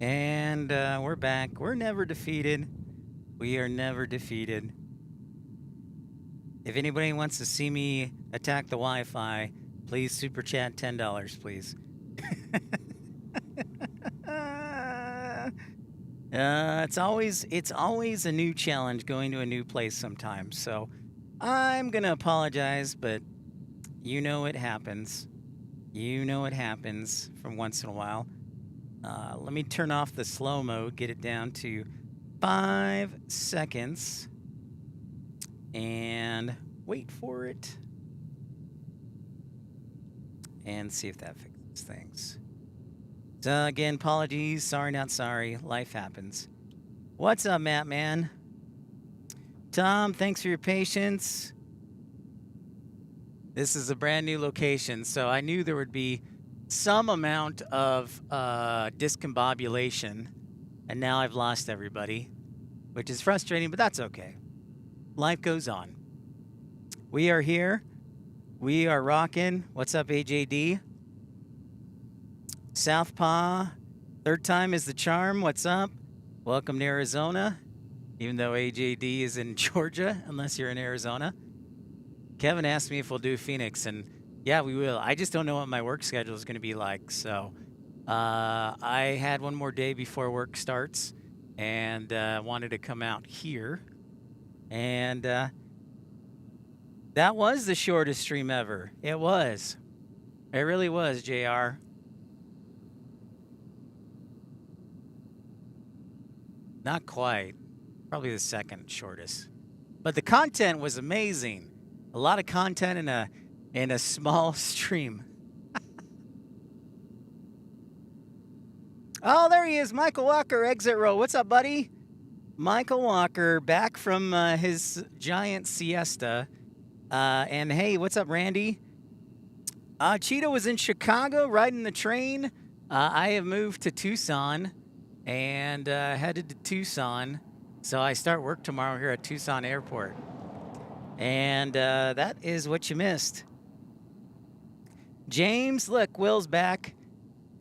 And we're back. We're never defeated. We are never defeated. If anybody wants to see me attack the Wi-Fi, please super chat $10, please. It's always a new challenge going to a new place sometimes. So I'm gonna apologize, but you know it happens. You know it happens from once in a while. Let me turn off the slow mode, get it down to 5 seconds, and wait for it, and see if that fixes things. So again, apologies, sorry not sorry, life happens. What's up, Matt, man? Tom, thanks for your patience. This is a brand new location, so I knew there would be some amount of discombobulation, and now I've lost everybody, which is frustrating, but that's okay. Life goes on. We are here. We are rocking. What's up, AJD? Southpaw, third time is the charm. What's up? Welcome to Arizona, even though AJD is in Georgia, unless you're in Arizona. Kevin asked me if we'll do Phoenix, and yeah, we will. I just don't know what my work schedule is going to be like. So I had one more day before work starts and wanted to come out here. And that was the shortest stream ever. It was. It really was, JR. Not quite. Probably the second shortest. But the content was amazing. A lot of content in a small stream. Oh, there he is, Michael Walker, exit row. What's up, buddy? Michael Walker, back from his giant siesta. And hey, what's up, Randy? Cheeto was in Chicago riding the train. I have moved to Tucson and headed to Tucson. So I start work tomorrow here at Tucson Airport. And that is what you missed. James, look, Will's back.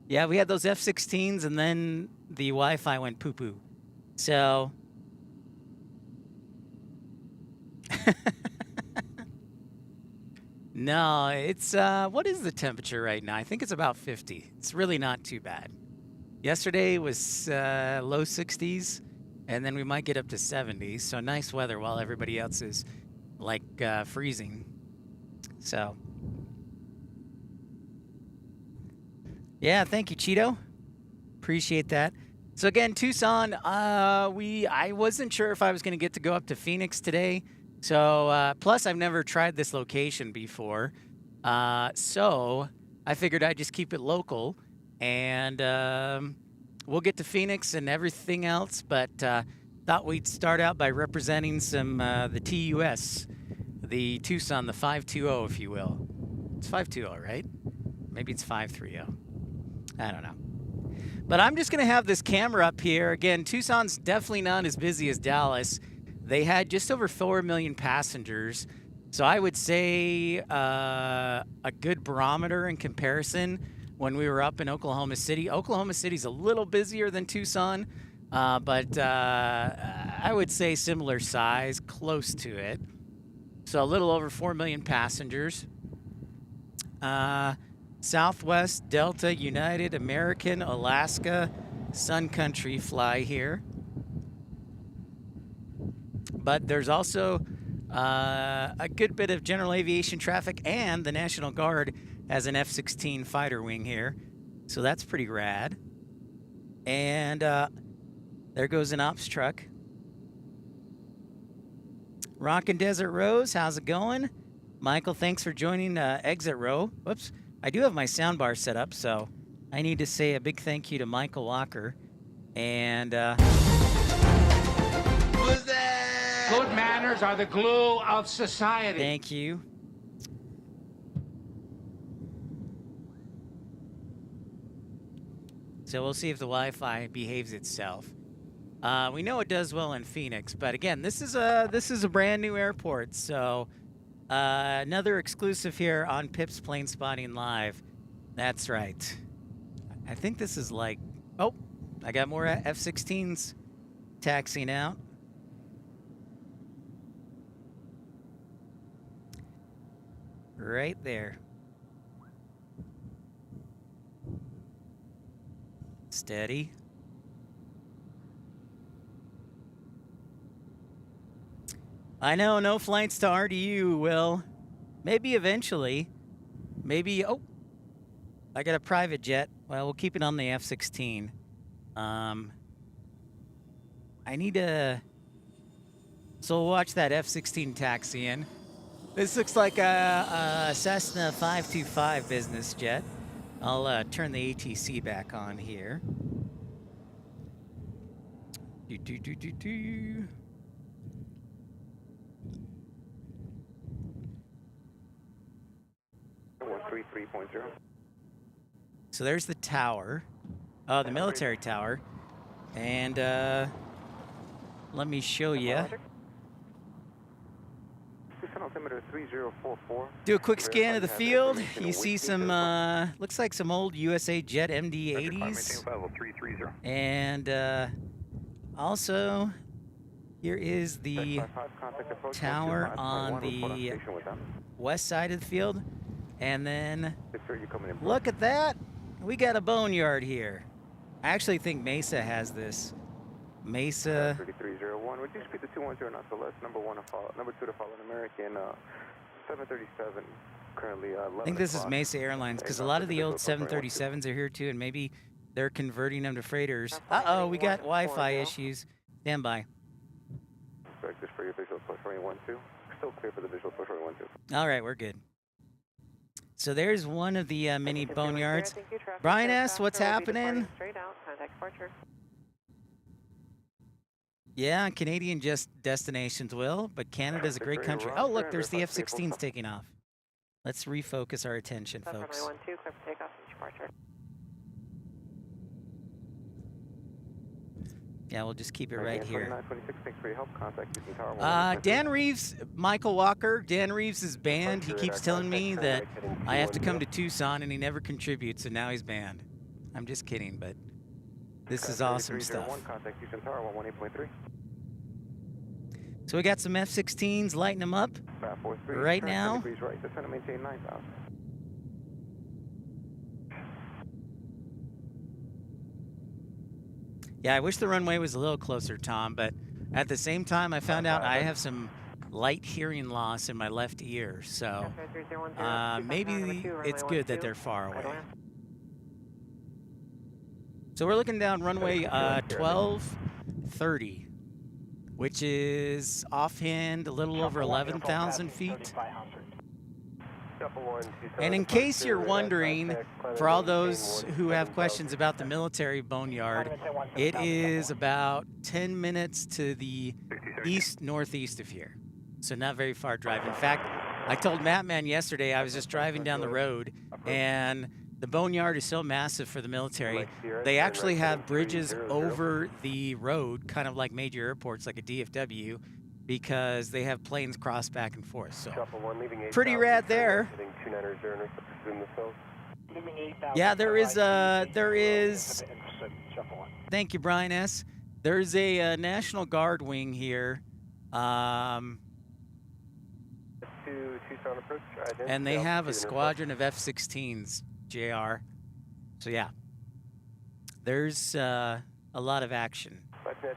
Yeah, we had those F-16s, and then the Wi-Fi went poo-poo. So... No, it's, what is the temperature right now? I think it's about 50. It's really not too bad. Yesterday was low 60s, and then we might get up to 70s. So nice weather while everybody else is, like, freezing. So... Yeah, thank you, Cheeto. Appreciate that. So again, Tucson, I wasn't sure if I was going to get to go up to Phoenix today. So, plus I've never tried this location before. So I figured I'd just keep it local and we'll get to Phoenix and everything else. But thought we'd start out by representing some the TUS, the Tucson, the 520, if you will. It's 520, right? Maybe it's 530. I don't know. But I'm just going to have this camera up here. Again, Tucson's definitely not as busy as Dallas. They had just over 4 million passengers. So I would say a good barometer in comparison when we were up in Oklahoma City. Oklahoma City's a little busier than Tucson, but I would say similar size, close to it. So a little over 4 million passengers. Southwest, Delta, United, American, Alaska, Sun Country fly here. But there's also a good bit of general aviation traffic, and the National Guard has an F-16 fighter wing here. So that's pretty rad. And there goes an ops truck. Rockin' Desert Rose, how's it going? Michael, thanks for joining Exit Row. Whoops. I do have my soundbar set up, so I need to say a big thank you to Michael Walker. And who's that? Good manners are the glue of society. Thank you. So we'll see if the Wi-Fi behaves itself. We know it does well in Phoenix, but again, this is a brand new airport, so. Another exclusive here on PIP's Plane Spotting Live. That's right. I think this is like... Oh, I got more F-16s taxiing out. Right there. Steady. I know, no flights to RDU, Will. Maybe eventually. Maybe, oh, I got a private jet. Well, we'll keep it on the F-16. I need to, so we'll watch that F-16 taxi in. This looks like a Cessna 525 business jet. I'll turn the ATC back on here. Do. So there's the tower, the military tower, and let me show you. Do a quick scan of the field. You see some, looks like some old USA Jet MD-80s. And also, here is the tower on the west side of the field. And then, look at that. We got a boneyard here. I actually think Mesa has this. Mesa. 3301. Would you speed to 210 not so less? Number 2 to follow an American 737. Currently, I think this is Mesa Airlines because a lot of the old 737s are here too, and maybe they're converting them to freighters. Uh-oh, we got Wi-Fi issues. Stand by. This for your visual push 12. Still clear for the visual push 12. All right, we're good. So there's one of the mini boneyards. Brian S., what's happening? Straight out, contact departure. Yeah, Canadian just destinations will, but Canada's a great country. Oh, look, there's the F-16s taking off. Let's refocus our attention, folks. 12, clear for takeoff and departure. Yeah, we'll just keep it right here. 26, thanks for your help. Contact using tower 1. Dan Reeves, Michael Walker, Dan Reeves' band, he keeps telling me that I have to come to Tucson and he never contributes, and now he's banned. I'm just kidding, but this is awesome stuff. Contact using tower 18.3. So we got some F-16s, lighting them up right now. Right, descend and maintain 9,000. Yeah, I wish the runway was a little closer, Tom, but at the same time, I found out I have some light hearing loss in my left ear, so maybe it's good that they're far away. So we're looking down runway 1230, which is offhand a little over 11,000 feet. And in case you're wondering, for all those who have questions about the military boneyard, it is about 10 minutes to the east-northeast of here. So not very far drive. In fact, I told Mattman yesterday I was just driving down the road, and the boneyard is so massive for the military. They actually have bridges over the road, kind of like major airports, like a DFW, because they have planes cross back and forth. So pretty rad there. Yeah, there is, thank you, Brian S. There's a National Guard wing here. And they have a squadron of F-16s, JR. So yeah, there's a lot of action.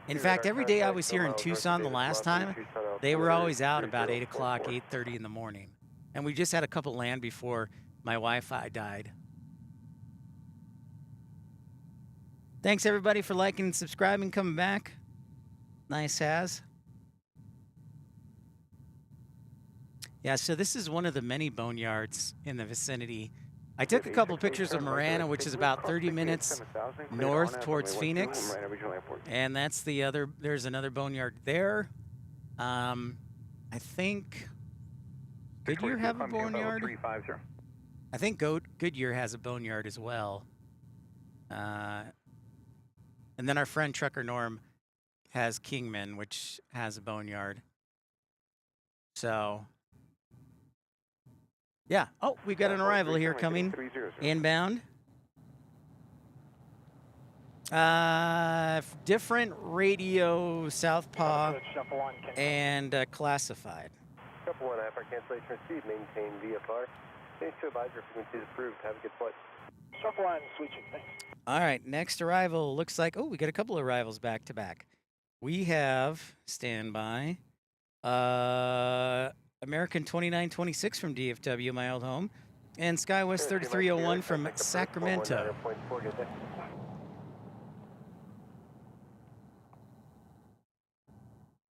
In fact, every day I was here in Tucson the last time, they were always out about 8 o'clock, 8:30 in the morning. And we just had a couple land before my Wi-Fi died. Thanks, everybody, for liking and subscribing, coming back. Nice has. Yeah, so this is one of the many boneyards in the vicinity. I took a couple pictures of Marana, which is about 30 minutes north towards Phoenix. And that's the other, there's another boneyard there. I think Goodyear have a boneyard. I think Goodyear has a boneyard as well. And then our friend Trucker Norm has Kingman, which has a boneyard. So yeah. Oh, we've got an arrival here coming inbound. Different radio, Southpaw, and classified. Couple 1 for cancellation received, maintain VFR. Change to advisor frequency is approved. Have a good flight. Shuffle line switching, thanks. All right, next arrival looks like, oh, we got a couple of arrivals back to back. We have, standby, American 2926 from DFW, my old home, and SkyWest 3301 from Sacramento.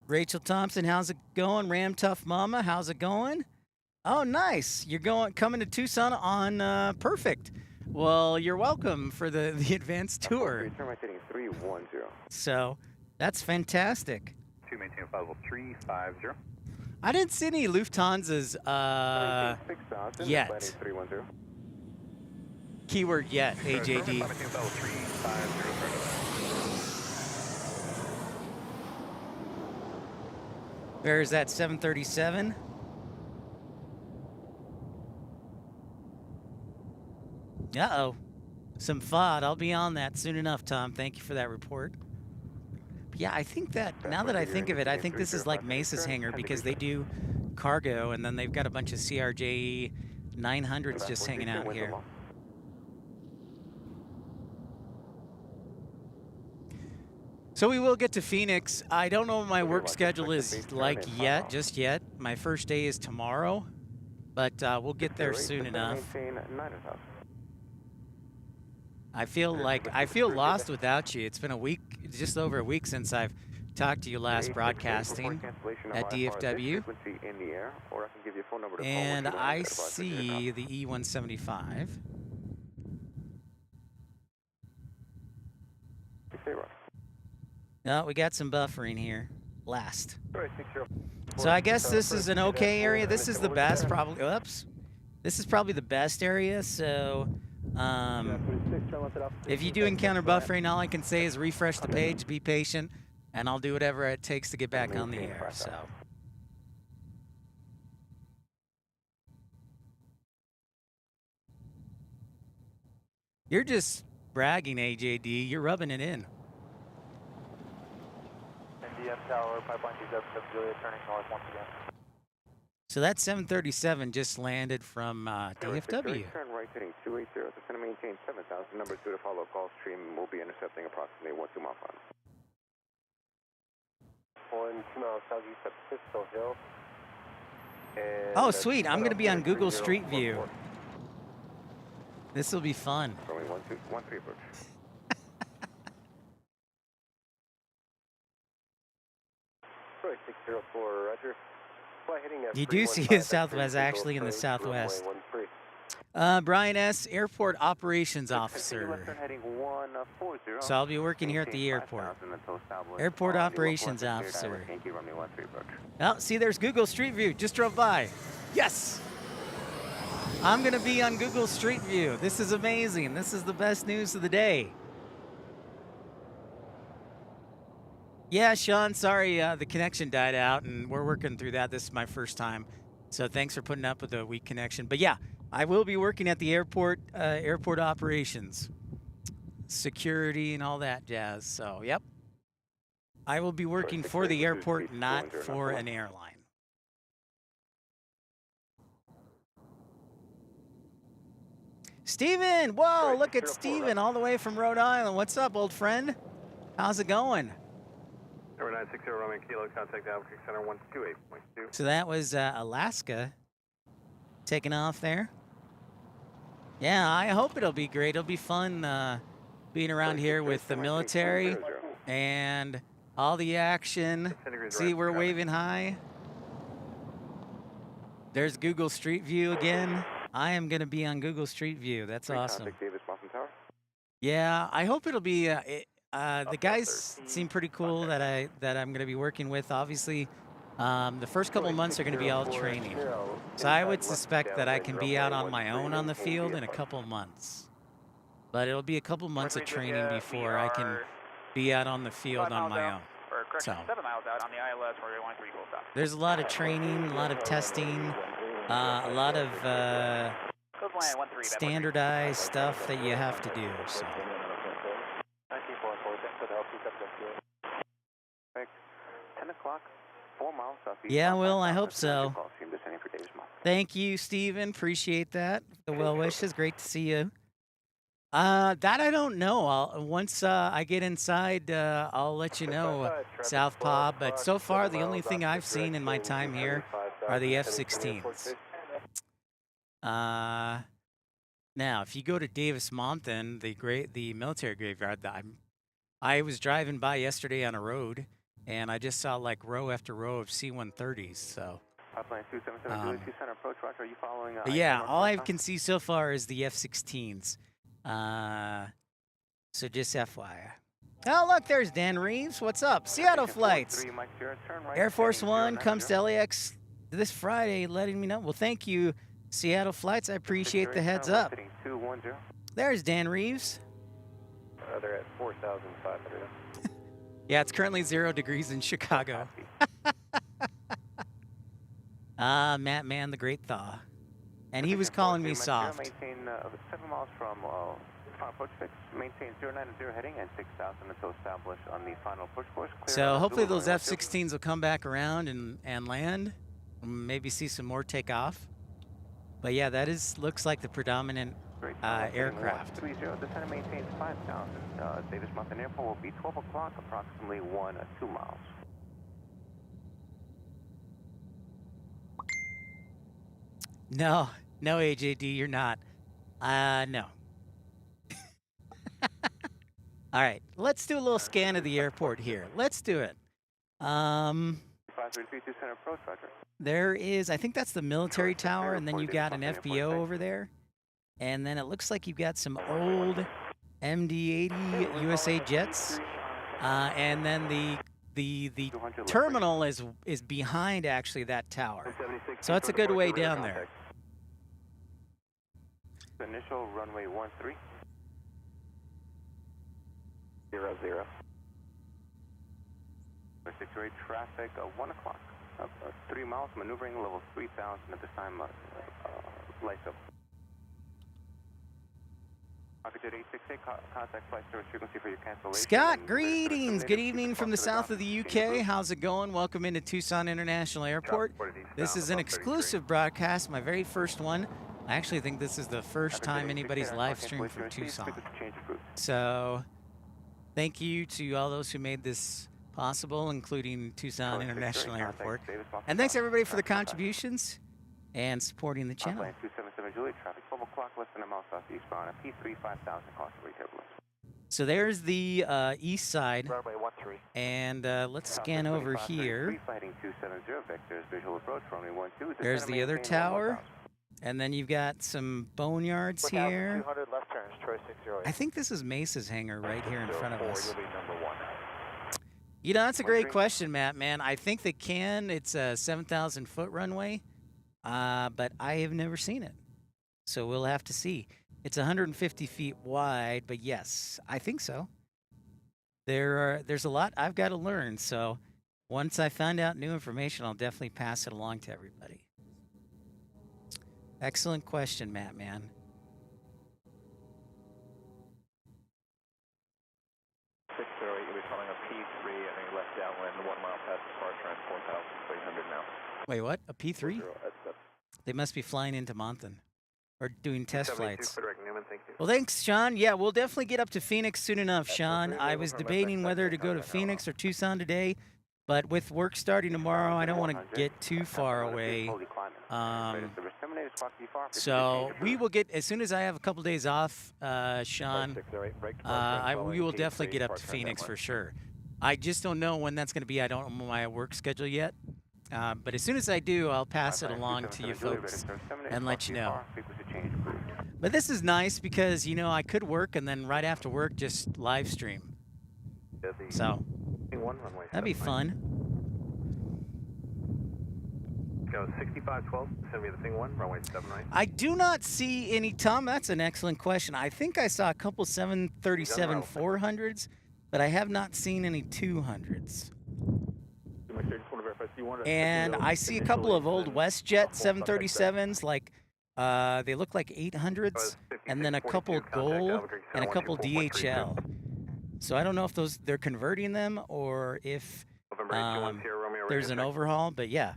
Rachel Thompson, how's it going? Ram Tough Mama, how's it going? Oh, nice. You're coming to Tucson on perfect. Well, you're welcome for the advanced tour. So that's fantastic. 2 maintain 50350. I didn't see any Lufthansa's yet. Keyword yet, AJD. Where's that 737? Uh-oh. Some FOD. I'll be on that soon enough, Tom. Thank you for that report. But yeah, I think that, now that I think of it, I think this is like Mesa's hangar because they do cargo, and then they've got a bunch of CRJ 900s just hanging out here. So we will get to Phoenix. I don't know what my work schedule is like just yet. My first day is tomorrow, but we'll get there soon enough. I feel lost without you. It's been a week, just over a week since I've talked to you last broadcasting at DFW. And I see the E175. No, we got some buffering here. Last. So I guess this is an okay area. This is the best, probably. Oops. This is probably the best area. So, if you do encounter buffering, all I can say is refresh the page, be patient, and I'll do whatever it takes to get back on the air. So. You're just bragging, AJD. You're rubbing it in. Tower, pipeline Julia, turning north once again. So that 737 just landed from DFW. Turn right heading 280, descend and maintain 7,000, number 2 to follow call stream, will be intercepting approximately 1-2 mile final. 1-2 miles southeast of Pistol Hill. Oh, sweet, I'm going to be on Google Street View. This will be fun. 1-3 approach. You do see his Southwest actually in the Southwest. Brian S., Airport Operations Officer. So I'll be working here at the airport. Airport Operations Officer. Oh, see, there's Google Street View. Just drove by. Yes! I'm going to be on Google Street View. This is amazing. This is the best news of the day. Yeah, Sean, sorry, the connection died out, and we're working through that. This is my first time, so thanks for putting up with the weak connection. But yeah, I will be working at the airport, airport operations, security, and all that jazz. So, yep. I will be working for the airport, not for an airline. Steven! Whoa, look at Steven all the way from Rhode Island. What's up, old friend? How's it going? 960 Roman Kilo, contact Albuquerque Center 128.2. So that was Alaska taking off there. Yeah, I hope it'll be great. It'll be fun being around here with the military and all the action. See, we're waving high. There's Google Street View again. I am going to be on Google Street View. That's awesome. Yeah, I hope it'll be... the guys seem pretty cool that I'm going to be working with. Obviously, the first couple months are going to be all training. So I would suspect that I can be out on my own on the field in a couple months. But it'll be a couple months of training before I can be out on the field on my own. So there's a lot of training, a lot of testing, a lot of standardized stuff that you have to do. So. Yeah, Will, I hope so. Thank you, Steven. Appreciate that. The well wishes. Great to see you. That I don't know. Once I get inside, I'll let you know, Southpaw. But so far, the only thing I've seen in my time here are the F-16s. Now, if you go to Davis Monthan, the military graveyard, I was driving by yesterday on a road, and I just saw like row after row of C-130s. So. But yeah, all I can see so far is the F-16s. So just FYI. Oh, look, there's Dan Reeves. What's up? Seattle flights. Air Force One comes to LAX this Friday, letting me know. Well, thank you, Seattle flights. I appreciate the heads up. There's Dan Reeves. They're at 4,500. Yeah, it's currently 0 degrees in Chicago. Matt Man, the great thaw. And he was calling me soft. Maintain 7 miles from final approach 6. Maintain 090 heading and 6,000 until established on the final approach course. So hopefully those F-16s will come back around and land. Maybe see some more take off. But yeah, that looks like the predominant aircraft. 30, descent maintains 5,000. Davis Mountain Airport will be 12 o'clock, approximately 2 miles. No, AJD, you're not. No. All right, let's do a little scan of the airport here. Let's do it. 532 center approach, Roger. There is, I think that's the military tower, and then you got an FBO over there. And then it looks like you've got some old MD-80 USA jets. And then the terminal is behind actually that tower. So it's a good way down there. Initial runway 13. 00. 68 traffic, 1 o'clock. 3 miles, maneuvering level 3,000 at this time. Lights up. Contact flight service frequency for your cancellation. Scott, greetings. Good evening from the south of the UK. How's it going? Welcome into Tucson International Airport. This is an exclusive broadcast, my very first one. I actually think this is the first time anybody's live streamed from Tucson. So thank you to all those who made this possible, including Tucson International Airport. And thanks everybody for the contributions and supporting the channel. 277 Juliet, traffic 12 o'clock, less than a mile southeastbound, a P3 5,000, cost of turbulence. So there's the east side, Runway 13. and let's scan over here. There's the other tower, and then you've got some boneyards here. 200 left turns, Troy 608. I think this is Mesa's hangar right here in front of us. You'll be number 1. You know, that's a great question, Matt, man. I think they can. It's a 7,000-foot runway, but I have never seen it. So we'll have to see. It's 150 feet wide, but yes, I think so. There's a lot I've got to learn, so once I find out new information, I'll definitely pass it along to everybody. Excellent question, Matt, man. You'll be calling a P3 and left downwind 1 mile past departure and 4,300 now. Wait, what? A P3? They must be flying into Monthan or doing test flights. Well, thanks, Sean. Yeah, we'll definitely get up to Phoenix soon enough, Sean. I was debating whether to go to Phoenix or Tucson today, but with work starting tomorrow, I don't want to get too far away. So we will get, as soon as I have a couple days off, Sean, we will definitely get up to Phoenix for sure. I just don't know when that's going to be. I don't know my work schedule yet. But as soon as I do, I'll pass it along to you folks and let you know. But this is nice because, you know, I could work and then right after work just live stream. So that'd be fun. Go 6512, send me the thing 1, runway 79. I do not see any, Tom, that's an excellent question. I think I saw a couple 737 400s, but I have not seen any 200s. And I see a couple of old WestJet 737s, like they look like 800s, and then a couple Gold and a couple DHL. So I don't know if they're converting them or if November 821 Sierra Romeo. There's an overhaul, but yeah.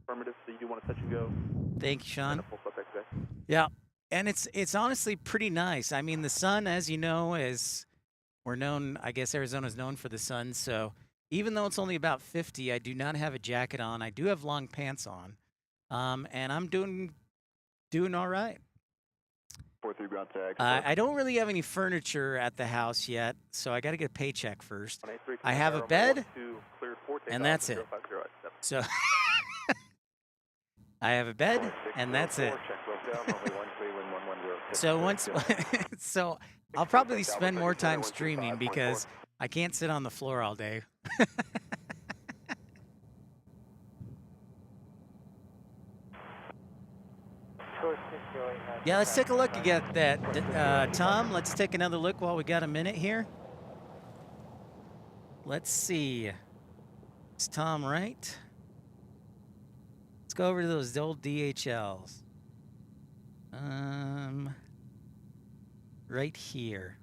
Affirmative, so you want to touch and go? Thank you, Sean. Full stop exit. Yeah, and it's honestly pretty nice. I mean, the sun, as you know, is we're known. I guess Arizona's known for the sun. So even though it's only about 50, I do not have a jacket on. I do have long pants on, and I'm doing all right. 43 ground tag. I don't really have any furniture at the house yet, so I got to get a paycheck first. I have a bed, and that's it. So I have a bed, and that's it. So once, so I'll probably spend more time streaming because I can't sit on the floor all day. Yeah, let's take a look at that. Tom, let's take another look while we got a minute here. Let's see. Is Tom right? Let's go over to those old DHLs. Right here.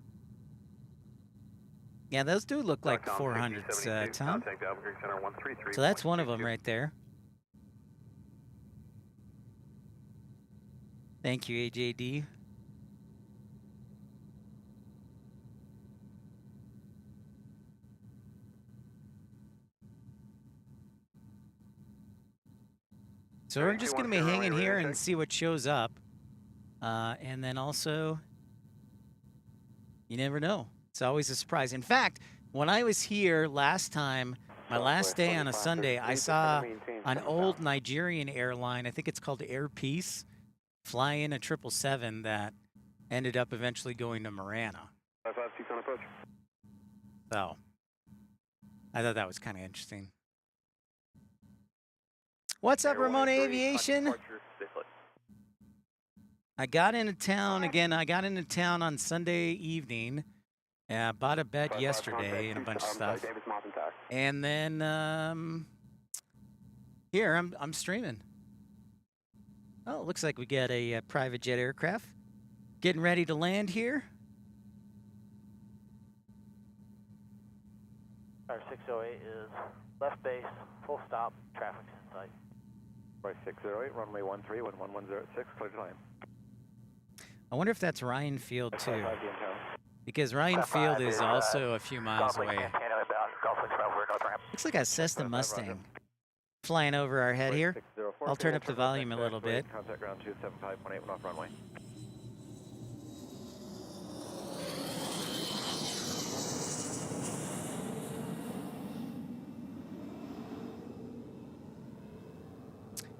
Yeah, those do look like 400s, Tom. So that's one of them right there. Thank you, AJD. So we're just going to be hanging here and see what shows up. And then also, you never know. It's always a surprise. In fact, when I was here last time, my last day on a Sunday, I saw an old Nigerian airline, I think it's called Air Peace, fly in a 777 that ended up eventually going to Marana. So, I thought that was kind of interesting. What's up, Ramona Aviation? I got into town again. I got into town on Sunday evening. Bought a bed yesterday and a bunch of stuff. And then here I'm streaming. Oh, it looks like we got a private jet aircraft getting ready to land here. Our 608 is left base, full stop, traffic's in sight. Right 608, runway 13, 11106, clear to land. I wonder if that's Ryan Field too, because Ryan Field is also a few miles away. Looks like a Cessna Mustang flying over our head here. I'll turn up the volume a little bit. Contact ground 27518 off runway.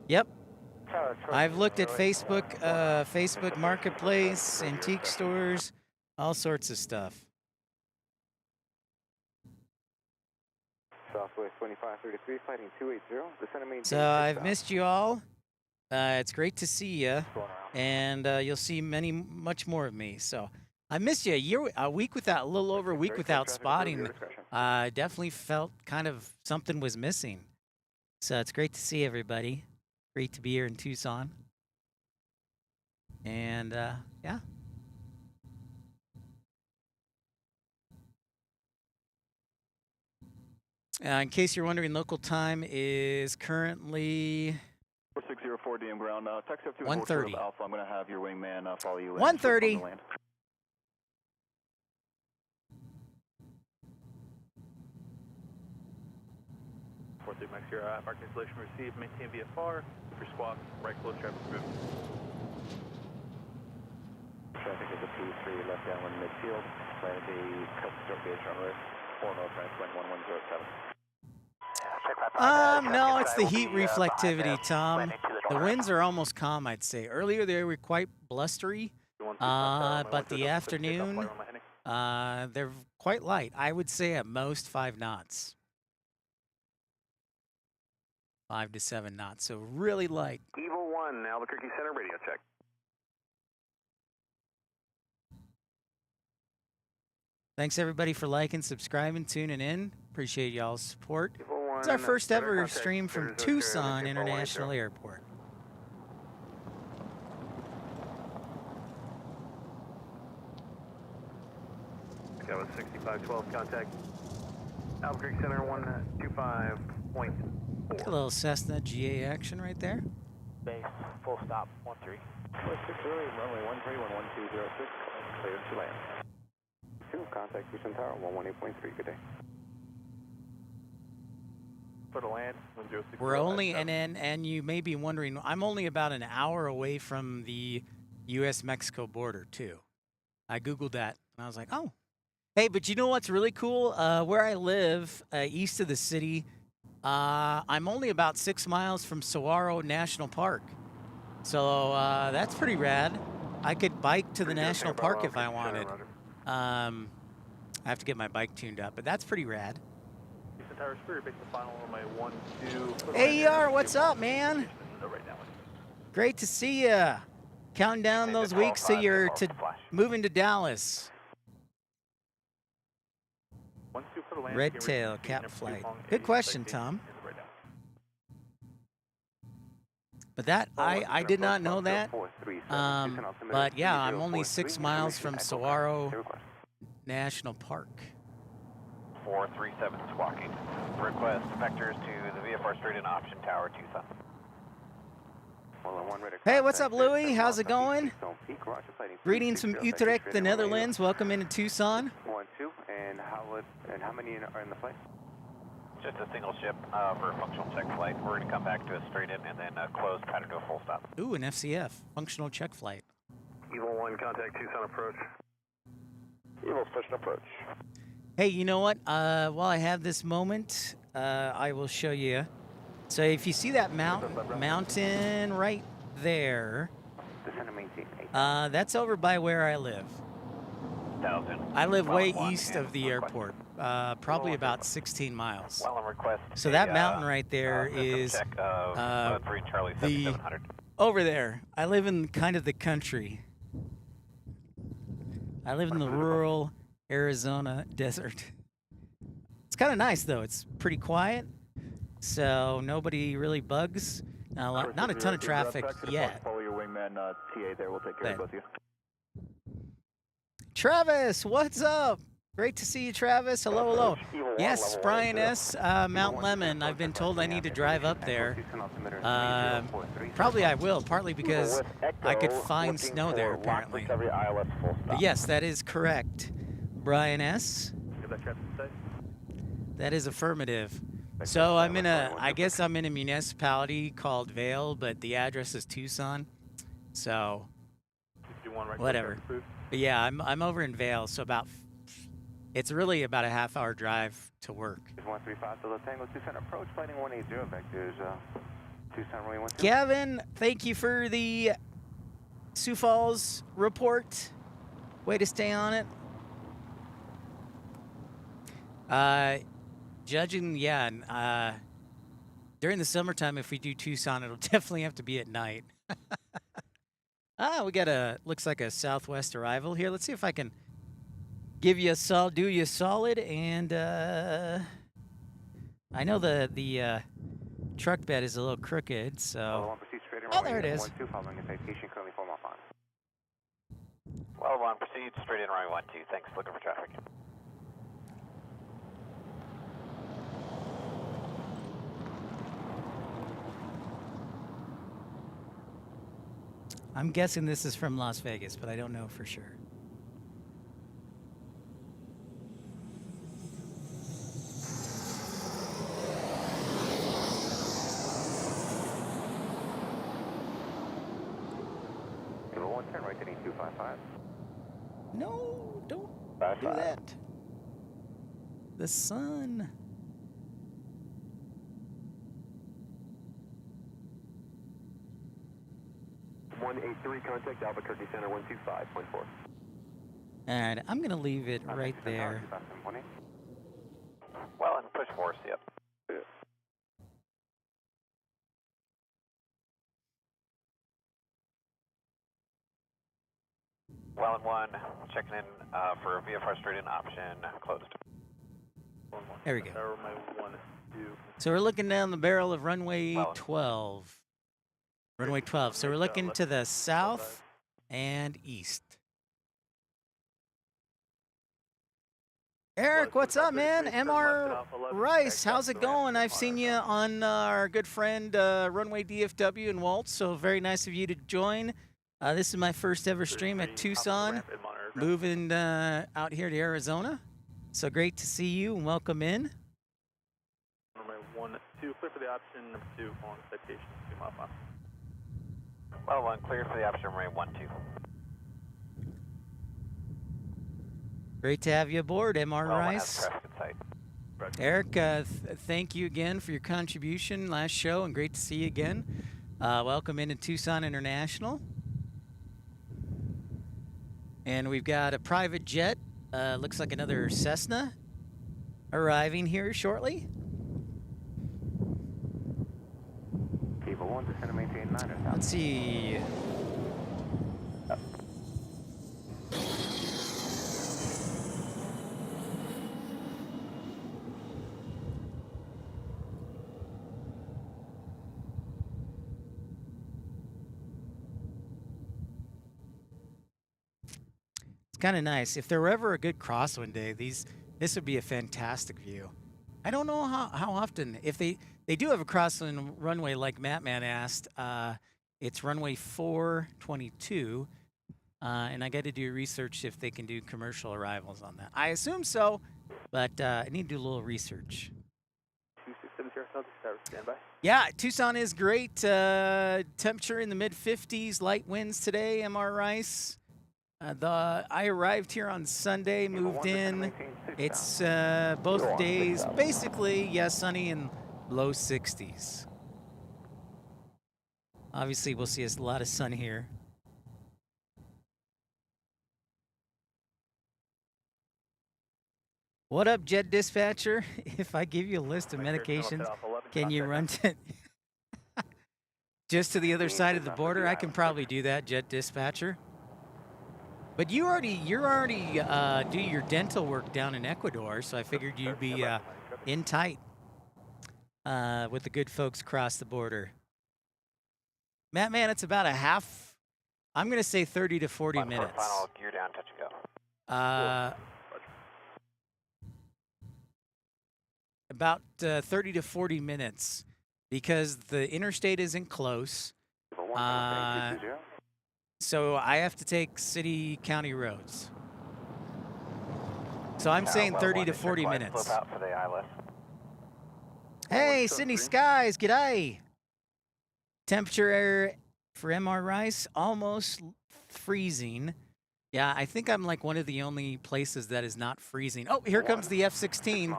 Yep. I've looked at Facebook, Facebook Marketplace, antique stores, all sorts of stuff. Southwest 2533, fighting 280. Descend and maintain. So I've missed you all. It's great to see you, and you'll see much more of me. So I missed you a week without, a little over a week without spotting. I definitely felt kind of something was missing. So it's great to see everybody. Great to be here in Tucson. And yeah. In case you're wondering, local time is currently 4604 DM ground. Taxi up to 1:30. Alpha. I'm going to have your wingman follow you in. 1:30. 43 Max here, mark installation received, maintain VFR, for squawk, right close traffic movement. Traffic is a P3 left downwind midfield, planning the cut start gauge runway 4 north wind 1107. No, it's the heat reflectivity, Tom. The winds are almost calm, I'd say. Earlier they were quite blustery, but the afternoon, they're quite light. I would say at most 5 knots. 5 to 7 knots, so really light. Evil 1, Albuquerque Center, radio check. Thanks everybody for liking, subscribing, tuning in. Appreciate y'all's support. It's our first ever stream from Tucson International Airport. That was 6512 contact. Albuquerque Center 125.4. A little Cessna GA action right there. Base, full stop, 13. 6 early, runway 13, 11206, cleared to land. 2, contact Tucson Tower, 118.3, good day. For the land, 106. We're only, and you may be wondering, I'm only about an hour away from the U.S.-Mexico border, too. I Googled that, and I was like, oh. Hey, but you know what's really cool? Where I live, east of the city, I'm only about 6 miles from Saguaro National Park. So that's pretty rad. I could bike to the national park if I wanted. I have to get my bike tuned up, but that's pretty rad. Hey, ER, what's up, man? Great to see ya. Counting down those weeks till you're moving to Dallas. Red tail cap flight. Good question, Tom. But that I did not know that. But yeah, I'm only 6 miles from Saguaro National Park. 437 squawking. Request vectors to the VFR straight in option tower, Tucson. Hey, what's up, Louie? How's it going? Greetings from Utrecht, the Netherlands. Welcome into Tucson. 1, 2, and how many are in the flight? Just a single ship for a functional check flight. We're going to come back to a straight in and then close, pattern to a full stop. Ooh, an FCF, functional check flight. Evil 1, contact Tucson approach. Evil pushing approach. Hey, you know what? While I have this moment, I will show you. So if you see that mountain right there, that's over by where I live. I live way east of the airport, probably about 16 miles. So that mountain right there is over there. I live in kind of the country. I live in the rural Arizona desert. It's kind of nice, though. It's pretty quiet, so nobody really bugs. Not a ton of traffic yet. Follow your wingman TA there. We'll take care of both of you. Travis, what's up? Great to see you, Travis. Hello, hello. Yes, Brian S. Mount Lemmon. I've been told I need to drive up there. Probably I will, partly because I could find snow there, apparently. But yes, that is correct. Brian S. That is affirmative. So I'm in I guess I'm in a municipality called Vail, but the address is Tucson. So, whatever. But yeah, I'm over in Vail, so it's really about a half-hour drive to work. 135 to Tango, Tucson approach, flighting 180 vectors, Tucson runway 12. Gavin, thank you for the Sioux Falls report. Way to stay on it. Judging, yeah, during the summertime, if we do Tucson, it'll definitely have to be at night. We got looks like a Southwest arrival here. Let's see if I can do you a solid, and I know the truck bed is a little crooked, so. Oh, there it is. Well, 1, proceed straight in runway 12. Thanks. Looking for traffic. I'm guessing this is from Las Vegas, but I don't know for sure. No, don't do that. The sun. Contact Albuquerque Center 125.4. All right, I'm gonna leave it right there. Well, and push force, yep. Well, and 1, checking in for a VFR straight in option closed. There we go. So we're looking down the barrel of runway 12. Runway 12. So we're looking to the south and east. Eric, what's up, man? MR Rice, how's it going? I've seen you on our good friend Runway DFW in Waltz, so very nice of you to join. This is my first ever stream at Tucson, moving out here to Arizona. So great to see you and welcome in. Runway 12, clear for the option. Number 2, on citation, 2 mile off. Well, 1, clear for the option runway 12. Great to have you aboard, MR Rice. Site. Eric, thank you again for your contribution last show, and great to see you again. Welcome into Tucson International. And we've got a private jet, looks like another Cessna, arriving here shortly. Let's see. Kind of nice. If there were ever a good crosswind day, this would be a fantastic view. I don't know how often, if they do have a crosswind runway like Mattman asked, it's runway 422, and I got to do research if they can do commercial arrivals on that. I assume so, but I need to do a little research. 2670 South, standby. Yeah, Tucson is great. Temperature in the mid-50s, light winds today, MR Rice. I arrived here on Sunday, moved in. It's both days, basically, yes, sunny and low 60s. Obviously, we'll see a lot of sun here. What up, Jet Dispatcher? If I give you a list of medications, can you run to just to the other side of the border? I can probably do that, Jet Dispatcher. But you're already do your dental work down in Ecuador, so I figured you'd be in tight with the good folks across the border. Man, it's about a half. I'm gonna say 30 to 40 minutes. Final gear down, touch and go. About 30 to 40 minutes, because the interstate isn't close. So I have to take city county roads. So I'm saying 30 to 40 minutes. Flip out for the ILS. Hey, Sydney Skies, g'day. Temperature for MR Rice, almost freezing. Yeah, I think I'm like one of the only places that is not freezing. Oh, here comes the F-16.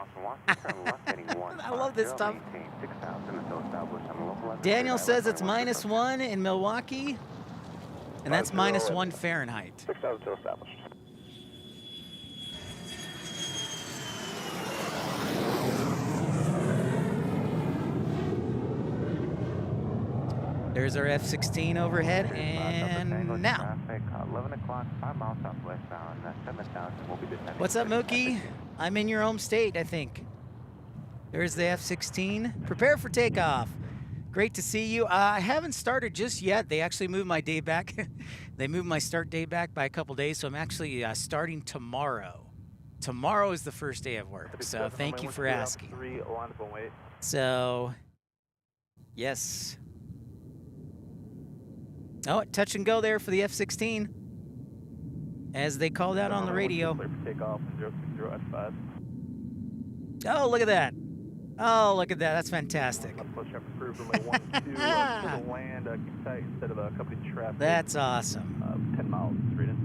I love this stuff. Daniel says it's -1 in Milwaukee. And that's -1 Fahrenheit. 6000 still established. There's our F-16 overhead, and now. 11 o'clock, 5 miles southwestbound. That's 7,000. We'll be descending. What's up, Mookie? I'm in your home state, I think. There's the F-16. Prepare for takeoff. Great to see you. I haven't started just yet. They actually moved my day back. They moved my start day back by a couple days, so I'm actually starting tomorrow. Tomorrow is the first day of work, so thank you for asking. So, yes. Oh, touch and go there for the F-16, as they called out on the radio. Oh, look at that. Oh, look at that. That's fantastic. That's awesome. 10 miles, straight in.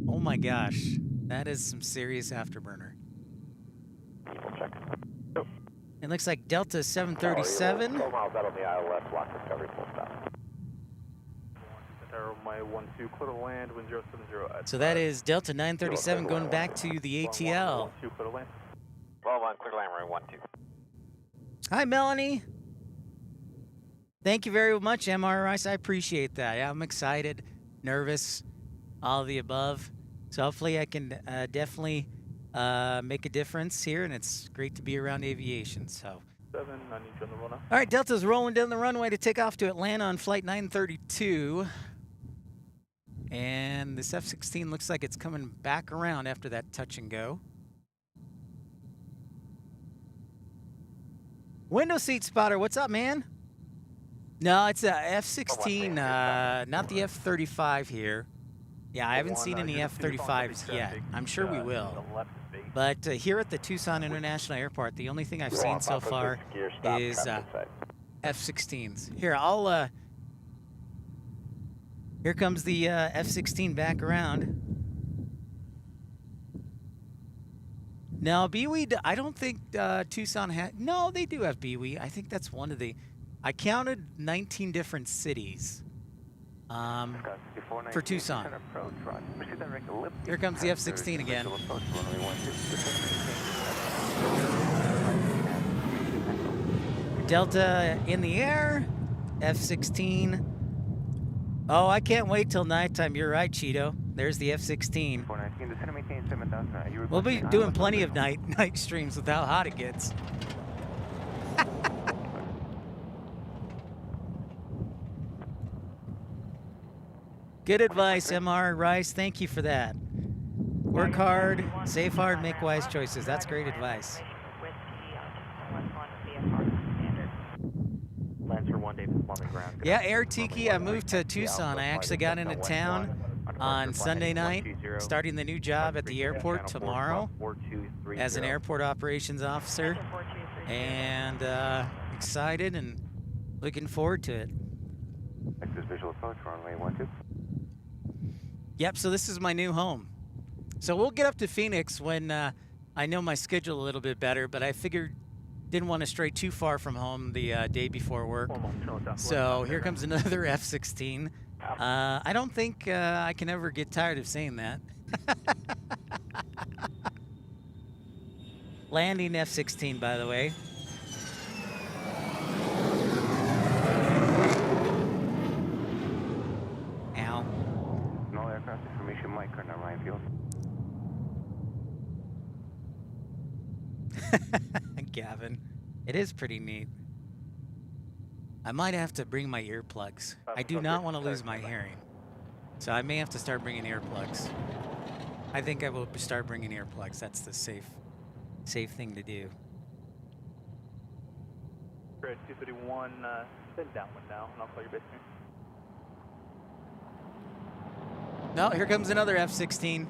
Oh my gosh. That is some serious afterburner. It looks like Delta 737. 12 miles out on the ILS, lock discovery, full stop. So that is Delta 937 going back to the ATL. 12-1, clear land, runway 12. Hi, Melanie. Thank you very much, MR Rice. I appreciate that. Yeah, I'm excited, nervous, all of the above. So hopefully I can definitely make a difference here, and it's great to be around aviation. So. All right, Delta's rolling down the runway to take off to Atlanta on flight 932. And this F-16 looks like it's coming back around after that touch and go. Window seat spotter, what's up, man? No, it's a F-16, not the F-35 here. Yeah, I haven't seen any F-35s yet. I'm sure we will. But here at the Tucson International Airport, the only thing I've seen so far is F-16s. Here, here comes the F-16 back around. Now, BWI, I don't think Tucson had... No, they do have BWI. I think that's one of the... I counted 19 different cities for Tucson. Here comes the F-16 again. Delta in the air, F-16. Oh, I can't wait till nighttime. You're right, Cheeto. There's the F-16. We'll be doing plenty of night streams with how hot it gets. Good advice, MR Rice. Thank you for that. Work hard, save hard, make wise choices. That's great advice. Yeah, Air Tiki, I moved to Tucson. I actually got into town on Sunday night, starting the new job at the airport tomorrow as an airport operations officer. And excited and looking forward to it. Visual approach, runway 12. Yep, so this is my new home. So we'll get up to Phoenix when I know my schedule a little bit better, but I figured didn't want to stray too far from home the day before work. So here comes another F-16. I don't think I can ever get tired of saying that. Landing F-16, by the way. Ow. No aircraft information, Mike, current on Ryan Field. Gavin, it is pretty neat. I might have to bring my earplugs. I do not want to lose my hearing, so I may have to start bringing earplugs. I think I will start bringing earplugs. That's the safe thing to do. Great, 231, send downwind now, and I'll call your base me. No, here comes another F-16.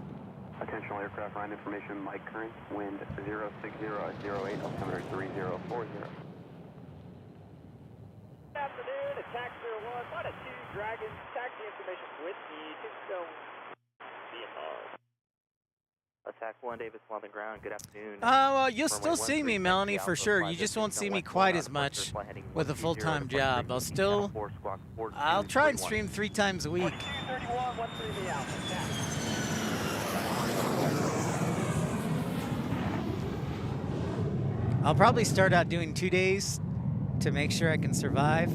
Attention all aircraft, line information, Mike current, wind 060 at 08, altimeter 3040. Afternoon, attack 01, Monday 2, Dragon, taxi information with the Tucson VFR. Attack 1, Davis on the ground. Good afternoon. Well, you'll still see me, Melanie, for sure. You just won't see me quite as much with a full-time job. I'll try and stream 3 times a week. I'll probably start out doing 2 days to make sure I can survive.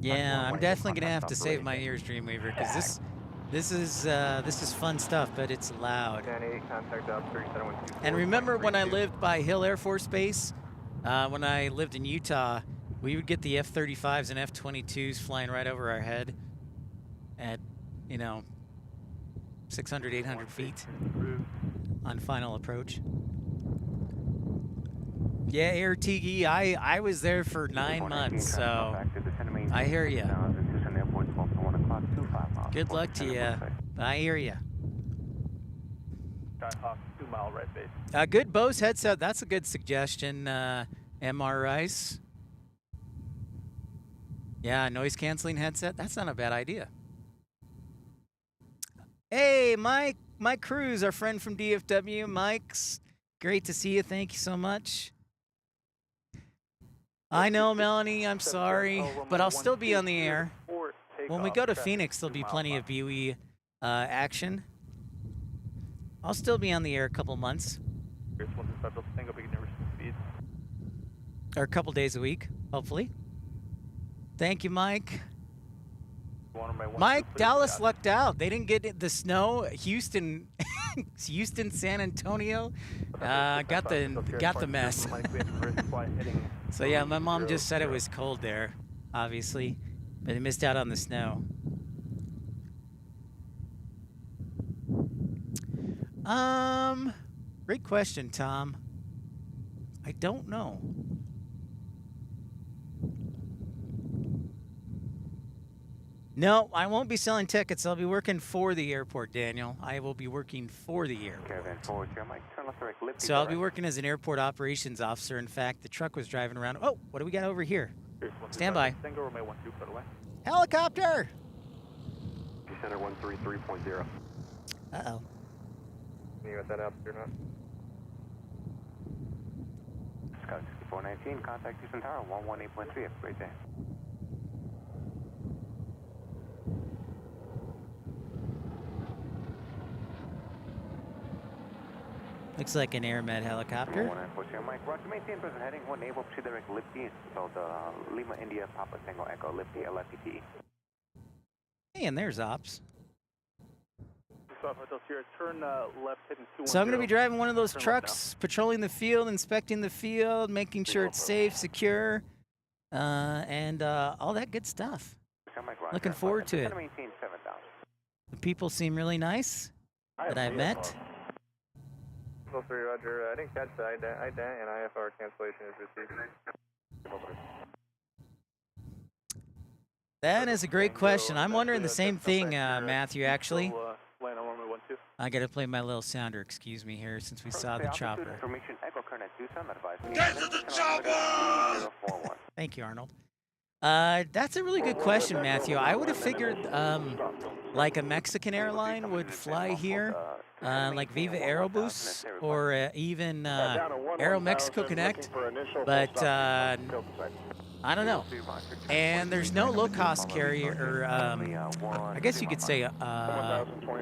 Yeah, I'm definitely gonna have to save my ears, Dreamweaver, because this is fun stuff, but it's loud. And remember when I lived by Hill Air Force Base, when I lived in Utah, we would get the F-35s and F-22s flying right over our head at, 600, 800 feet on final approach. Yeah, Air Tiki, I was there for 9 months, so I hear you. Good luck to you. I hear you. Skyhawk, 2 mile right base. Good Bose headset. That's a good suggestion, MR Rice. Yeah, noise canceling headset. That's not a bad idea. Hey, Mike Cruz, our friend from DFW. Mike's great to see you. Thank you so much. I know, Melanie. I'm sorry, but I'll still be on the air. When we go to Phoenix, there'll be plenty of BWI action. I'll still be on the air a couple months. Or a couple days a week, hopefully. Thank you, Mike. Mike, Dallas lucked out. They didn't get the snow. Houston, San Antonio, got the mess. So yeah, my mom just said it was cold there, obviously, but they missed out on the snow. Great question, Tom. I don't know. No, I won't be selling tickets. I'll be working for the airport, Daniel. I will be working for the airport. Kevin, forward here, Mike. Turn left direct, lift. So I'll be working as an airport operations officer. In fact, the truck was driving around. Oh, what do we got over here? Stand by. Single runway 12, put away. Helicopter! Center 133.0. Uh-oh. Can you get that altitude or not? Scout 6419, contact Tucson Tower 118.3. Have a great day. Looks like an AirMed helicopter. 1940, Mike. Roger, maintain present heading. One naval to direct Lifty. Spelled Lima India Papa Tango Echo Lifty LFPT. Hey, and there's Ops. Hotel Sierra, turn left heading 210. So I'm going to be driving one of those Turn left trucks, patrolling the field, inspecting the field, making sure it's safe, secure, and all that good stuff. Looking forward to it. Maintain 7,000. The people seem really nice that I've met. 3, Roger. I didn't catch the IDAN and IFR cancellation is received. That is a great question. I'm wondering the same thing, Matthew, actually. Land on runway 12. I got to play my little sounder, excuse me, here, since we saw the chopper. Information Echo Current Tucson advised. Get to the chopper! Thank you, Arnold. That's a really good question, Matthew. I would have figured like a Mexican airline would fly here, like Viva Aerobus or even Aeromexico Connect, but I don't know. And there's no low-cost carrier, or I guess you could say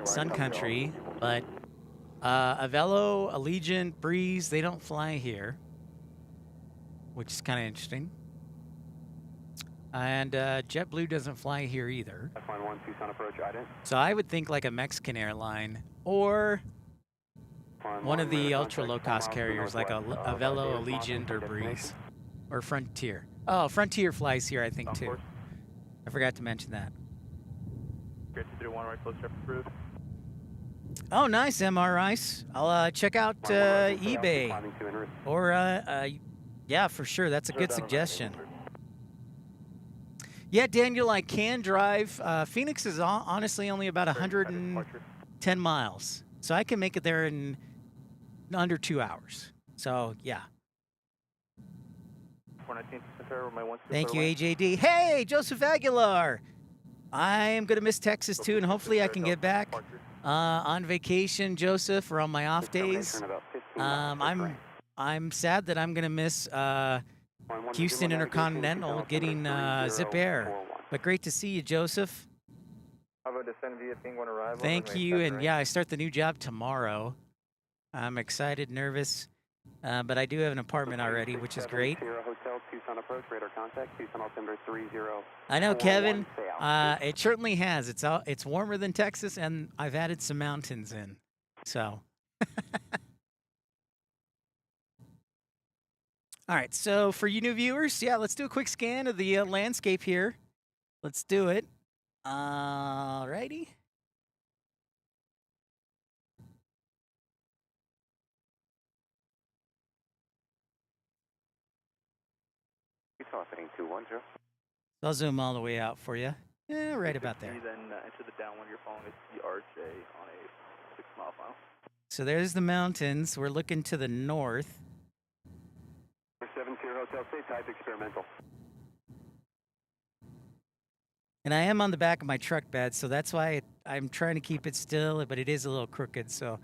Sun Country, but Avelo, Allegiant, Breeze, they don't fly here, which is kind of interesting. And JetBlue doesn't fly here either. F1 Tucson approach, IDAN. So I would think like a Mexican airline or one of the ultra low-cost carriers like a Avelo, Allegiant, or Breeze, or Frontier. Oh, Frontier flies here, I think, too. I forgot to mention that. 231 right close trip approved. Oh, nice, MRIs. I'll check out eBay. Or, yeah, for sure. That's a good suggestion. Yeah, Daniel, I can drive. Phoenix is honestly only about 110 miles. So I can make it there in under 2 hours. So, yeah. 419 Center, my 12. Thank you, AJD. Hey, Joseph Aguilar. I am going to miss Texas, too, and hopefully I can get back on vacation, Joseph, or on my off days. I'm sad that I'm going to miss Houston Intercontinental getting Zip Air. But great to see you, Joseph. Thank you. And yeah, I start the new job tomorrow. I'm excited, nervous, but I do have an apartment already, which is great. I know, Kevin. It certainly has. It's warmer than Texas, and I've added some mountains in. So. All right, so for you new viewers, yeah, let's do a quick scan of the landscape here. Let's do it. All righty. I'll zoom all the way out for you. Yeah, right about there. Then enter the downwind, you're following a CRJ on a 6-mile file. So there's the mountains. We're looking to the north. 70 Hotel, stay type experimental. And I am on the back of my truck bed, so that's why I'm trying to keep it still, but it is a little crooked, so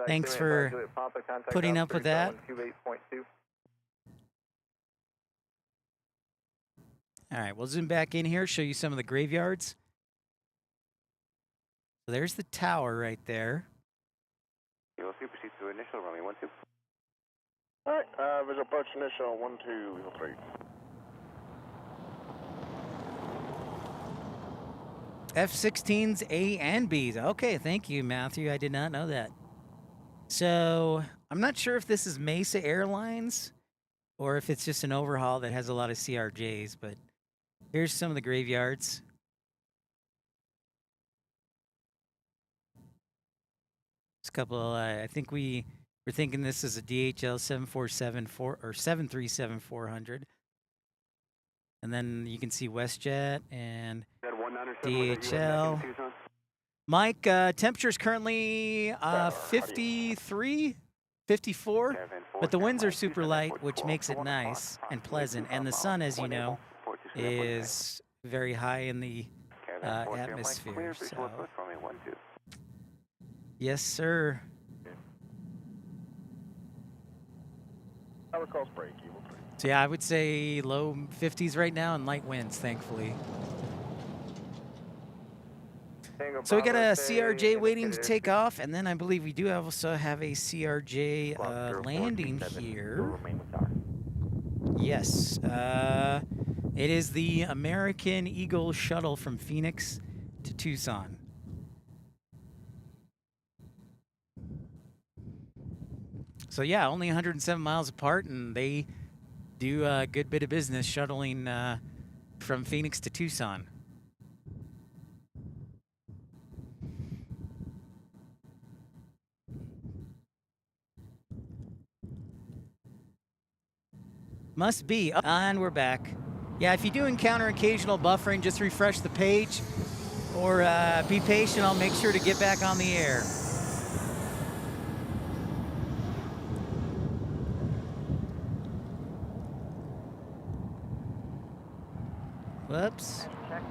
thanks for putting up with that. All right, we'll zoom back in here, show you some of the graveyards. So there's the tower right there. You'll see, proceed to initial runway 12. All right, visual approach initial 1203. F-16s A and Bs. Okay, thank you, Matthew. I did not know that. So I'm not sure if this is Mesa Airlines or if it's just an overhaul that has a lot of CRJs, but here's some of the graveyards. It's couple. I think we're thinking this is a DHL 737-400. And then you can see WestJet and DHL. Mike, temperature is currently 53, 54, but the winds are super light, which makes it nice and pleasant. And the sun, as you know, is very high in the atmosphere. So. Yes, sir. Tower calls break, Evil 3. So yeah, I would say low 50s right now and light winds, thankfully. So we got a CRJ waiting to take off, and then I believe we do also have a CRJ landing here. Yes. It is the American Eagle shuttle from Phoenix to Tucson. So yeah, only 107 miles apart, and they do a good bit of business shuttling from Phoenix to Tucson. Must be. And we're back. Yeah, if you do encounter occasional buffering, just refresh the page or be patient. I'll make sure to get back on the air. Whoops. Check.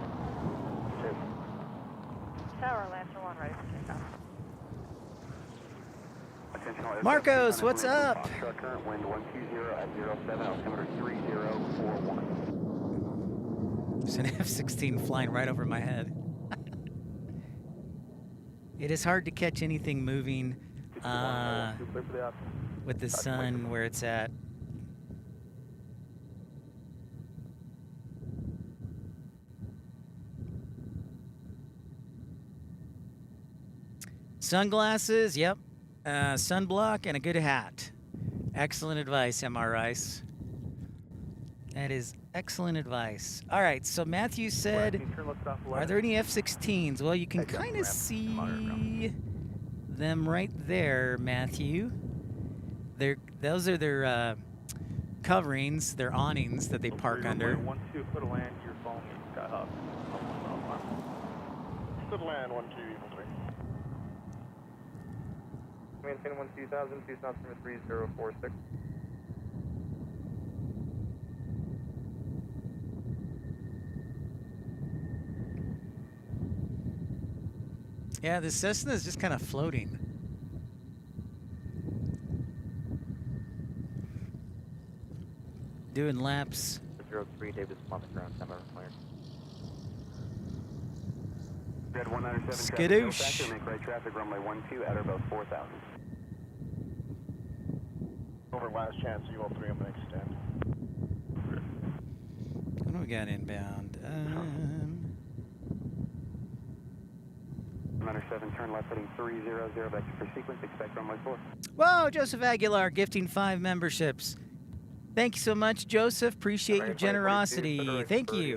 Tower, Lancer 1, ready for takeoff. Marcos, what's up? Current wind 120 at 07, altimeter 3041. There's an F-16 flying right over my head. It is hard to catch anything moving with the sun where it's at. Sunglasses, yep. Sunblock and a good hat. Excellent advice, MR Rice. That is excellent advice. All right, so Matthew said, are there any F-16s? Well, you can kind of see them right there, Matthew. Those are their coverings, their awnings that they park under. 1-2, put a land, your phone, Sky Hawk. Good land, 1-2, Evil 3. Maintain 12000, Tucson 3046. Yeah, the Cessna is just kind of floating. Doing laps. 03, Davis, on the ground, semi cleared. Red 197 Skadoosh. make right traffic, runway 12 at or about 4000. Over last chance, Evil 3, I'm going to extend. What do we got inbound? 197, turn left heading 300, vector for sequence, expect runway 4. Whoa, Joseph Aguilar gifting 5 memberships. Thank you so much, Joseph. Appreciate your generosity. Thank you.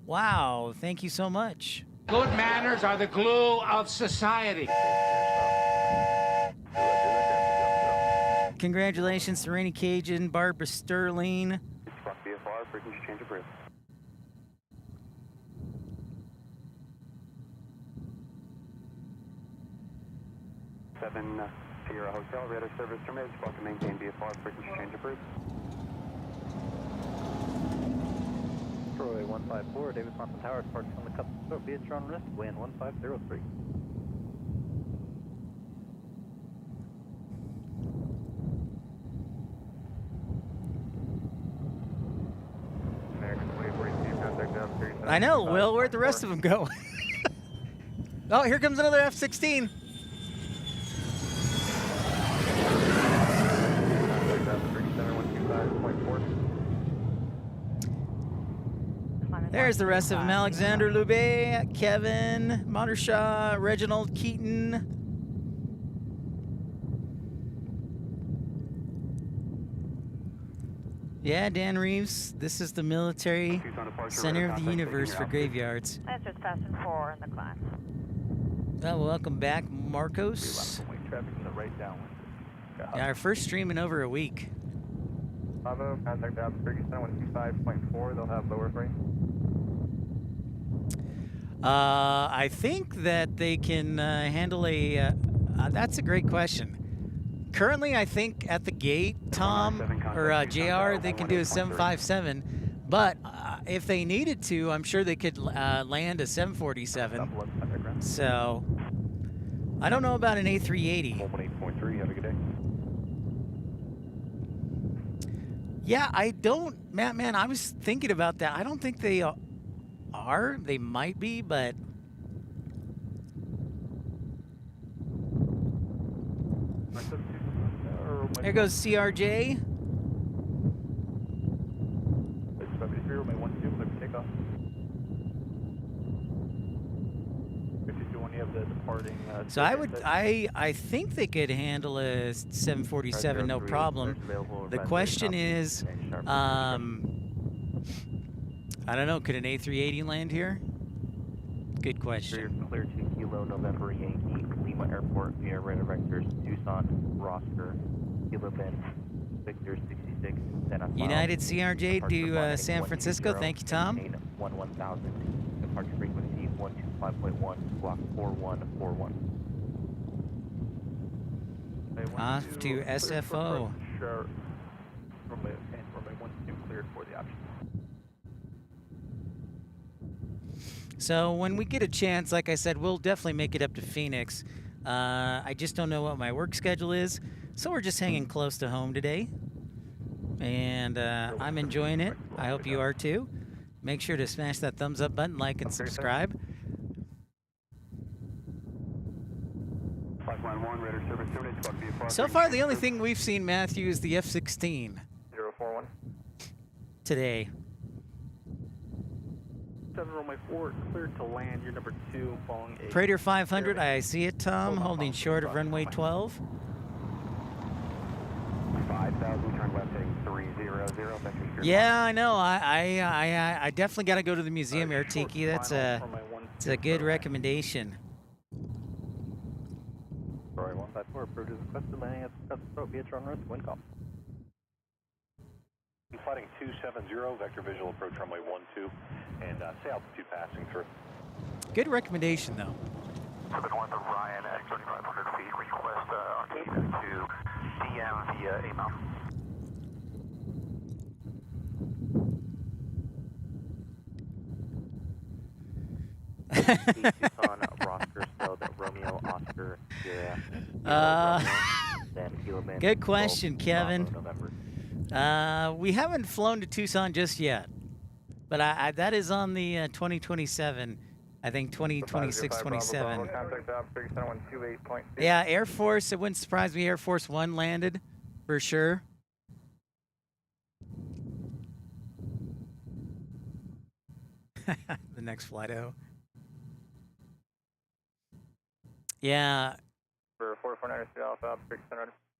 Wow, thank you so much. Good manners are the glue of society. Congratulations to Rainy Cajun, Barbara Sterling. Fox VFR, frequency change approved. 7 Sierra Hotel, radar service terminated. Squawk to maintain VFR, frequency change approved. Troy 154, Davis Mountain Tower, parked on the custom slope, Beatron wrist, wind 1503. I know, Will. Where'd the rest of them go? Oh, here comes another F-16. There's the rest of them. Alexander Loubet, Kevin Mottershaw, Reginald Keaton. Yeah, Dan Reeves. This is the military center of the universe for graveyards. Lancer's passing 4 in the class. Well, welcome back, Marcos. Traffic in the right downwind. Yeah, our first stream in over a week. Bravo, contact Albuquerque Center 125.4. They'll have lower frame. I think that they can handle a. That's a great question. Currently, I think at the gate, Tom or JR, they can do a 757. But if they needed to, I'm sure they could land a 747. So I don't know about an A380. 18.3. Have a good day. Yeah, I don't, man, I was thinking about that. I don't think they are. They might be, but there goes CRJ. So I think they could handle a 747 no problem. The question is, I don't know, could an A380 land here? Good question. Clear to Kilo November Yankee, Lima Airport via radar vectors, Tucson, Rosker, Kilo Bend, Victor 66, United CRJ to San Francisco. Thank you, Tom. 1000, departure frequency 125.1, block 4141. Off to SFO. Runway 12 cleared for the option. So when we get a chance, like I said, we'll definitely make it up to Phoenix. I just don't know what my work schedule is, so we're just hanging close to home today. And I'm enjoying it. I hope you are too. Make sure to smash that thumbs up button, like, and subscribe. So far, the only thing we've seen, Matthew, is the F-16 041. today. 7 runway 4 cleared to land. You're number 2 following a Prater 500, I see it, Tom, holding short of runway 12. 5000, turn left heading 300. Yeah, I know. I definitely got to go to the museum, Air Tiki. That's it's a good recommendation. Roy 154 approved as requested, landing at the throat via turn right, wind call. Fighting 270, vector visual approach runway 12, and say altitude passing through. Good recommendation, though. For the north of Ryan at 3,500 feet, request Arcadian to CM via AMOUNT. Tucson, Rosker, spelled Romeo, Oscar, Sierra, good question, Kevin. We haven't flown to Tucson just yet, but that is on the 2027, I think 2026, 27. Yeah, Air Force, it wouldn't surprise me, Air Force One landed, for sure. The next flight out. Yeah.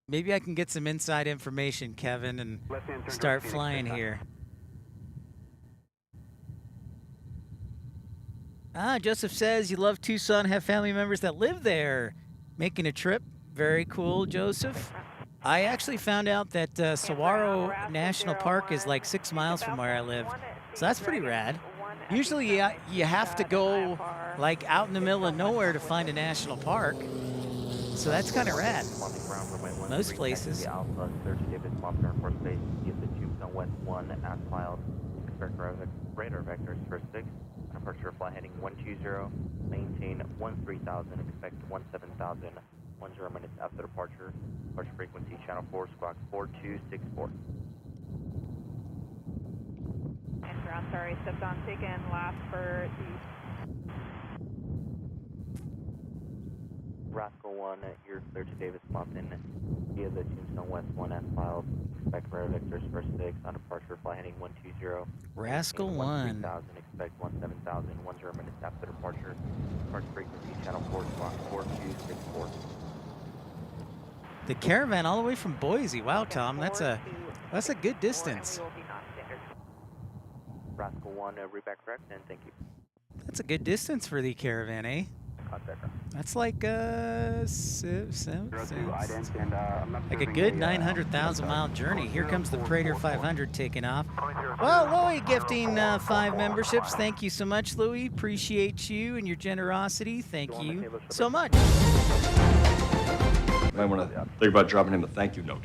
Maybe I can get some inside information, Kevin, and start flying here. Joseph says you love Tucson, have family members that live there. Making a trip. Very cool, Joseph. I actually found out that Saguaro National Park is like 6 miles from where I live. So that's pretty rad. Usually you have to go like out in the middle of nowhere to find a national park. So that's kind of rad. Most places. Alpha, clear to Davis, Mountain Air Force Base, via the Tucson West 1 as filed. Expect radar vectors for 6. Departure flight heading 120. Maintain 13,000. Expect 17,000. 10 minutes after departure. Departure frequency channel 4, squawk 4264. And ground, sorry, stepped on taken last for the Rascal 1, you're clear to Davis Mountain via the Tucson West 1 as filed. Expect radar vectors for 6 on departure flight heading 120. Rascal 1. 13,000, expect 17,000, 10 minutes after departure. Departure frequency channel 4, squawk 4264. The Caravan all the way from Boise. Wow, Tom, that's a good distance. Rascal 1, read back correct, and thank you. That's a good distance for the Caravan, eh? That's like like a good 900,000-mile journey. Here comes the Praetor 500 taking off. Well, Louie gifting 5 memberships. Thank you so much, Louie. Appreciate you and your generosity. Thank you so much. Might want to think about dropping him a thank you note.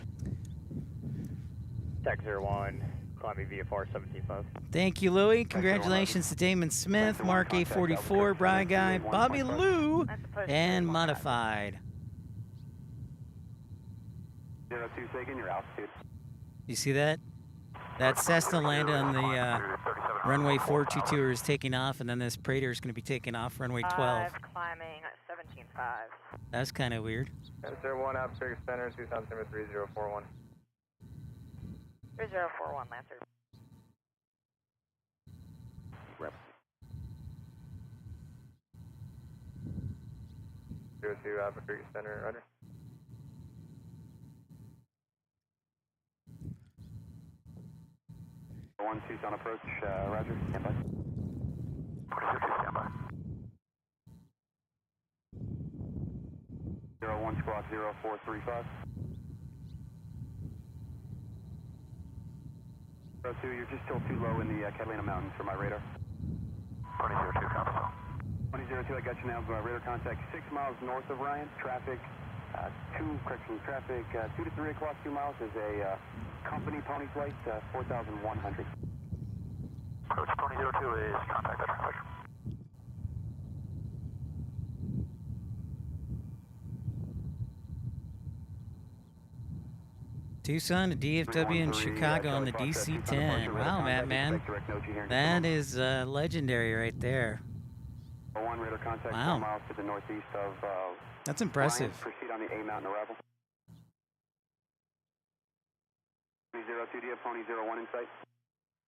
Tax 01, climbing VFR 17.5. Thank you, Louie. Congratulations to Damon Smith, Mark A44, Brian Guy, Bobby Lou, and Modified. 02 Sagan, your altitude. You see that? That Cessna landed on the runway 422 is taking off, and then this Praetor is going to be taking off runway 12. Climbing 17.5. That's kind of weird. Is there one atmospheric center, Tucson Timber 3041? 3041, Lancer. Rep. 02 atmospheric center, Roger. One Tucson approach, Roger, stand by. 22, stand by. 01 squawk 0435. 02, you're just still too low in the Catalina Mountains for my radar. 2002, copy. 2002, I got you now. Radar contact 6 miles north of Ryan. Traffic, 2 to 3 o'clock, 2 miles is a company pony flight, 4,100. Approach 2002 is contact at traffic. Tucson to DFW in Chicago on the DC-10. Wow, man. That is legendary right there. Radar contact 4 Wow. miles to the northeast of That's impressive. Ryan. Proceed on the A Mountain arrival. 02, do you have Pony 01 in sight?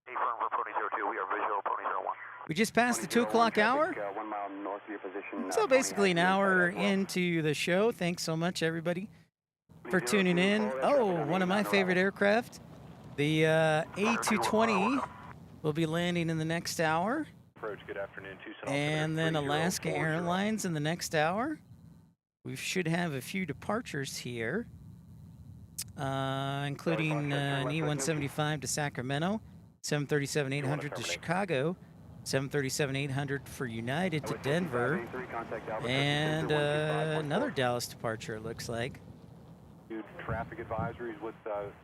Affirm for Pony 02, we are visual Pony 01. We just passed the 2 o'clock hour. 1 mile north of your position. So basically an hour into the show. Thanks so much, everybody, for tuning in. Oh, one of my favorite aircraft, the A220, will be landing in the next hour. Approach, good afternoon, Tucson. And then Alaska Airlines in the next hour. We should have a few departures here, including an E-175 to Sacramento, 737-800 to Chicago, 737-800 for United to Denver, and another Dallas departure, it looks like. Do traffic advisories with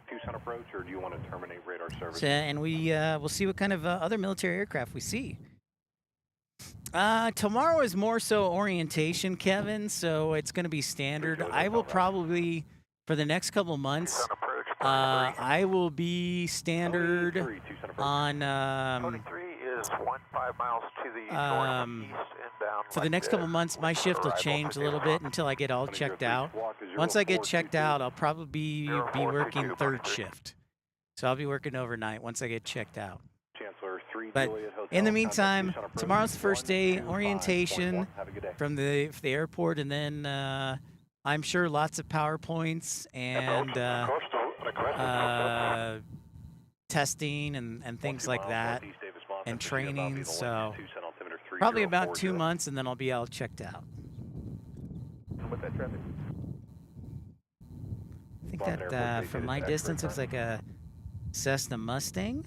Tucson approach, or do you want to terminate radar service? So, and we'll see what kind of other military aircraft we see. Tomorrow is more so orientation, Kevin, so it's going to be standard. I will probably, for the next couple months, I will be standard on 23 is 15 miles to the northeast inbound. for the next couple months, my shift will change a little bit until I get all checked out. Once I get checked out, I'll probably be working third shift. So I'll be working overnight once I get checked out. But in the meantime, tomorrow's the first day, orientation from the airport, and then I'm sure lots of PowerPoints and testing and things like that, and training. So probably about 2 months, and then I'll be all checked out. I think that from my distance looks like a Cessna Mustang.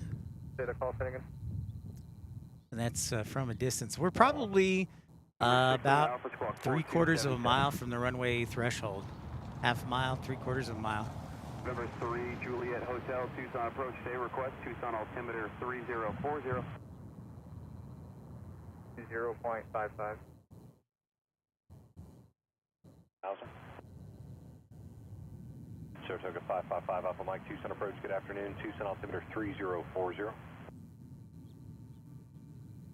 And that's from a distance. We're probably about 3/4 of a mile from the runway threshold. Half a mile, 3/4 of a mile. November 3, Juliet Hotel, Tucson approach, day request, Tucson altimeter 3040. 0.55. 1000. Saratoga 555 Alpha Mike, Tucson approach, good afternoon, Tucson altimeter 3040.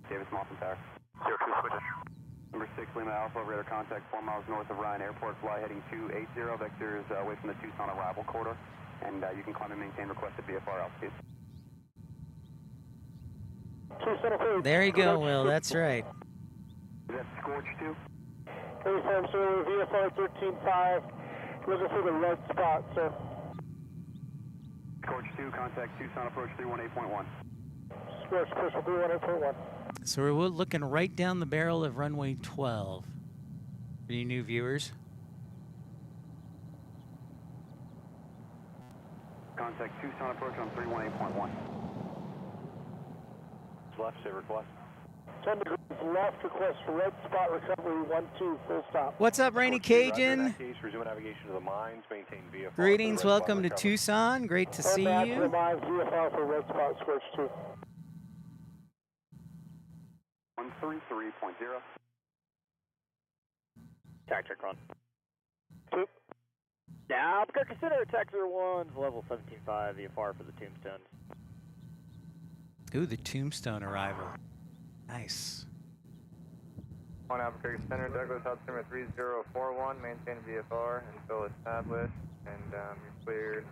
Davis Mountain Tower. 02 switches. Number 6, Lima Alpha, radar contact 4 miles north of Ryan Airport, fly heading 280, vectors away from the Tucson arrival corridor, and you can climb and maintain requested VFR altitude. There you go, Will, that's right. Is that Scorch 2? Affirm, sir, VFR 13.5, looking for the red spot, sir. Scorch 2, contact Tucson approach 318.1. Scorch, push 318.1. So we're looking right down the barrel of runway 12. For you new viewers. Contact Tucson approach on 318.1. Left, say request. 10 degrees left, request for red spot recovery 12, full stop. What's up, Rainy Cajun? Resume navigation to the mines, maintain VFR. Greetings, welcome to Tucson. Great to see Back to the you. mines, VFR for red spot, scorch 2. 133.0. Tack check run. 2. Albuquerque Center, Tack 01, level 17.5, VFR for the Tombstones. Ooh, the Tombstone arrival. Nice. On Albuquerque Center, Douglas altimeter 3041, maintain VFR until established, and you're cleared.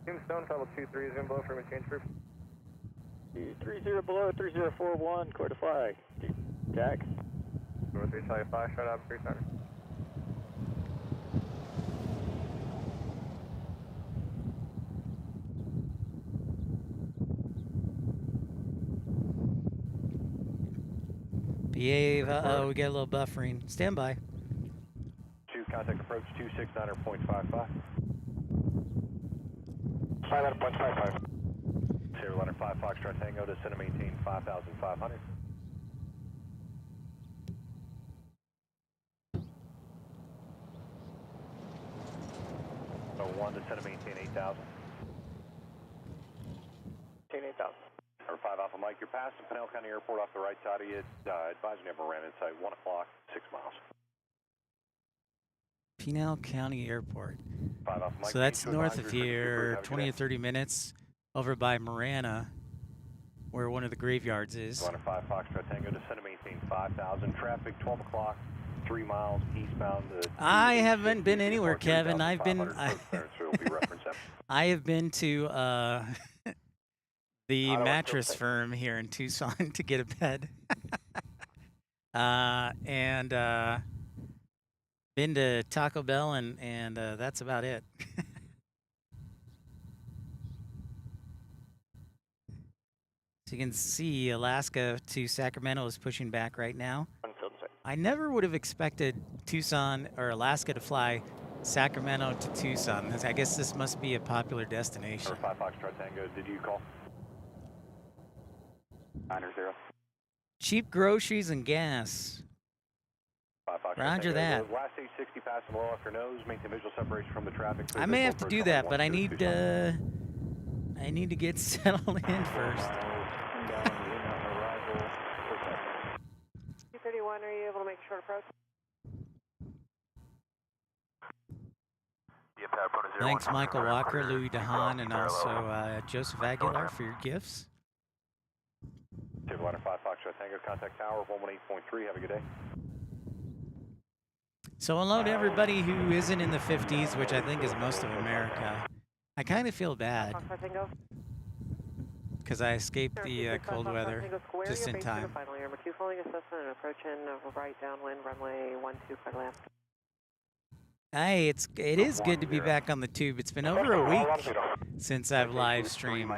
Tombstone, level 23, zoom below for image change group. 30 below, 3041, clear to fly. Tack. 43, Charlie 5, shut Albuquerque Center. Behave. Uh-oh, we get a little buffering. Stand by. 2, contact approach 269.55. 500.55. Saber Letter 5 Foxtrot Tango to center maintain 5,500. So 1 to center maintain 8,000. Maintain 8,000. Or 5 Alpha Mike, you're past the Pinell County Airport off the right side of you. Advise you never ran inside 1 o'clock, 6 miles. Pinell County Airport. 5 Alpha Mike. So that's north of here, 20 or 30 minutes over by Marana, where one of the graveyards is. 1 to 5 Foxtrot Tango to center maintain 5,000. Traffic 12 o'clock, 3 miles eastbound. I haven't been anywhere, Kevin. I have been to the mattress firm here in Tucson to get a bed. And been to Taco Bell, and that's about it. So you can see Alaska to Sacramento is pushing back right now. I never would have expected Tucson or Alaska to fly Sacramento to Tucson. I guess this must be a popular destination. 5 Foxtrot Tango, did you call? 9-0. Cheap groceries and gas. 5 Foxtrot Roger Tango. that. Last 860 passing below off your nose, maintain visual separation from the traffic. I may have to do that, but I need to get settled in first. 231, are you able to make short approach? Thanks, Michael Walker, Louis DeHaan, and also Joseph Aguilar for your gifts. Table Ladder 5 Foxtrot Tango, contact tower 118.3. Have a good day. So hello to everybody who isn't in the 50s, which I think is most of America. I kind of feel bad because I escaped the cold weather just in time. Finally, number 2 following assessment and approaching right downwind, runway 12, clear to land. Hey, it is good to be back on the tube. It's been over a week since I've live streamed.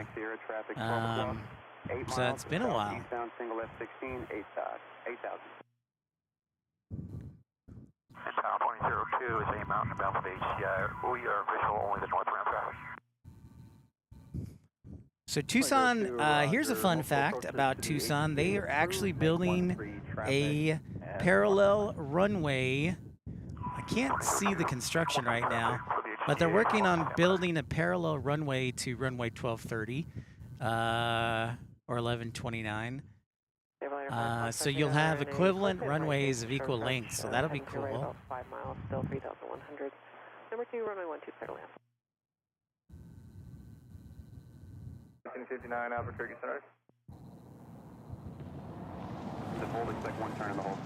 So it's been a while. Eastbound single F16, 8,000. Tower 2002 is a mountain bound for the HCI. We are visual only the northbound traffic. So Tucson, here's a fun fact about Tucson. They are actually building a parallel runway. I can't see the construction right now, but they're working on building a parallel runway to runway 1230 or 1129. So you'll have equivalent runways of equal length, so that'll be cool. 5 miles, still 3,100. Number 2, runway 12, clear to land. 1959 Albuquerque Center. The hold, expect 1 turn in the hold.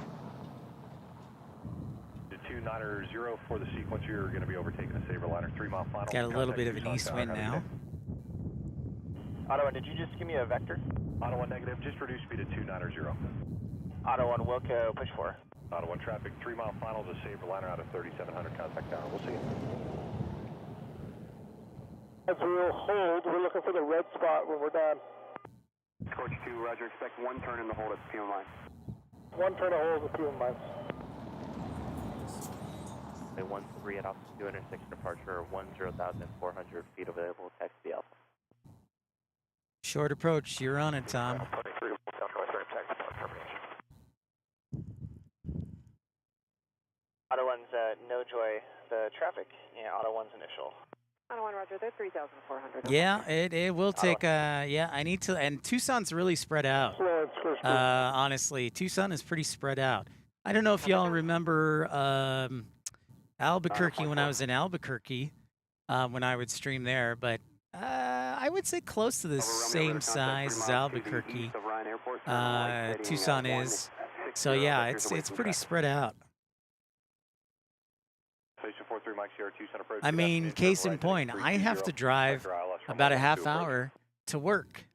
The 290 for the sequence, you're going to be overtaking the Saber Liner 3 mile final. Got a little bit of an east wind now. Ottawa, did you just give me a vector? Ottawa negative, just reduce speed to 290. Ottawa 1, Wilco, push 4. Ottawa traffic, 3 mile final to Saber Liner out of 3700 contact tower. We'll see you. As we'll hold, we're looking for the red spot when we're done. Scorch 2, roger, expect 1 turn in the hold at the fuel line. 1 turn to hold at the fuel mines. runway 13 at altitude 206, departure 10,400 feet available, taxi Alpha. Short approach, you're on it, Tom. Auto 1's no joy, the traffic, Auto 1's initial. Auto 1, roger, they're 3,400. Yeah, it will take, yeah, I need to, and Tucson's really spread out. Honestly, Tucson is pretty spread out. I don't know if y'all remember Albuquerque when I was in Albuquerque, when I would stream there, but I would say close to the same size as Albuquerque. Tucson is. So yeah, it's pretty spread out. I mean, case in point, I have to drive about a half hour to work.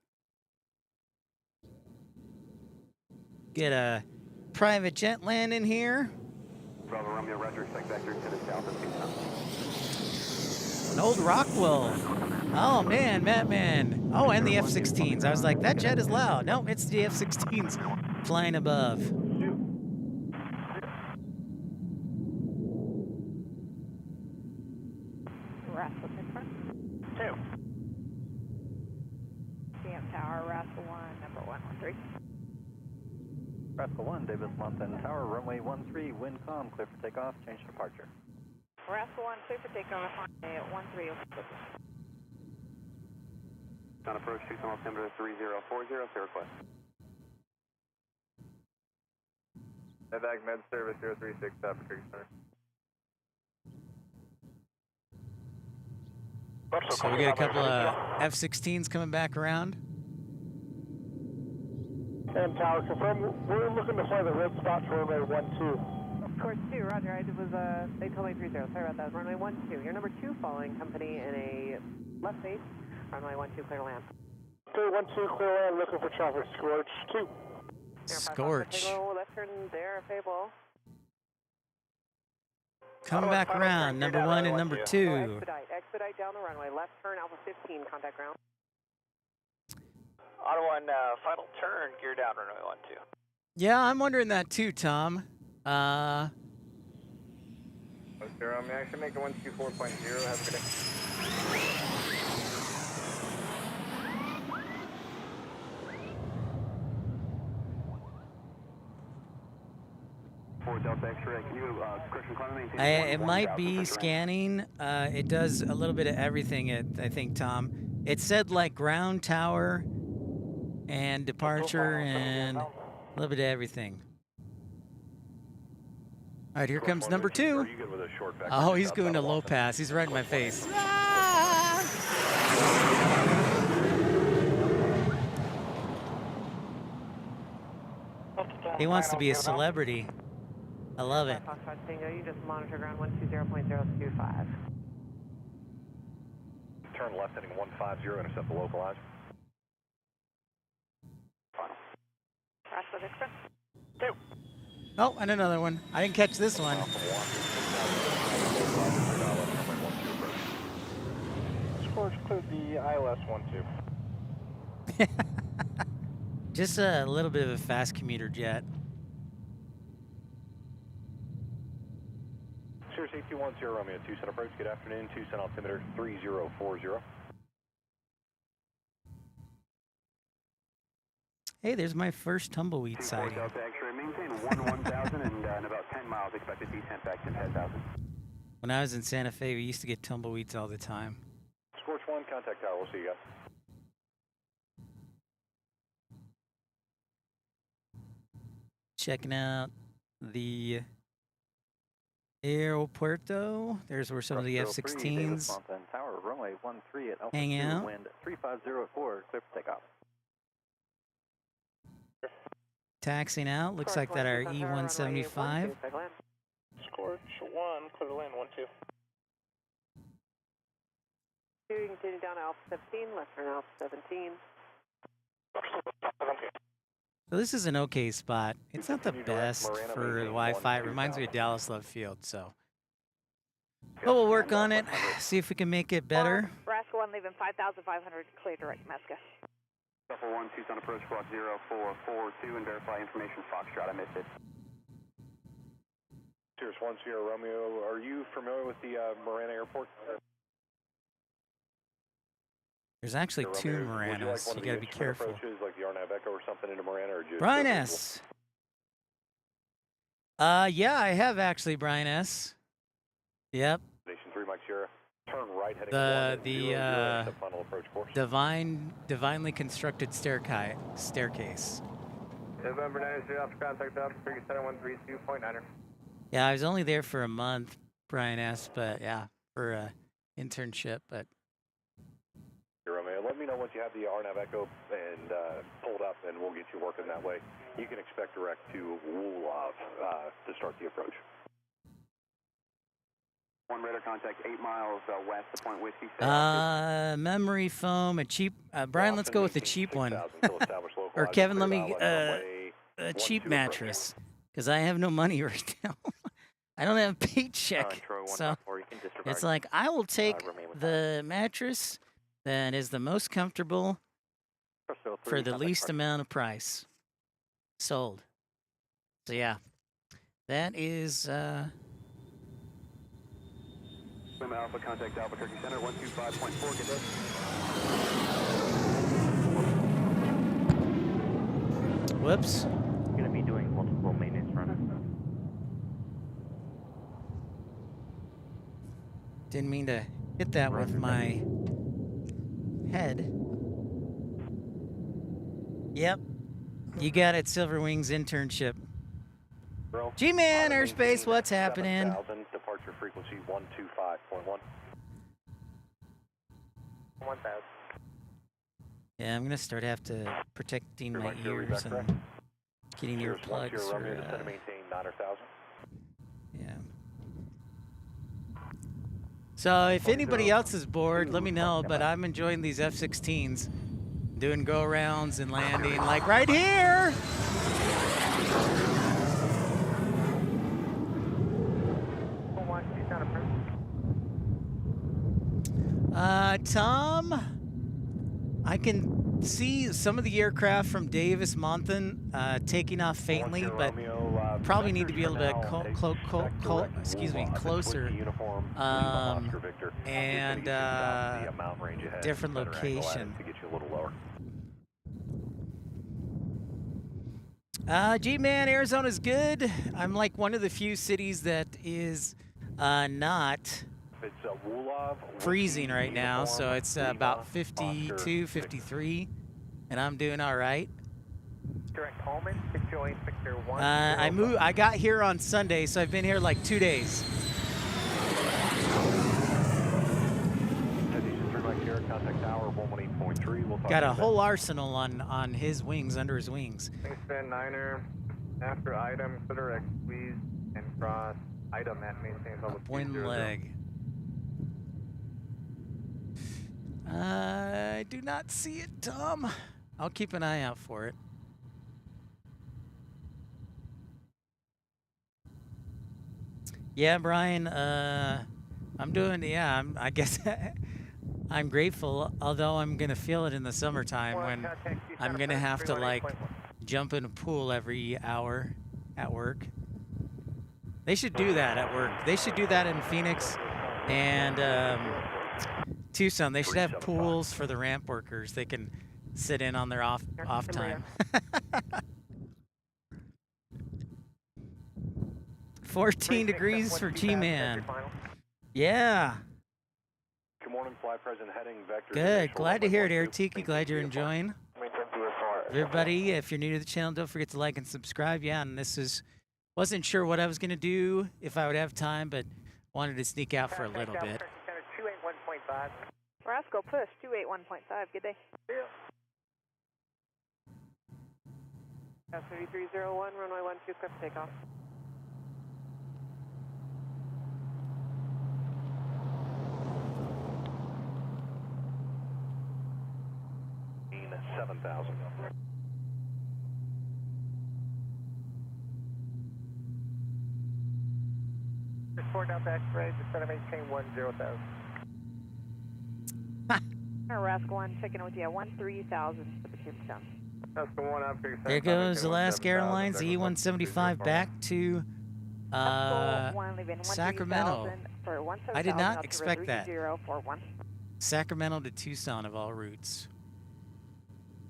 Get a private jet landing here. Bravo Romeo, roger, expect vector to the south of Tucson. An old Rockwell. Oh man, Batman. Oh, and the F-16s. I was like, that jet is loud. No, it's the F-16s flying above. Rascal 2. CM Tower, Rascal 1, number 113. Rascal 1, Davis Mountain Tower, runway 13, wind calm, clear for takeoff, change departure. Rascal 1, clear for takeoff, runway 13. On approach, Tucson altimeter 3040, say request. Medevac Med Service 036, Albuquerque Center. So we get a couple of F-16s coming back around. And Tower, confirm, we're looking to fly the red spot to runway 12. Course 2, roger, they told me 30, sorry about that, runway 12. You're number 2 following company in a left base, runway 12, clear to land. Okay, 12, clear land, looking for traffic, Scorch 2. Scorch. Left turn there, Fable. Coming back around, number 1 and number 2. Expedite down the runway, left turn, Alpha 15, contact ground. Auto 1, final turn, gear down, runway 12. Yeah, I'm wondering that too, Tom. I'm actually making 124.0, have a good day. It might be scanning. It does a little bit of everything, I think, Tom. It said like ground tower and departure and a little bit of everything. All right, here comes number 2. Oh, he's going to low pass. He's right in my face. He wants to be a celebrity. I love it. You just monitor ground 120.025. Turn left heading 150, intercept the localizer. Rascal Express 2. Oh, and another one. I didn't catch this one. Scorch, clear the ILS 12. Just a little bit of a fast commuter jet. Sirius 8210 Romeo, Tucson approach, good afternoon, Tucson altimeter 3040. Hey, there's my first tumbleweed sighting. Maintain 1000 and in about 10 miles, expected descent back to 10,000. When I was in Santa Fe, we used to get tumbleweeds all the time. Scorch 1, contact tower, we'll see you guys. Checking out the aeropuerto. There's where some of the F-16s Tower, runway 13 at hang out. Wind 3504, clear for takeoff. Taxiing out. Looks like that our E-175. Scorch 1, clear to land 12. You can continue down to Alpha 17, left turn Alpha 17. So this is an okay spot. It's not the best for the Wi-Fi. It reminds me of Dallas Love Field, so. But we'll work on it, see if we can make it better. Rascal 1 leaving 5,500, clear direct Mesca. Shuffle 1, Tucson approach block 0442 and verify information Foxtrot, I missed it. Sirius 10 Romeo, are you familiar with the Marana Airport? There's actually two Maranas, so you gotta be careful. Like the Arnav Echo or something into Marana, or just Brian S. Yeah, I have actually, Brian S. Yep. Station 3 Mike Sierra. Turn right heading The final approach course. divinely constructed staircase. November 93 off contact up, Freaky Center 132.9er. Yeah, I was only there for a month, Brian S. But yeah, for a internship. But Romeo, let me know once you have the Arnav Echo and pulled up, and we'll get you working that way. You can expect direct to Wulov to start the approach. One radar contact 8 miles west of Point Whiskey. Memory foam, a cheap. Brian, let's go with the cheap one. Or Kevin, let me a cheap mattress, because I have no money right now. I don't have a paycheck, so it's like I will take the mattress that is the most comfortable for the least amount of price. Sold. So yeah, that is. Alpha, contact Albuquerque Center 125.4. Good day. Whoops. We're going to be doing multiple maintenance runs. Didn't mean to hit that with my head. Yep. You got it, Silver Wings internship. G-Man Airspace, what's happening? Departure frequency 125.1. 1000. Yeah, I'm gonna start protecting my ears and getting earplugs. Yeah. So if anybody else is bored, let me know. But I'm enjoying these F-16s, doing go-arounds and landing, like right here. Tom, I can see some of the aircraft from Davis Monthan taking off faintly, but probably need to be a little bit closer and different location. G-Man, Arizona's good. I'm like one of the few cities that is not freezing right now, so it's about 52, 53, and I'm doing all right. Direct Holman, 608, Victor 1. I got here on Sunday, so I've been here like 2 days. Got a whole arsenal on his wings, under his wings. Wingspan 9er, after item, consider X squeeze and cross item at maintain level 200. One leg. I do not see it, Tom. I'll keep an eye out for it. Yeah, Brian, I'm doing, yeah, I guess I'm grateful, although I'm going to feel it in the summertime when I'm going to have to, like, jump in a pool every hour at work. They should do that at work. They should do that in Phoenix and Tucson. They should have pools for the ramp workers. They can sit in on their off time. 14 degrees for G-Man. Yeah. Good morning, Fly President heading vector. Good. Glad to hear it, Air Tiki. Glad you're enjoying. Everybody, if you're new to the channel, don't forget to like and subscribe. Yeah, and wasn't sure what I was going to do, if I would have time, but wanted to sneak out for a little bit. 281.5. Roscoe, push 281.5. Good day. F3301, runway 12, clear for takeoff. Mean 7,000. Report out to X-ray, just try to maintain 10,000. Rascal 1, checking with you at 13,000 for the Tucson. That's the one up here. There goes Alaska Airlines, E-175 back to Sacramento. I did not expect that. Sacramento to Tucson of all routes.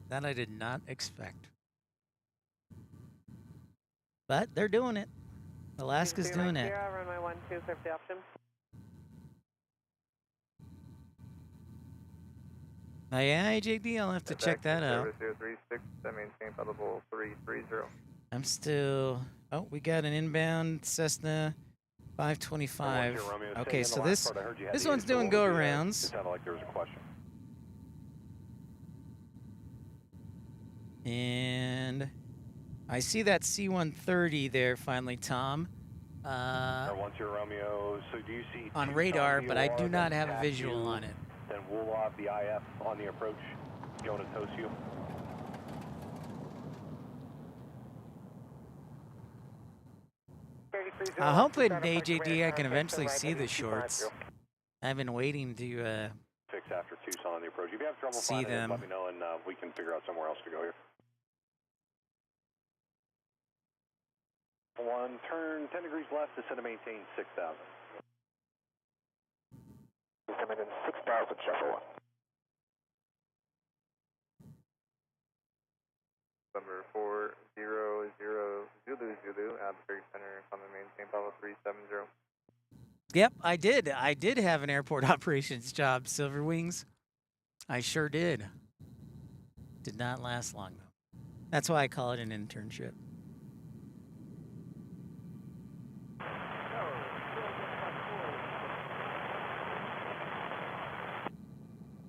That I did not expect. But they're doing it. Alaska's doing it. Runway 12, clear for the option. Yeah, AJD, I'll have to check that out. 036, maintain level 330. I'm still... Oh, we got an inbound Cessna 525. Okay, so this one's doing go-arounds. It sounded like there was a question. And I see that C-130 there finally, Tom. Romeo. So do you see on radar, but I do not have a visual on it. Then we'll have the IF on the approach going to toast you. Hopefully at AJD I can eventually see the shorts. I've been waiting to fix after Tucson on the approach. If you have trouble see finding them. it, let me know and we can figure out somewhere else to go here. One, turn 10 degrees left, descend to maintain 6,000. Coming in 6,000, shuffle 1. Number 400 Zulu, Albuquerque Center, come and maintain level 370. Yep, I did. I did have an airport operations job, Silver Wings. I sure did. Did not last long, though. That's why I call it an internship.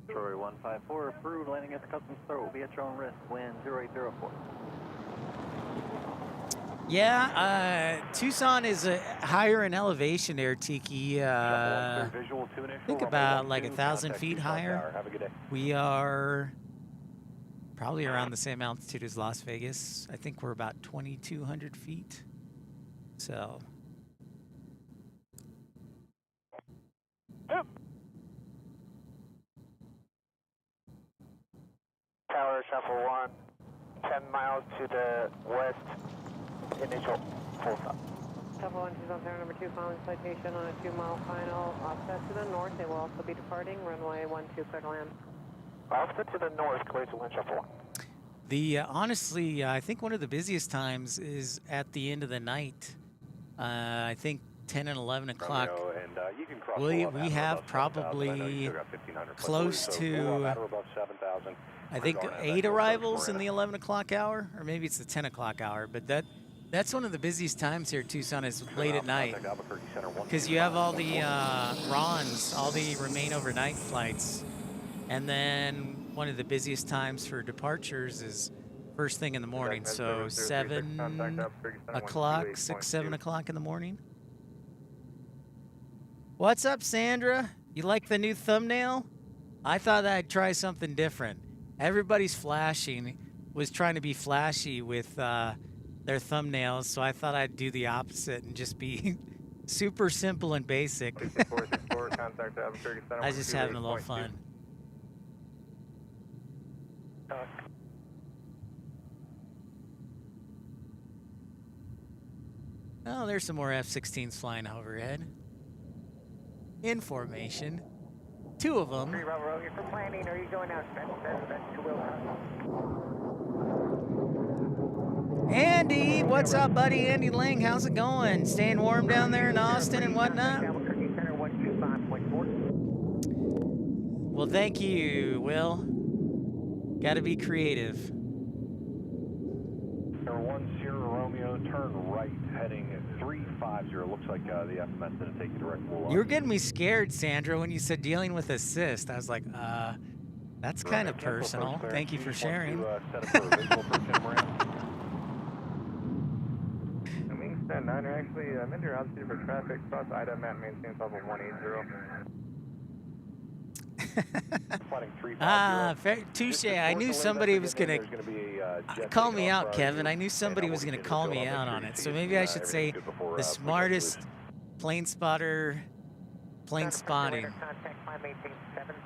Troy 154, approved, landing at the customs throat will be at your own risk, wind 0804. Yeah, Tucson is higher in elevation there, Tiki. I think about like 1,000 feet higher. We are probably around the same altitude as Las Vegas. I think we're about 2,200 feet. So. Tower, shuffle 1, 10 miles to the west, initial full stop. Shuffle 1, Tucson Tower number 2, following citation on a 2-mile final offset to the north. They will also be departing, runway 12, clear to land. Offset to the north, clear to land, shuffle 1. Honestly, I think one of the busiest times is at the end of the night. I think 10 and 11 o'clock. We have probably close to, I think, 8 arrivals in the 11 o'clock hour, or maybe it's the 10 o'clock hour. But that's one of the busiest times here at Tucson is late at night, because you have all the RONs, all the remain overnight flights, and then one of the busiest times for departures is first thing in the morning, so 7 o'clock, 6, 7 o'clock in the morning. What's up, Sandra? You like the new thumbnail? I thought I'd try something different. Everybody's was trying to be flashy with their thumbnails, so I thought I'd do the opposite and just be super simple and basic. I was just having a little fun. Oh, there's some more F-16s flying overhead. In formation. 2 of them. You're for planning, or are you going out? Andy, what's up, buddy? Andy Lang, how's it going? Staying warm down there in Austin and whatnot? Well, thank you, Will. Gotta be creative. 10 Romeo, turn right, heading 350. Looks like the FMS didn't take you direct. You were getting me scared, Sandra, when you said dealing with assist. I was like, that's kind of personal. Thank you for sharing. Wingstand 9 are actually under altitude for traffic, cross item at maintain level 180. Touche. I knew somebody was going to call me out, Kevin. I knew somebody was going to call me out on it. So maybe I should say the smartest plane spotter, plane spotting.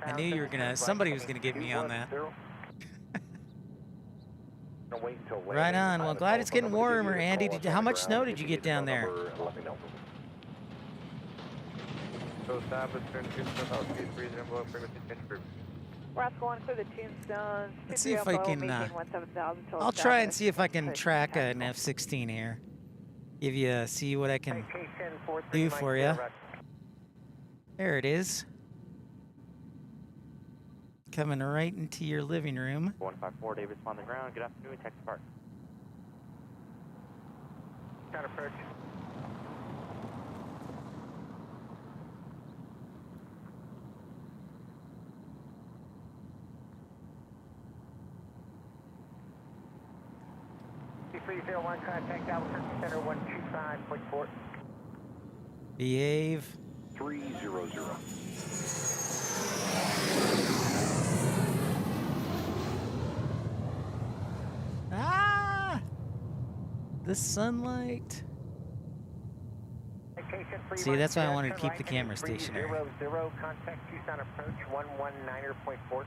I knew you were going to, somebody was going to get me on that. Wait until landing. Right on. Well, I have a glad it's getting telephone number to warmer, give you to Andy. call us How on the much ground. snow If did you need get the down phone there? number, let me know. So established in Tucson, altitude 30 below frequency change group. Rascal 1 clear the Tombstone. Let's see if I can, maintain 17,000 till I'll try and established. see if I can Push track tactical. an F-16 here. Give you see what I can Citation do 43 for you. There it is. Coming right into your living room. 154, David's on the ground. Good afternoon, Texas Park. Counter approach. C301, contact Albuquerque Center 125.4. Behave. 300. Ah! The sunlight. See, that's why I wanted to keep the camera stationary. 300, contact Tucson approach 119.4.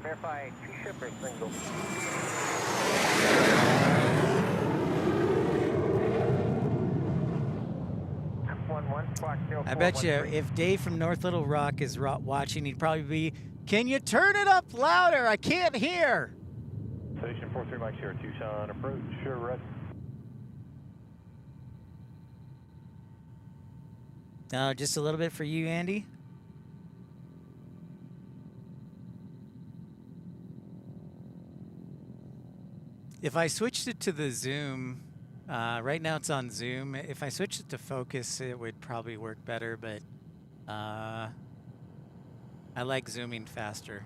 Verify two shipper single. I bet you if Dave from North Little Rock is watching, he'd probably be, "Can you turn it up louder? I can't hear." Station 43 Mike Sierra Tucson approach. Sure, ready. Just a little bit for you, Andy. If I switched it to the zoom, right now it's on zoom. If I switched it to focus, it would probably work better, but I like zooming faster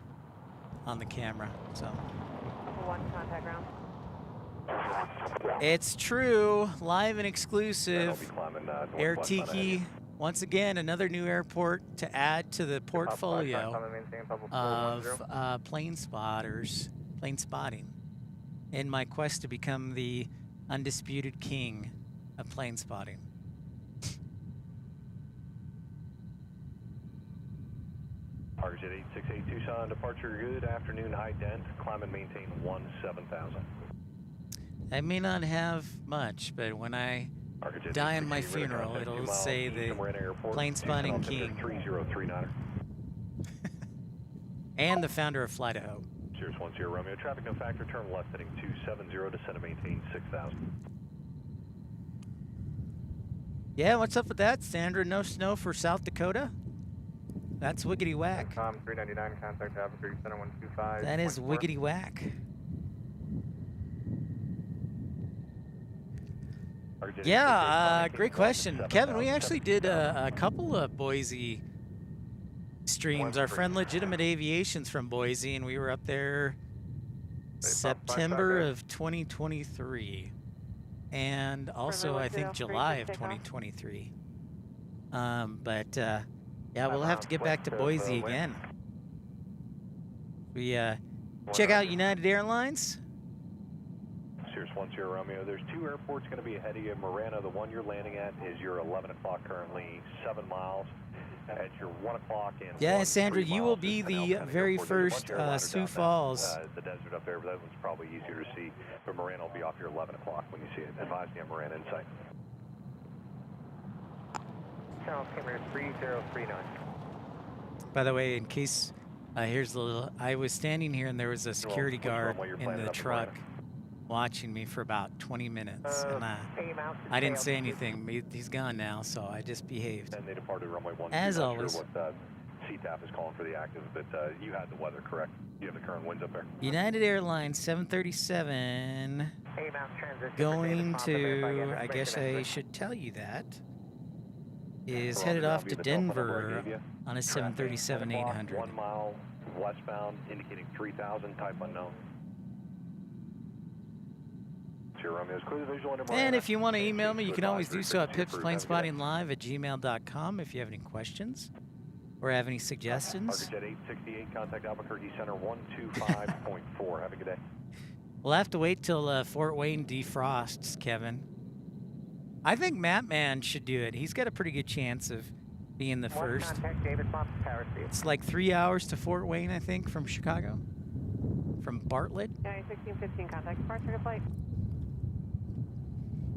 on the camera, so. 1 contact ground. It's true, live and exclusive. I'll be climbing, Air northwest Tiki, once again, another new airport to add to the portfolio of plane spotting, in my quest to become the undisputed king of plane spotting. Target 868 Tucson, departure good afternoon, high dent, climb and maintain 17,000. I may not have much, but when I die in my funeral, it'll say the plane spotting king and the founder of Flight Hope. Cheers 10 Romeo, traffic no factor, turn left heading 270, descend and maintain 6,000. Yeah, what's up with that, Sandra? No snow for South Dakota? That's wiggity whack. Tom 399, contact Albuquerque Center 125. That is wiggity whack. Yeah, great question. Kevin, we actually did a couple of Boise streams. Our friend Legitimate Aviation's from Boise, and we were up there September of 2023. And also, I think, July of 2023. Yeah, we'll have to get back to Boise again. We check out United Airlines. Sirius 10 Romeo, there's 2 airports going to be ahead of you. Marana, the one you're landing at is your 11 o'clock currently, 7 miles. At your 1 o'clock and yeah, Sandra, you will be the very first Sioux Falls. The desert up there, but that one's probably easier to see. But Marana will be off your 11 o'clock when you see it. Advise me on Marana in sight. Channel camera 3039. By the way, in case, here's the little, I was standing here and there was a security guard in the truck watching me for about 20 minutes, and I didn't say anything. He's gone now, so I just behaved. And they departed runway 12. As always. Sure what CTAF is calling for the active, but you had the weather correct. You have the current winds up there. United Airlines 737 going to, I guess I should tell you that, is headed off to Denver on a 737-800. 1 mile westbound, indicating 3,000, type unknown. And if you want to email me, you can always do so at pipsplainsspottinglive@gmail.com if you have any questions or have any suggestions. Target 868, contact Albuquerque Center 125.4. Have a good day. We'll have to wait till Fort Wayne defrosts, Kevin. I think Mattman should do it. He's got a pretty good chance of being the first. Contact David Bob Tower Speed. It's like 3 hours to Fort Wayne, I think, from Chicago. From Bartlett. Yeah, 1615 contact departure flight.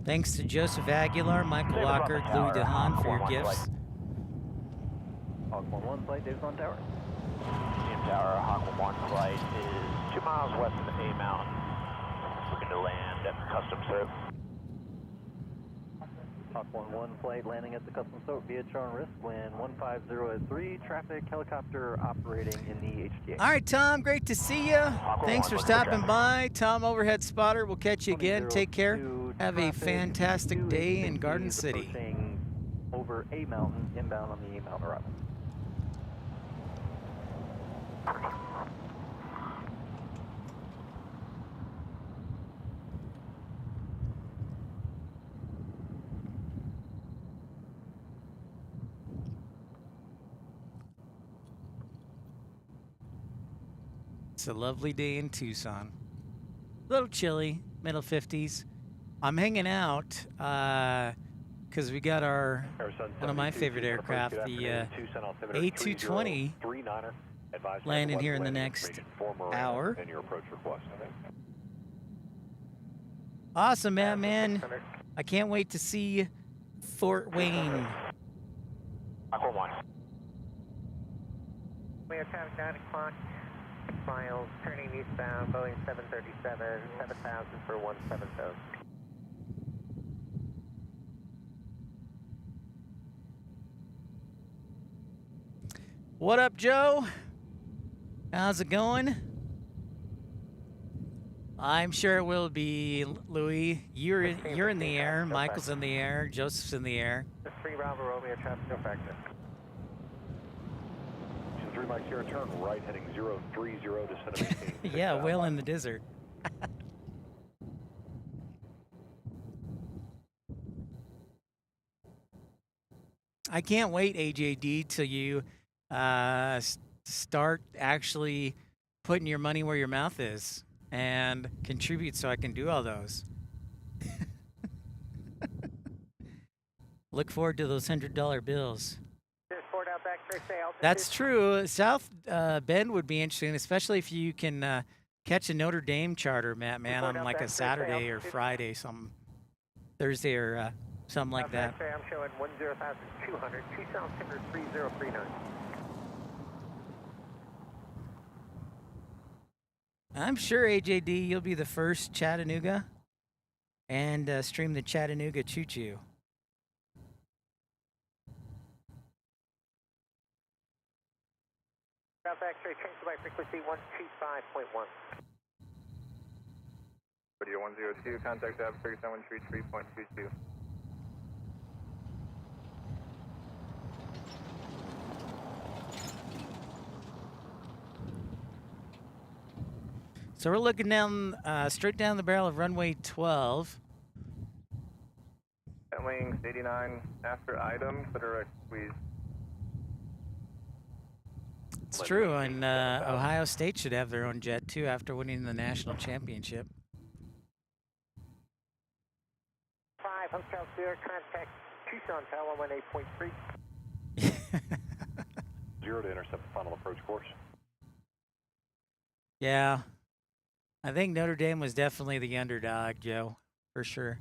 Thanks to Joseph Aguilar, Michael Walker, Louis DeHaan for your gifts. Hawk 1-1 flight, Davis on tower. GM Tower, Hawk 1 flight is 2 miles west of A Mountain. Looking to land at customs service. Hawk 1-1 flight landing at the customs boat via Charn Risk, wind 150 traffic helicopter operating in the HTA. All right, Tom, great to see you. Thanks for stopping by. Tom, overhead spotter. We'll catch you again. Take care. Have a fantastic day in Garden City. Over A Mountain, inbound on the A Mountain arrival. It's a lovely day in Tucson. A little chilly, middle 50s. I'm hanging out because we got our one of my favorite aircraft, the A220, landing here in the next hour. Awesome, man. I can't wait to see Fort Wayne. We have traffic 9 o'clock. 6 miles, turning eastbound, Boeing 737, 7000 for 170. What up, Joe? How's it going? I'm sure it will be, Louis. You're in the air. Michael's in the air. Joseph's in the air. 3 Bravo Romeo, traffic no factor. 3 Mike Sierra, turn right, heading 030 to center. Yeah, whale in the desert. I can't wait, AJD, till you start actually putting your money where your mouth is and contribute so I can do all those. Look forward to those $100 bills. That's true. South Bend would be interesting, especially if you can catch a Notre Dame charter, man, on like a Saturday or Friday, some Thursday or something like that. I'm showing 10,200, Tucson Timber 3039. I'm sure, AJD, you'll be the first Chattanooga and stream the Chattanooga Choo Choo. South X-ray, change to by frequency 125.1. Video 102, contact Albuquerque 733.22. So we're looking down, straight down the barrel of runway 12. Wings 89 after item, for direct squeeze. It's true, and Ohio State should have their own jet too after winning the national championship. 5 Hotel Sierra, contact Tucson Tower 118.3. 0 to intercept the final approach course. Yeah, I think Notre Dame was definitely the underdog, Joe, for sure.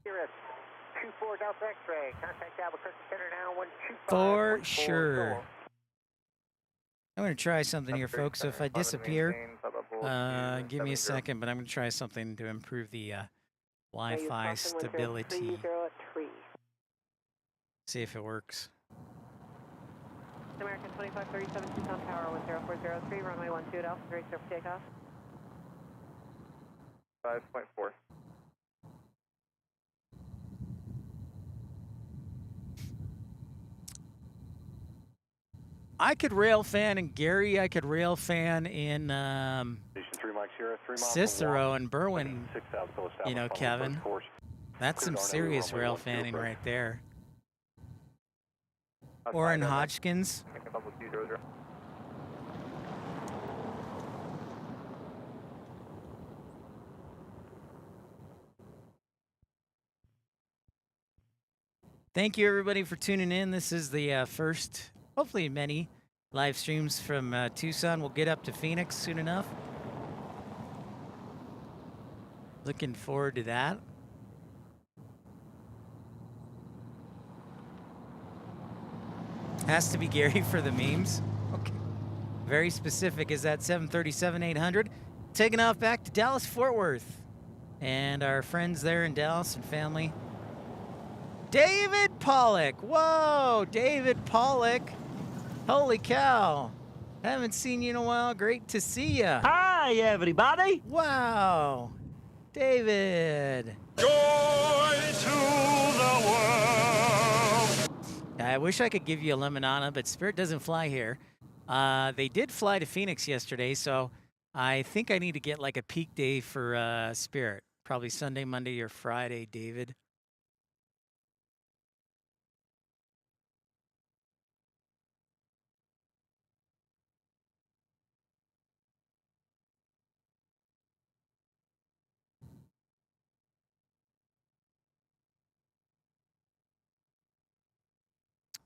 Sierra 24 Delta X-ray, contact Albuquerque Center now 125.4. For sure. I'm going to try something here, folks. So if I disappear, give me a second, but I'm going to try something to improve the Wi-Fi stability. See if it works. American 2537 Tucson Tower 10403, runway 12 at Alpha, ready for takeoff. 5.4. I could rail fan in Gary. I could rail fan in Station 3 Mike Sierra, 3 miles Cicero and Berwyn. 6 south, You know, Kevin. That's some serious rail fanning right there. Or in Hodgkins. Thank you, everybody, for tuning in. This is the first, hopefully many, live streams from Tucson. We'll get up to Phoenix soon enough. Looking forward to that. Has to be Gary for the memes. Okay. Very specific. Is that 737-800? Taking off back to Dallas-Fort Worth. And our friends there in Dallas and family. David Pollock. Whoa, David Pollock. Holy cow. Haven't seen you in a while. Great to see you. Hi, everybody. Wow. David. Joy to the world. I wish I could give you a lemonada, but Spirit doesn't fly here. They did fly to Phoenix yesterday, so I think I need to get like a peak day for Spirit. Probably Sunday, Monday, or Friday, David.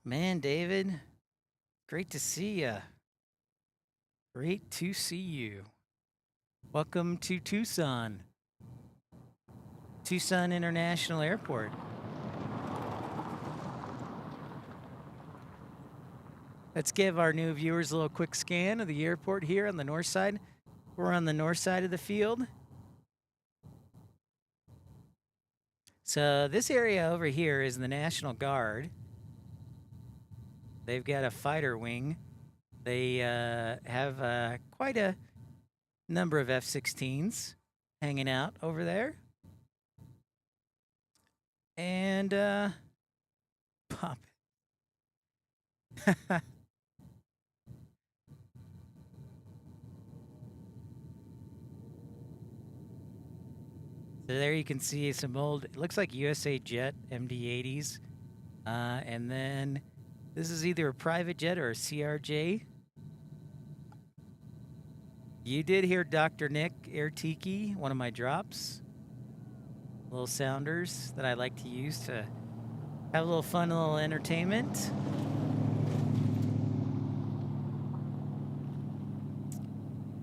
Man, David, great to see you. Great to see you. Welcome to Tucson. Tucson International Airport. Let's give our new viewers a little quick scan of the airport here on the north side. We're on the north side of the field. So this area over here is the National Guard. They've got a fighter wing. They have quite a number of F-16s hanging out over there. And pop it. So there you can see some old, it looks like USA Jet MD-80s. And then this is either a private jet or a CRJ. You did hear Dr. Nick Airtiki, one of my drops. Little sounders that I like to use to have a little fun, a little entertainment.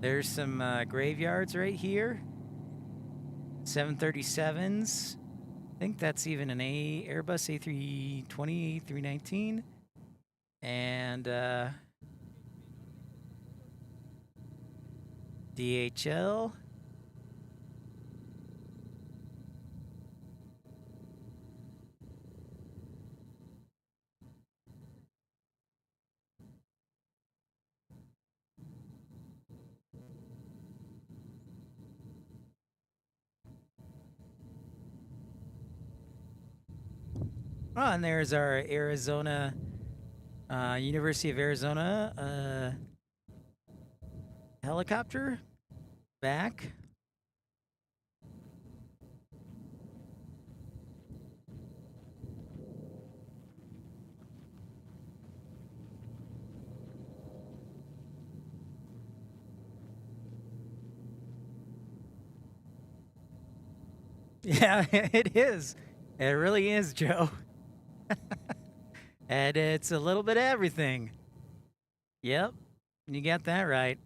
There's some graveyards right here. 737s. I think that's even an Airbus A320, A319. And DHL. Oh, and there's our Arizona, University of Arizona helicopter back. Yeah, it is. It really is, Joe. And it's a little bit of everything. Yep, you got that right.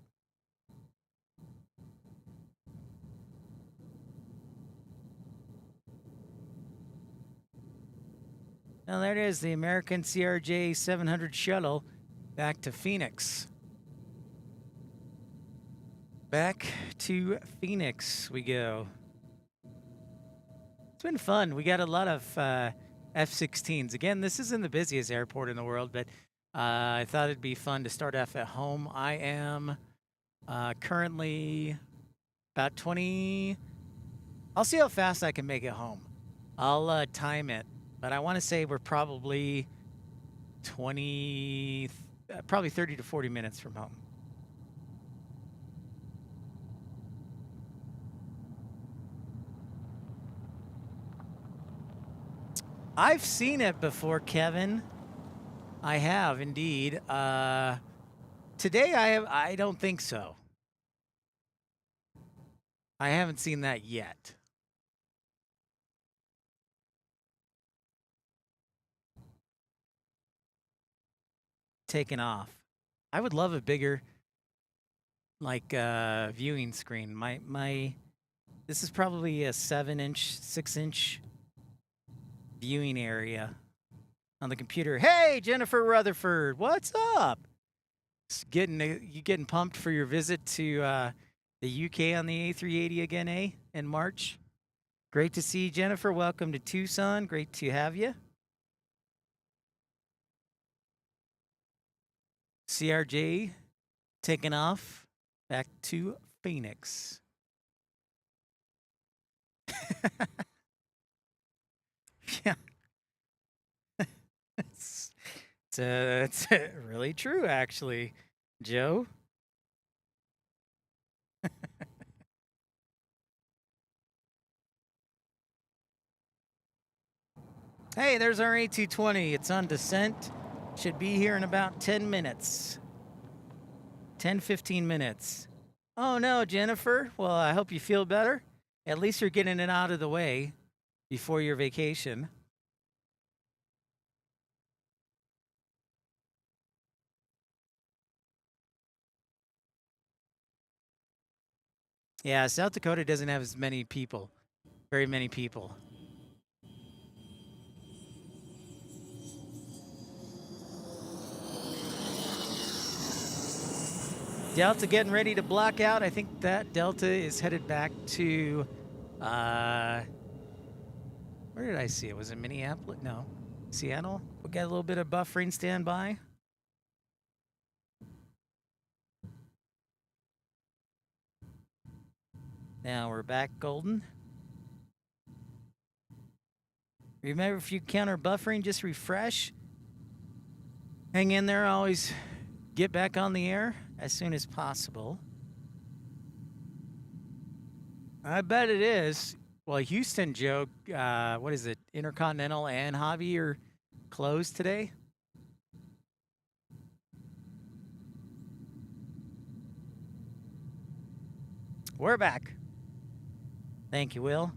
Now there it is, the American CRJ 700 shuttle back to Phoenix. Back to Phoenix we go. It's been fun. We got a lot of F-16s. Again, this isn't the busiest airport in the world, but I thought it'd be fun to start off at home. I am currently about 20. I'll see how fast I can make it home. I'll time it, but I want to say we're probably 30 to 40 minutes from home. I've seen it before, Kevin. I have indeed. Today I don't think so. I haven't seen that yet. taken off. I would love a bigger, like, viewing screen. This is probably a 7-inch, 6-inch viewing area on the computer. Hey, Jennifer Rutherford, what's up? You getting pumped for your visit to the UK on the A380 again, eh? In March. Great to see you, Jennifer. Welcome to Tucson. Great to have you. CRJ taking off back to Phoenix. Yeah. It's really true, actually, Joe. Hey, there's our A220. It's on descent. Should be here in about 10 minutes. 10, 15 minutes. Oh, no, Jennifer. Well, I hope you feel better. At least you're getting it out of the way before your vacation. Yeah, South Dakota doesn't have as many people. Very many people. Delta getting ready to block out. I think that Delta is headed back to, where did I see it? Was it Minneapolis? No, Seattle. We got a little bit of buffering standby. Now we're back golden. Remember, if you counter buffering, just refresh. Hang in there, always get back on the air as soon as possible. I bet it is. Well, Houston, Joe, what is it? Intercontinental and Hobby are closed today. We're back. Thank you, Will.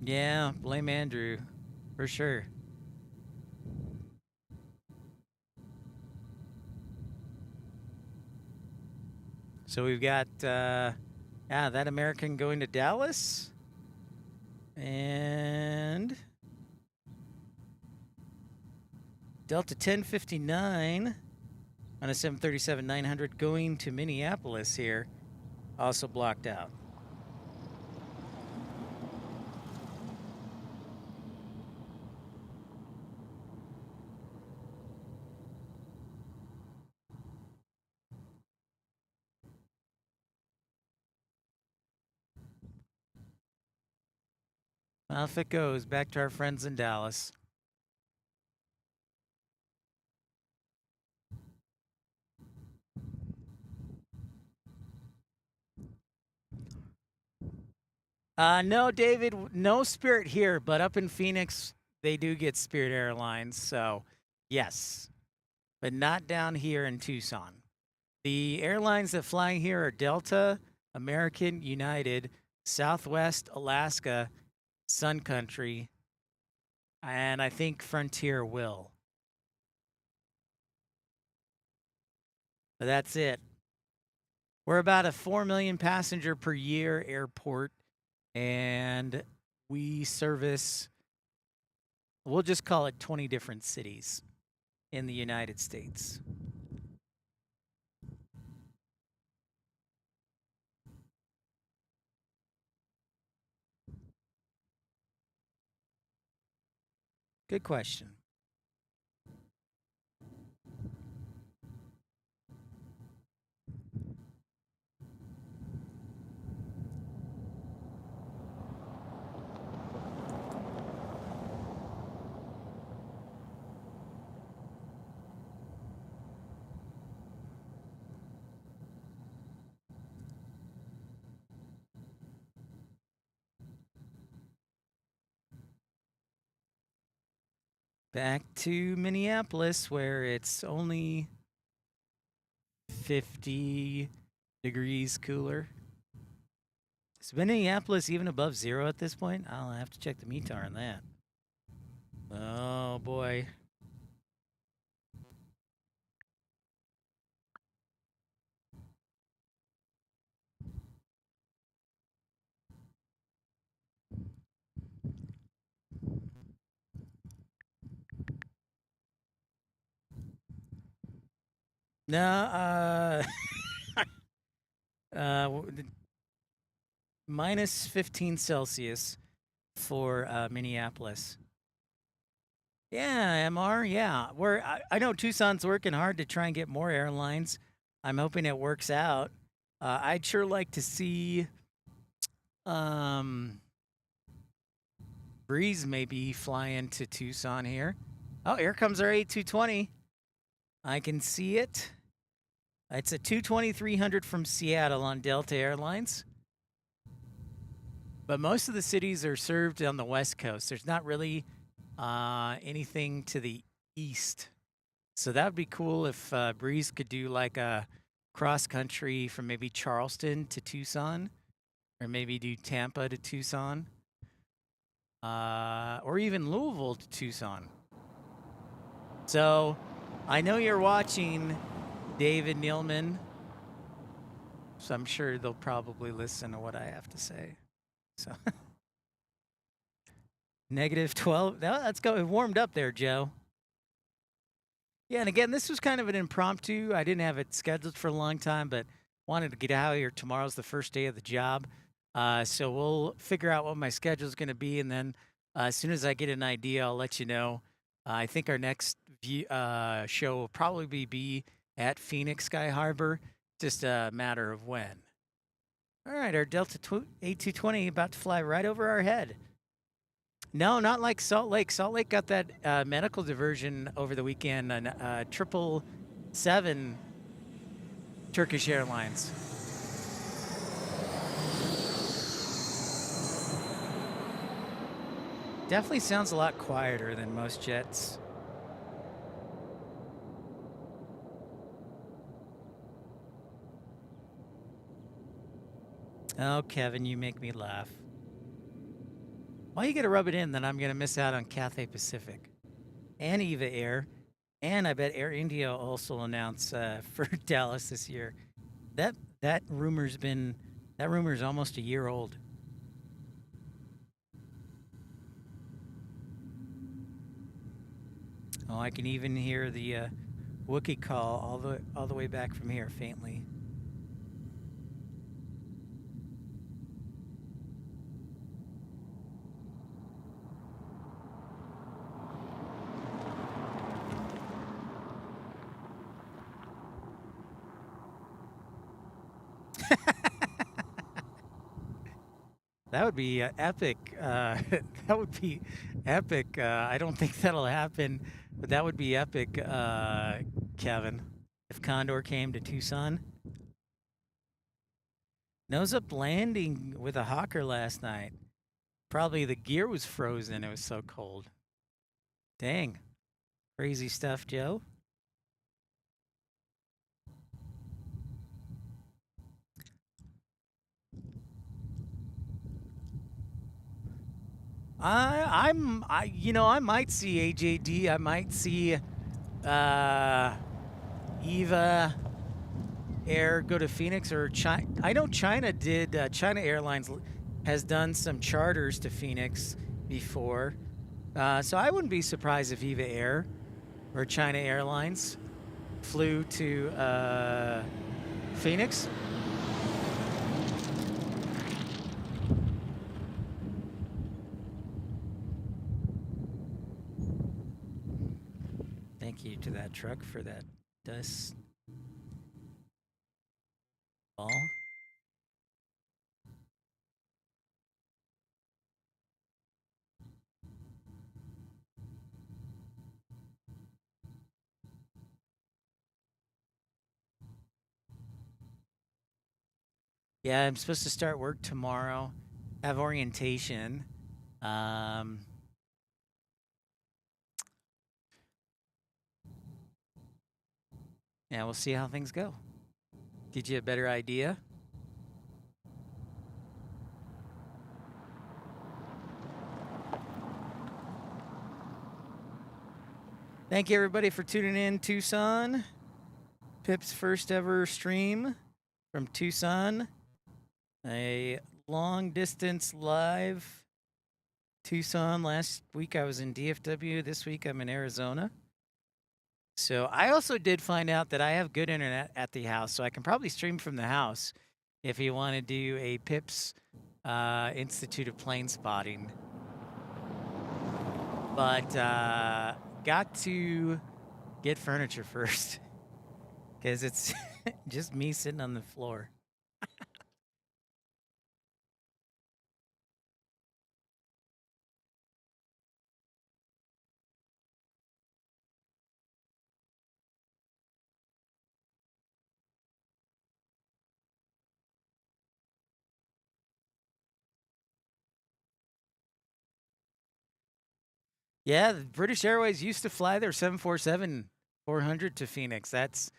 Yeah, blame Andrew, for sure. So we've got, that American going to Dallas. And Delta 1059 on a 737-900 going to Minneapolis here, also blocked out. Off it goes, back to our friends in Dallas. No, David, no Spirit here, but up in Phoenix, they do get Spirit Airlines, so yes, but not down here in Tucson. The airlines that fly here are Delta, American, United, Southwest, Alaska, Sun Country, and I think Frontier will. But that's it. We're about a 4 million passenger per year airport, and we service, we'll just call it 20 different cities in the United States. Good question. Back to Minneapolis, where it's only 50 degrees cooler. Is Minneapolis even above zero at this point? I'll have to check the METAR on that. Oh, boy. No, minus 15 Celsius for Minneapolis. Yeah, MR. Yeah, I know Tucson's working hard to try and get more airlines. I'm hoping it works out. I'd sure like to see Breeze maybe fly into Tucson here. Oh, here comes our A220. I can see it. It's a 220-300 from Seattle on Delta Airlines. But most of the cities are served on the West Coast. There's not really anything to the east. So that would be cool if Breeze could do like a cross country from maybe Charleston to Tucson, or maybe do Tampa to Tucson, or even Louisville to Tucson. So I know you're watching, David Nealman, so I'm sure they'll probably listen to what I have to say. So negative 12. Let's go. It warmed up there, Joe. Yeah, and again, this was kind of an impromptu. I didn't have it scheduled for a long time, but wanted to get out of here. Tomorrow's the first day of the job. So we'll figure out what my schedule is going to be, and then as soon as I get an idea, I'll let you know. I think our next show will probably be at Phoenix Sky Harbor, just a matter of when. All right, our Delta A220 about to fly right over our head. No, not like Salt Lake. Salt Lake got that medical diversion over the weekend on 777 Turkish Airlines. Definitely sounds a lot quieter than most jets. Oh, Kevin, you make me laugh. Why you gotta rub it in that I'm gonna miss out on Cathay Pacific and Eva Air, and I bet Air India also announce for Dallas this year. That rumor's almost a year old. Oh, I can even hear the Wookiee call all the way back from here faintly. That would be epic. That would be epic. I don't think that'll happen, but that would be epic, Kevin, if Condor came to Tucson. Nose up landing with a Hawker last night. Probably the gear was frozen. It was so cold. Dang. Crazy stuff, Joe. I might see AJD. I might see Eva Air go to Phoenix, or China. I know China did. China Airlines has done some charters to Phoenix before, so I wouldn't be surprised if Eva Air or China Airlines flew to Phoenix. Thank you to that truck for that dust ball. Yeah, I'm supposed to start work tomorrow, have orientation. Yeah, we'll see how things go. Get you a better idea. Thank you, everybody, for tuning in. Tucson. PIP's first ever stream from Tucson. A long-distance live Tucson. Last week I was in DFW. This week I'm in Arizona. So I also did find out that I have good internet at the house, so I can probably stream from the house if you want to do a PIP's Institute of Plane Spotting. But got to get furniture first because it's just me sitting on the floor. Yeah, the British Airways used to fly their 747-400 to Phoenix. That's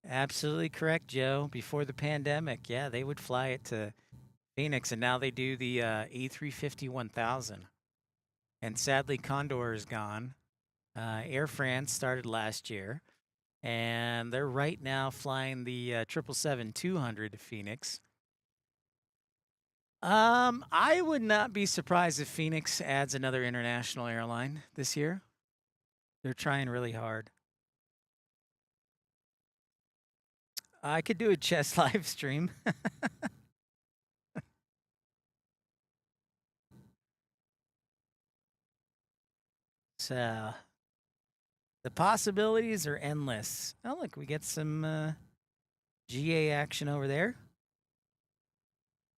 absolutely correct, Joe. Before the pandemic, yeah, they would fly it to Phoenix, and now they do the A350-1000. And sadly, Condor is gone. Air France started last year, and they're right now flying the 777-200 to Phoenix. I would not be surprised if Phoenix adds another international airline this year. They're trying really hard. I could do a chess live stream. So the possibilities are endless. Oh, look, we get some GA action over there.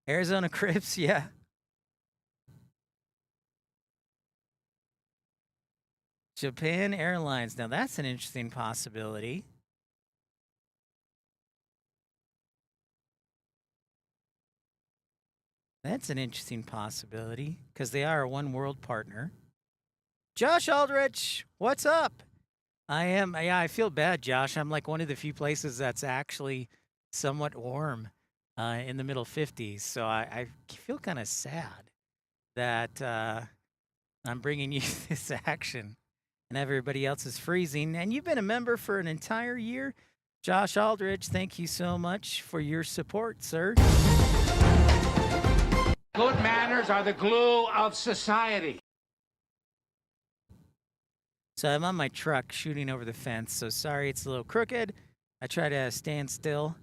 Arizona Crips, yeah. Japan Airlines. Now that's an interesting possibility. That's an interesting possibility because they are a One World partner. Josh Aldrich, what's up? Yeah, I feel bad, Josh. I'm like one of the few places that's actually somewhat warm in the middle 50s. So I feel kind of sad that I'm bringing you this action and everybody else is freezing. And you've been a member for an entire year. Josh Aldrich, thank you so much for your support, sir. Good manners are the glue of society. So I'm on my truck shooting over the fence, so sorry it's a little crooked. I try to stand still.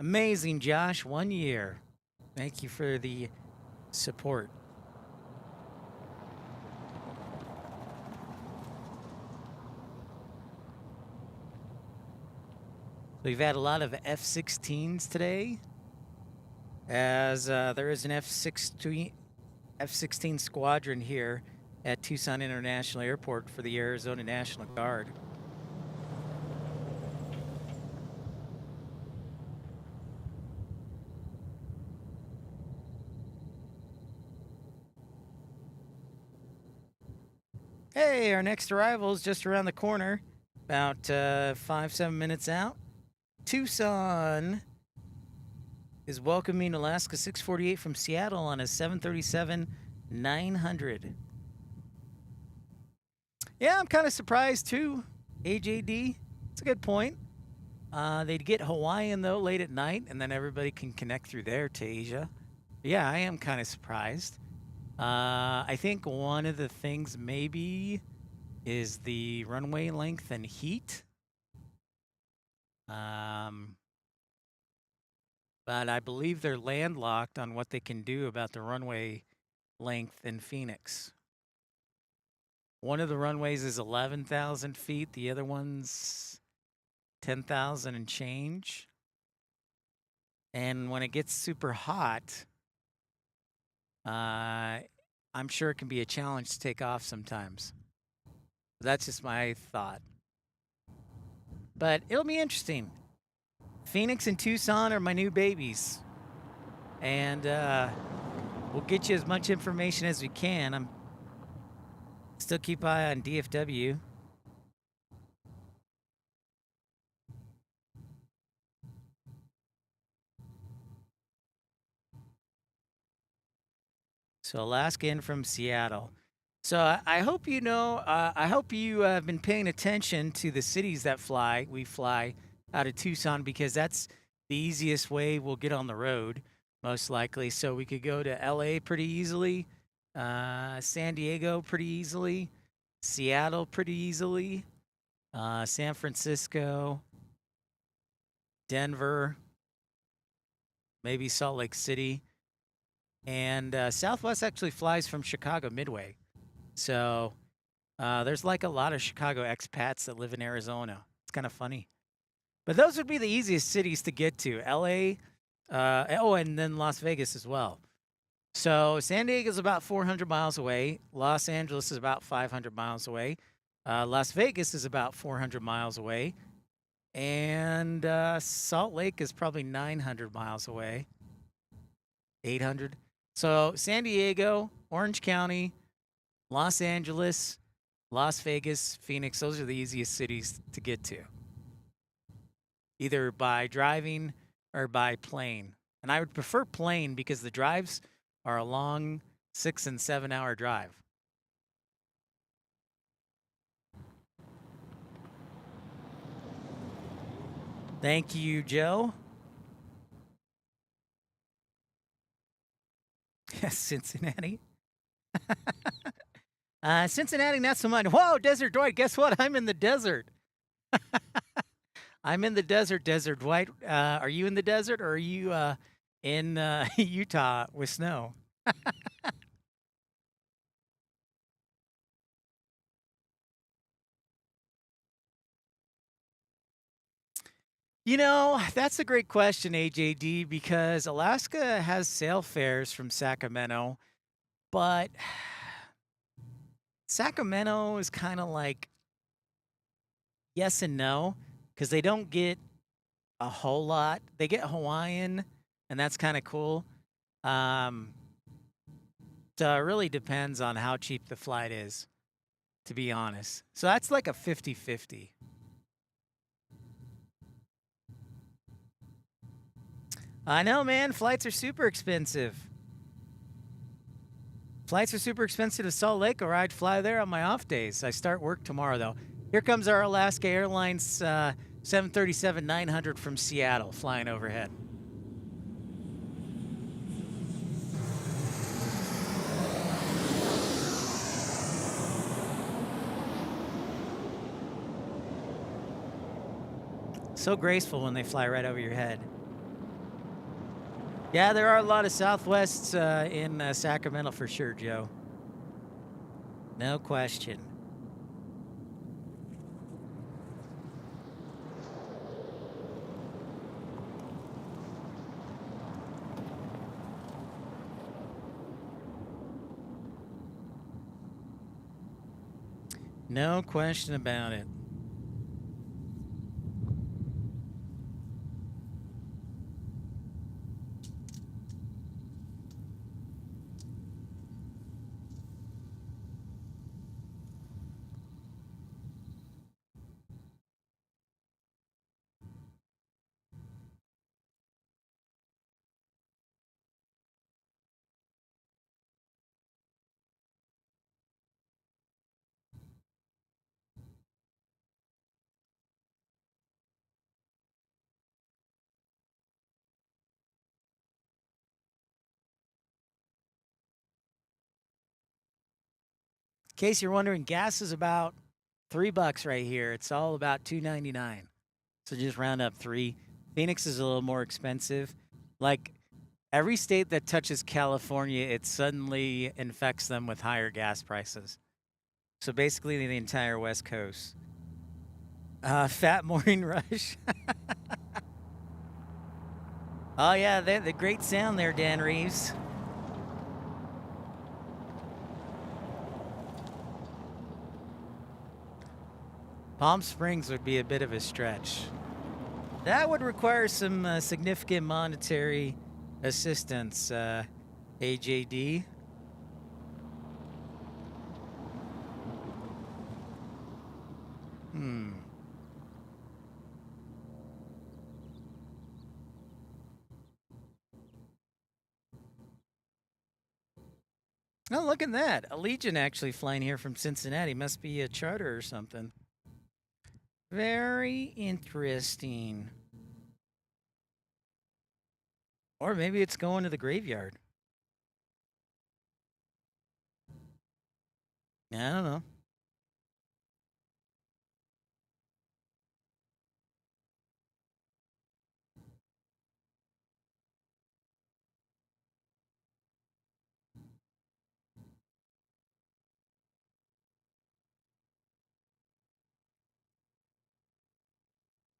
Amazing, Josh. 1 year. Thank you for the support. We've had a lot of F-16s today, as there is an F-16 squadron here at Tucson International Airport for the Arizona National Guard. Hey, our next arrival is just around the corner, about 5-7 minutes out. Tucson is welcoming Alaska 648 from Seattle on a 737-900. Yeah, I'm kind of surprised too. AJD, it's a good point. They'd get Hawaiian though late at night, and then everybody can connect through there to Asia. Yeah, I am kind of surprised. I think one of the things maybe is the runway length and heat. But I believe they're landlocked on what they can do about the runway length in Phoenix. One of the runways is 11,000 feet. The other one's 10,000 and change. And when it gets super hot, I'm sure it can be a challenge to take off sometimes. That's just my thought. But it'll be interesting. Phoenix and Tucson are my new babies. And we'll get you as much information as we can. Still keep an eye on DFW. So Alaska in from Seattle. So I hope you know. I hope you have been paying attention to the cities that we fly out of Tucson because that's the easiest way we'll get on the road, most likely. So we could go to L.A. pretty easily, San Diego pretty easily, Seattle pretty easily, San Francisco, Denver, maybe Salt Lake City, and Southwest actually flies from Chicago Midway. So there's like a lot of Chicago expats that live in Arizona. It's kind of funny. But those would be the easiest cities to get to. LA, and then Las Vegas as well. So San Diego is about 400 miles away. Los Angeles is about 500 miles away. Las Vegas is about 400 miles away. And Salt Lake is probably 900 miles away. 800. So San Diego, Orange County, Los Angeles, Las Vegas, Phoenix, those are the easiest cities to get to, either by driving or by plane. And I would prefer plane because the drives are a long 6 and 7 hour drive. Thank you, Joe. Yes, Cincinnati. Cincinnati, not so much. Whoa, Desert Dwight, guess what? I'm in the desert. I'm in the desert, Desert Dwight. Are you in the desert or are you in Utah with snow? You know, that's a great question, AJD, because Alaska has sail fares from Sacramento, but Sacramento is kind of like yes and no, because they don't get a whole lot. They get Hawaiian, and that's kind of cool. So it really depends on how cheap the flight is, to be honest. So that's like a 50-50. I know, man. Flights are super expensive. Flights are super expensive to Salt Lake, or I'd fly there on my off days. I start work tomorrow, though. Here comes our Alaska Airlines 737-900 from Seattle flying overhead. So graceful when they fly right over your head. Yeah, there are a lot of Southwests in Sacramento for sure, Joe. No question. No question about it. In case you're wondering, gas is about $3 right here. It's all about $2.99. So just round up 3. Phoenix is a little more expensive. Like every state that touches California, it suddenly infects them with higher gas prices. So basically the entire West Coast. Fat morning rush. Oh yeah, the great sound there, Dan Reeves. Palm Springs would be a bit of a stretch. That would require some significant monetary assistance, AJD. Oh, look at that. Allegiant actually flying here from Cincinnati. Must be a charter or something. Very interesting. Or maybe it's going to the graveyard. I don't know.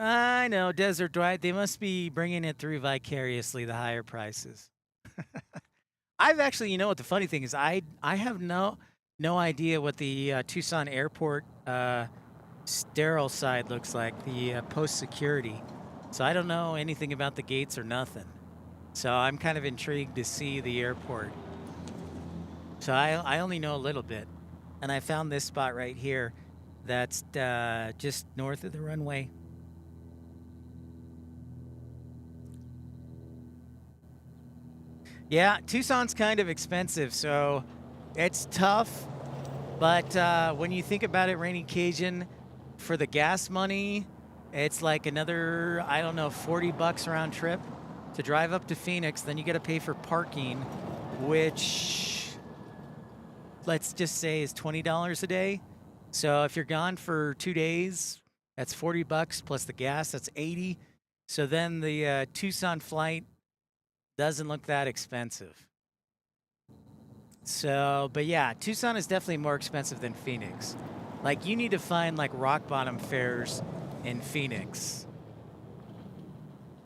I know, Desert Dwight. They must be bringing it through vicariously, the higher prices. I've actually, you know what the funny thing is, I have no idea what the Tucson Airport sterile side looks like, the post security. So I don't know anything about the gates or nothing. So I'm kind of intrigued to see the airport. So I only know a little bit, and I found this spot right here, that's just north of the runway. Yeah, Tucson's kind of expensive, so it's tough. But when you think about it, Rainy Cajun, for the gas money, it's like another, I don't know, 40 bucks round trip to drive up to Phoenix. Then you got to pay for parking, which let's just say is $20 a day. So if you're gone for 2 days, that's 40 bucks plus the gas, that's 80. So then the Tucson flight doesn't look that expensive. So, but yeah, Tucson is definitely more expensive than Phoenix. Like, you need to find like rock bottom fares in Phoenix.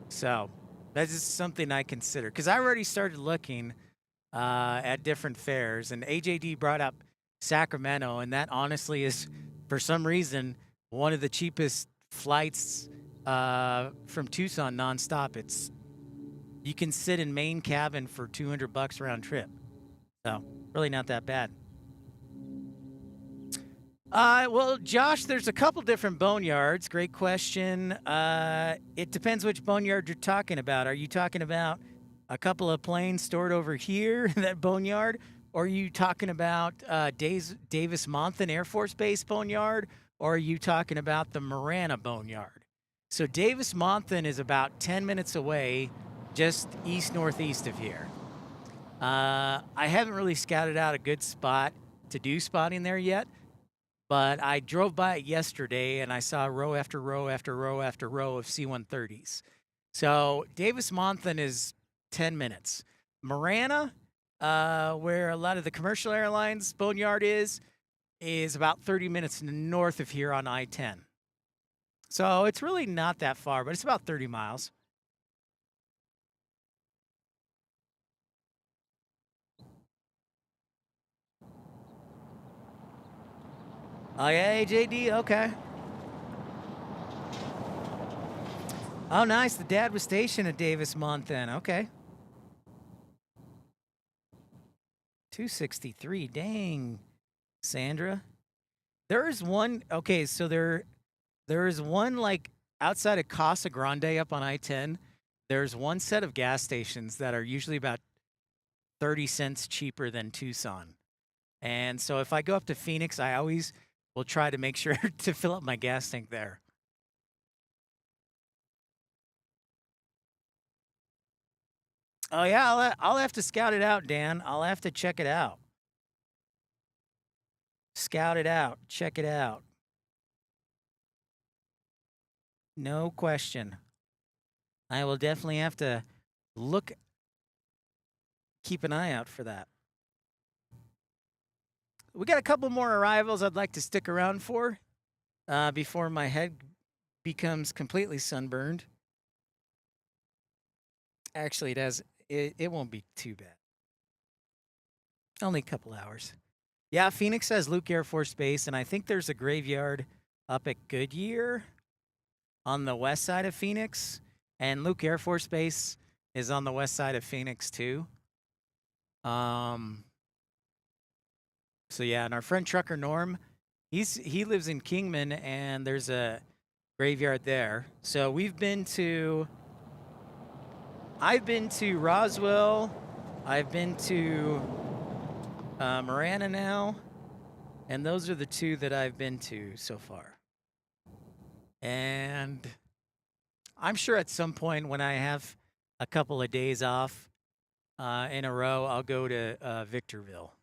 So that is something I consider, because I already started looking at different fares, and AJD brought up Sacramento, and that honestly is, for some reason, one of the cheapest flights from Tucson nonstop. You can sit in main cabin for 200 bucks round trip. So really not that bad. Well, Josh, there's a couple different boneyards. Great question. It depends which boneyard you're talking about. Are you talking about a couple of planes stored over here in that boneyard? Or are you talking about Davis-Monthan Air Force Base boneyard? Or are you talking about the Marana boneyard? So Davis-Monthan is about 10 minutes away, just east-northeast of here. I haven't really scouted out a good spot to do spotting there yet, but I drove by it yesterday and I saw row after row after row after row of C-130s. So Davis-Monthan is 10 minutes. Marana, where a lot of the commercial airlines boneyard is about 30 minutes north of here on I-10. So it's really not that far, but it's about 30 miles. Oh, yeah, AJD, okay. Oh, nice. The dad was stationed at Davis-Monthan. Okay. 263. Dang, Sandra. There is one. Okay, so there is one like outside of Casa Grande up on I-10. There's one set of gas stations that are usually about 30 cents cheaper than Tucson. And so if I go up to Phoenix, I always will try to make sure to fill up my gas tank there. Oh, yeah, I'll have to scout it out, Dan. I'll have to check it out. Scout it out. Check it out. No question. I will definitely have to keep an eye out for that. We got a couple more arrivals I'd like to stick around for before my head becomes completely sunburned. Actually, it won't be too bad. Only a couple hours. Yeah, Phoenix has Luke Air Force Base, and I think there's a graveyard up at Goodyear on the west side of Phoenix. And Luke Air Force Base is on the west side of Phoenix, too. So, yeah, and our friend Trucker Norm, he lives in Kingman, and there's a graveyard there. So I've been to Roswell. I've been to Marana now, and those are the two that I've been to so far. And I'm sure at some point when I have a couple of days off in a row, I'll go to Victorville.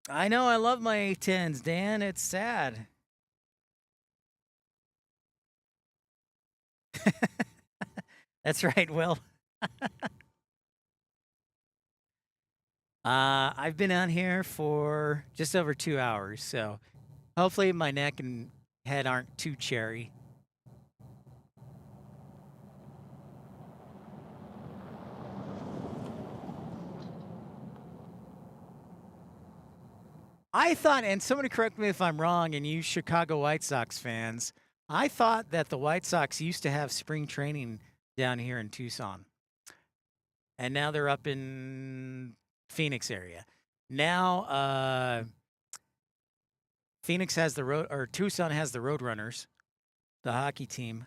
I know, I love my A10s, Dan. It's sad. That's right, Will. I've been on here for just over 2 hours, so hopefully my neck and head aren't too cherry. I thought, and somebody correct me if I'm wrong, and you Chicago White Sox fans, I thought that the White Sox used to have spring training down here in Tucson. And now they're up in Phoenix area. Now, Phoenix has the road, or Tucson has the Roadrunners, the hockey team.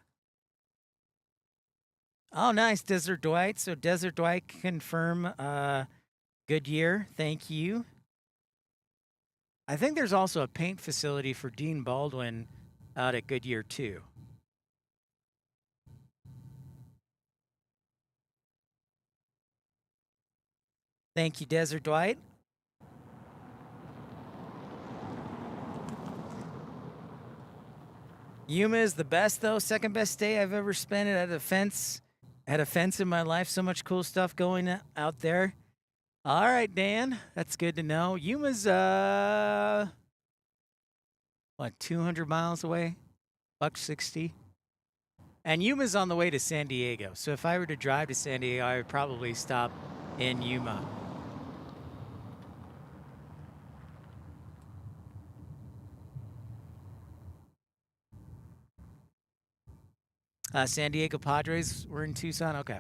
Oh, nice, Desert Dwight. So Desert Dwight confirm good year. Thank you. I think there's also a paint facility for Dean Baldwin out at Goodyear too. Thank you, Desert Dwight. Yuma is the best though. Second best day I've ever spent at a fence. Had a fence in my life. So much cool stuff going out there. All right, Dan. That's good to know. Yuma's what, 200 miles away? $160. And Yuma's on the way to San Diego. So if I were to drive to San Diego, I would probably stop in Yuma. San Diego Padres were in Tucson? Okay.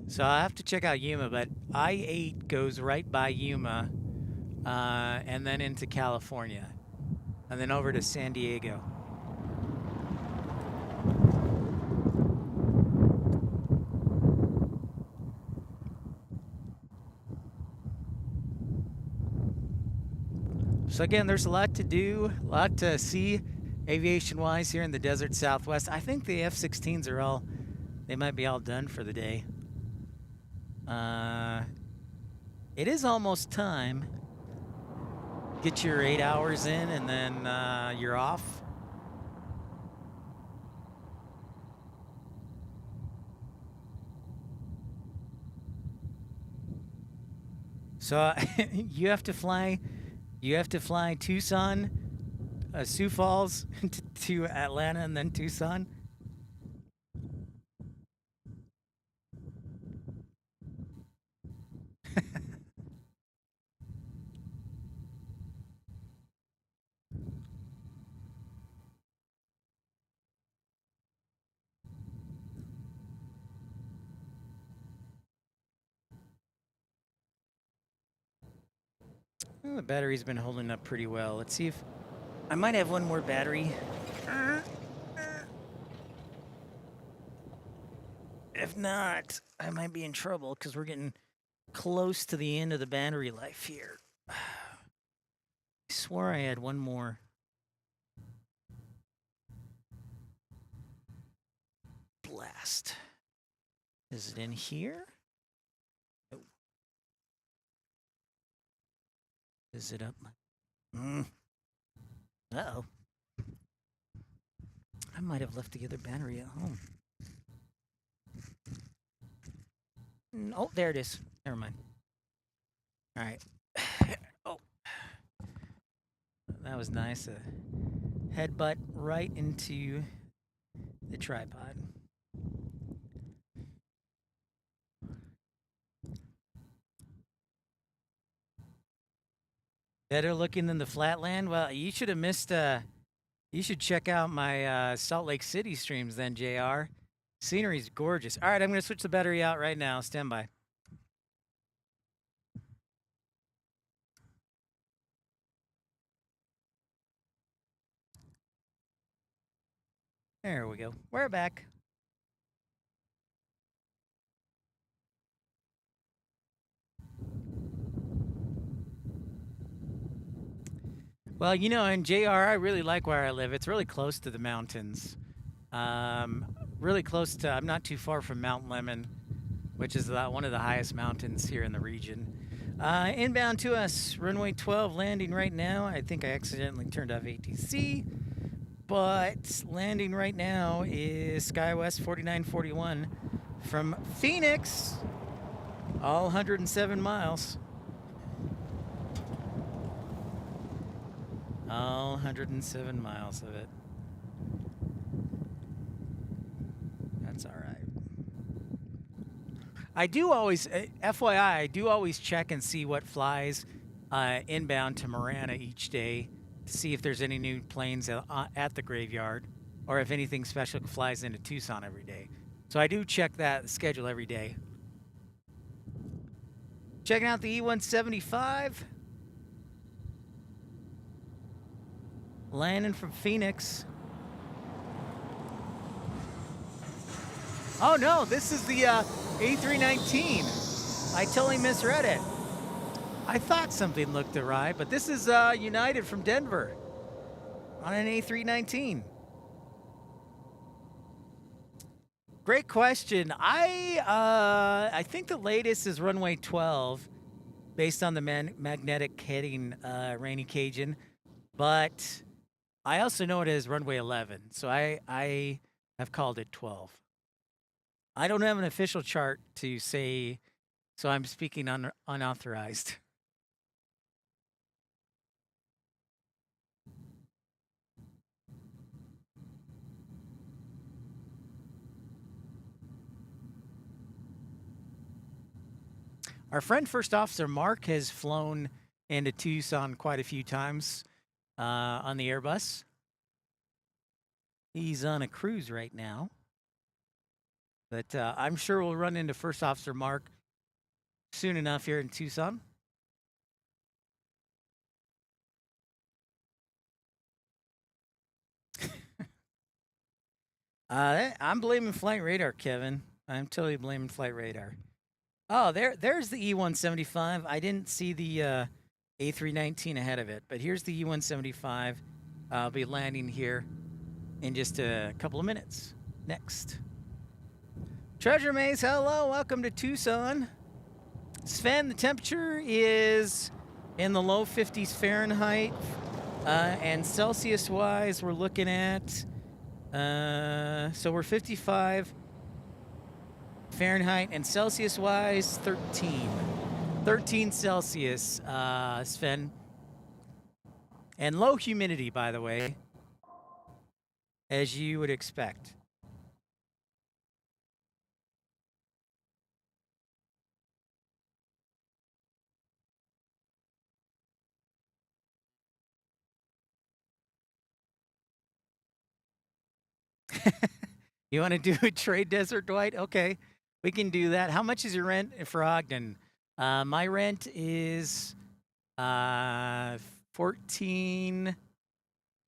So I have to check out Yuma, but I-8 goes right by Yuma and then into California and then over to San Diego. So again, there's a lot to do, a lot to see aviation-wise here in the desert Southwest. I think the F-16s are all, they might be all done for the day. It is almost time. Get your 8 hours in and then you're off. So you have to fly Tucson, Sioux Falls to Atlanta and then Tucson. Well, the battery's been holding up pretty well. Let's see if I might have one more battery. If not, I might be in trouble because we're getting close to the end of the battery life here. I swore I had one more. Blast. Is it in here? Oh. Is it up? Uh-oh. I might have left the other battery at home. Oh, there it is. Never mind. All right. Oh. That was nice. Headbutt right into the tripod. Better looking than the Flatland? Well, you should have missed, you should check out my Salt Lake City streams then, JR. Scenery's gorgeous. All right, I'm going to switch the battery out right now. Stand by. There we go. We're back. Well, you know, in JR, I really like where I live. It's really close to the mountains. Really close to, I'm not too far from Mount Lemmon, which is one of the highest mountains here in the region. Inbound to us, runway 12, landing right now. I think I accidentally turned off ATC, but landing right now is SkyWest 4941 from Phoenix, all 107 miles. All 107 miles of it. That's all right. I do always, FYI, I do always check and see what flies inbound to Marana each day to see if there's any new planes at the graveyard or if anything special flies into Tucson every day. So I do check that schedule every day. Checking out the E175. Landing from Phoenix. Oh no, this is the A319. I totally misread it. I thought something looked awry, but this is United from Denver on an A319. Great question. I think the latest is runway 12, based on the magnetic heading Rainy Cajun, but I also know it as runway 11, so I have called it 12. I don't have an official chart to say, so I'm speaking unauthorized. Our friend First Officer Mark has flown into Tucson quite a few times on the Airbus. He's on a cruise right now. But I'm sure we'll run into First Officer Mark soon enough here in Tucson. I'm blaming flight radar, Kevin. I'm totally blaming flight radar. Oh, there's the E175. I didn't see the A319 ahead of it, but here's the E175. I'll be landing here in just a couple of minutes. Next. Treasure Maze, hello, welcome to Tucson. Sven, the temperature is in the low 50s Fahrenheit, and Celsius-wise, we're looking at, so we're 55 Fahrenheit, and Celsius-wise, 13. 13 Celsius, Sven. And low humidity, by the way, as you would expect. You want to do a trade desert, Dwight? Okay, we can do that. How much is your rent for Ogden? My rent is 14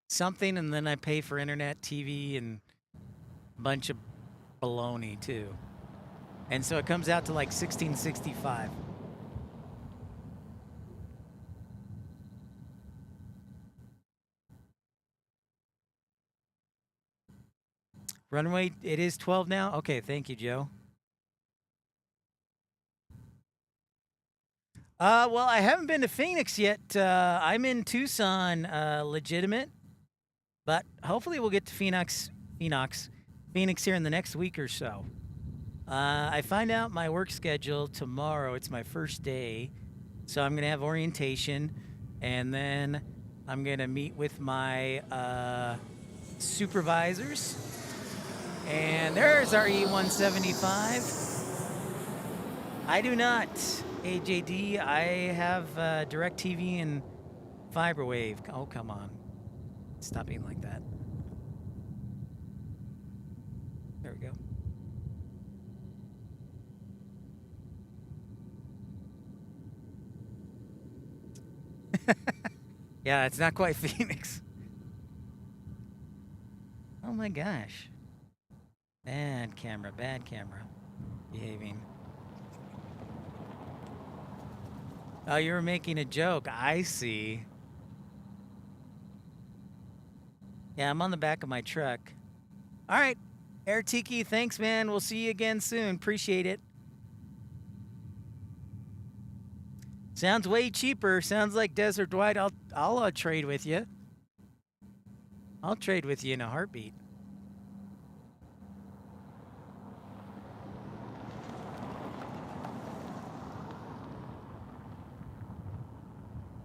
something, and then I pay for internet, TV, and a bunch of baloney too. And so it comes out to like $16.65. Runway, it is 12 now? Okay, thank you, Joe. Well, I haven't been to Phoenix yet. I'm in Tucson, legitimate. But hopefully we'll get to Phoenix here in the next week or so. I find out my work schedule tomorrow. It's my first day. So I'm going to have orientation. And then I'm going to meet with my supervisors. And there's our E175. I do not, AJD. I have DirecTV and FiberWave. Oh, come on. Stop being like that. There we go. Yeah, it's not quite Phoenix. Oh my my gosh. Bad camera behaving. Oh, you were making a joke. I see. Yeah, I'm on the back of my truck. All right. Air Tiki, thanks, man. We'll see you again soon. Appreciate it. Sounds way cheaper. Sounds like Desert Dwight. I'll trade with you. I'll trade with you in a heartbeat.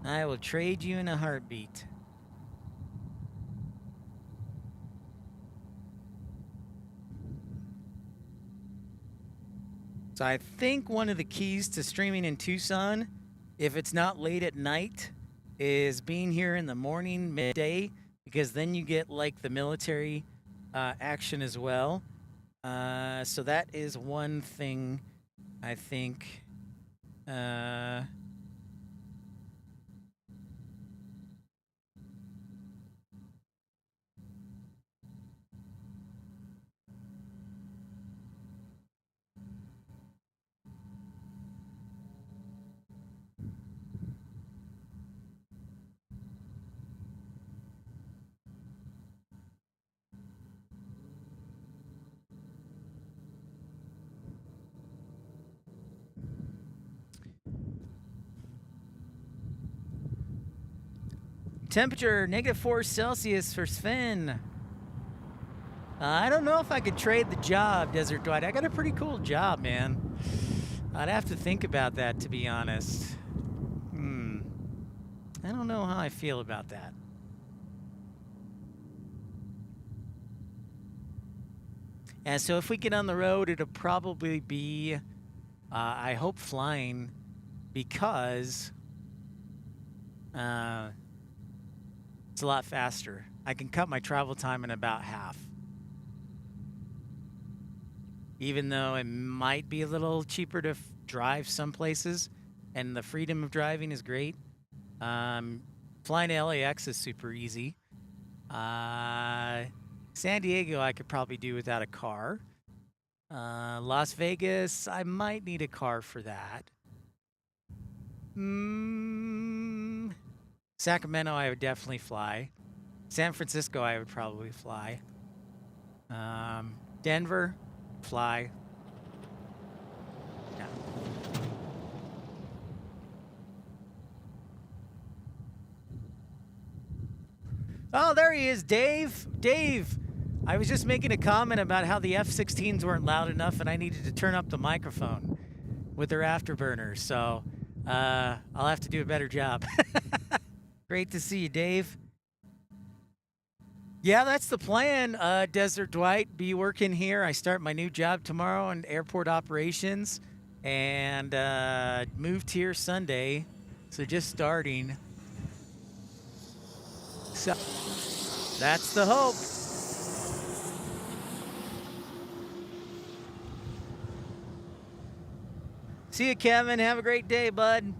I will trade you in a heartbeat. So I think one of the keys to streaming in Tucson, if it's not late at night, is being here in the morning, midday, because then you get like the military action as well. So that is one thing I think. Temperature -4 Celsius for Sven. I don't know if I could trade the job, Desert Dwight. I got a pretty cool job, man. I'd have to think about that, to be honest. I don't know how I feel about that. And so if we get on the road, it'll probably be, I hope, flying, because it's a lot faster. I can cut my travel time in about half. Even though it might be a little cheaper to drive some places, and the freedom of driving is great. Flying to LAX is super easy. San Diego I could probably do without a car. Las Vegas, I might need a car for that. Sacramento, I would definitely fly. San Francisco, I would probably fly. Denver, fly. Yeah. Oh, there he is, Dave. Dave, I was just making a comment about how the F-16s weren't loud enough and I needed to turn up the microphone with their afterburners. So I'll have to do a better job. Great to see you, Dave. Yeah, that's the plan, Desert Dwight. Be working here. I start my new job tomorrow in airport operations, and moved here Sunday, so just starting. So that's the hope. See you, Kevin. Have a great day, bud.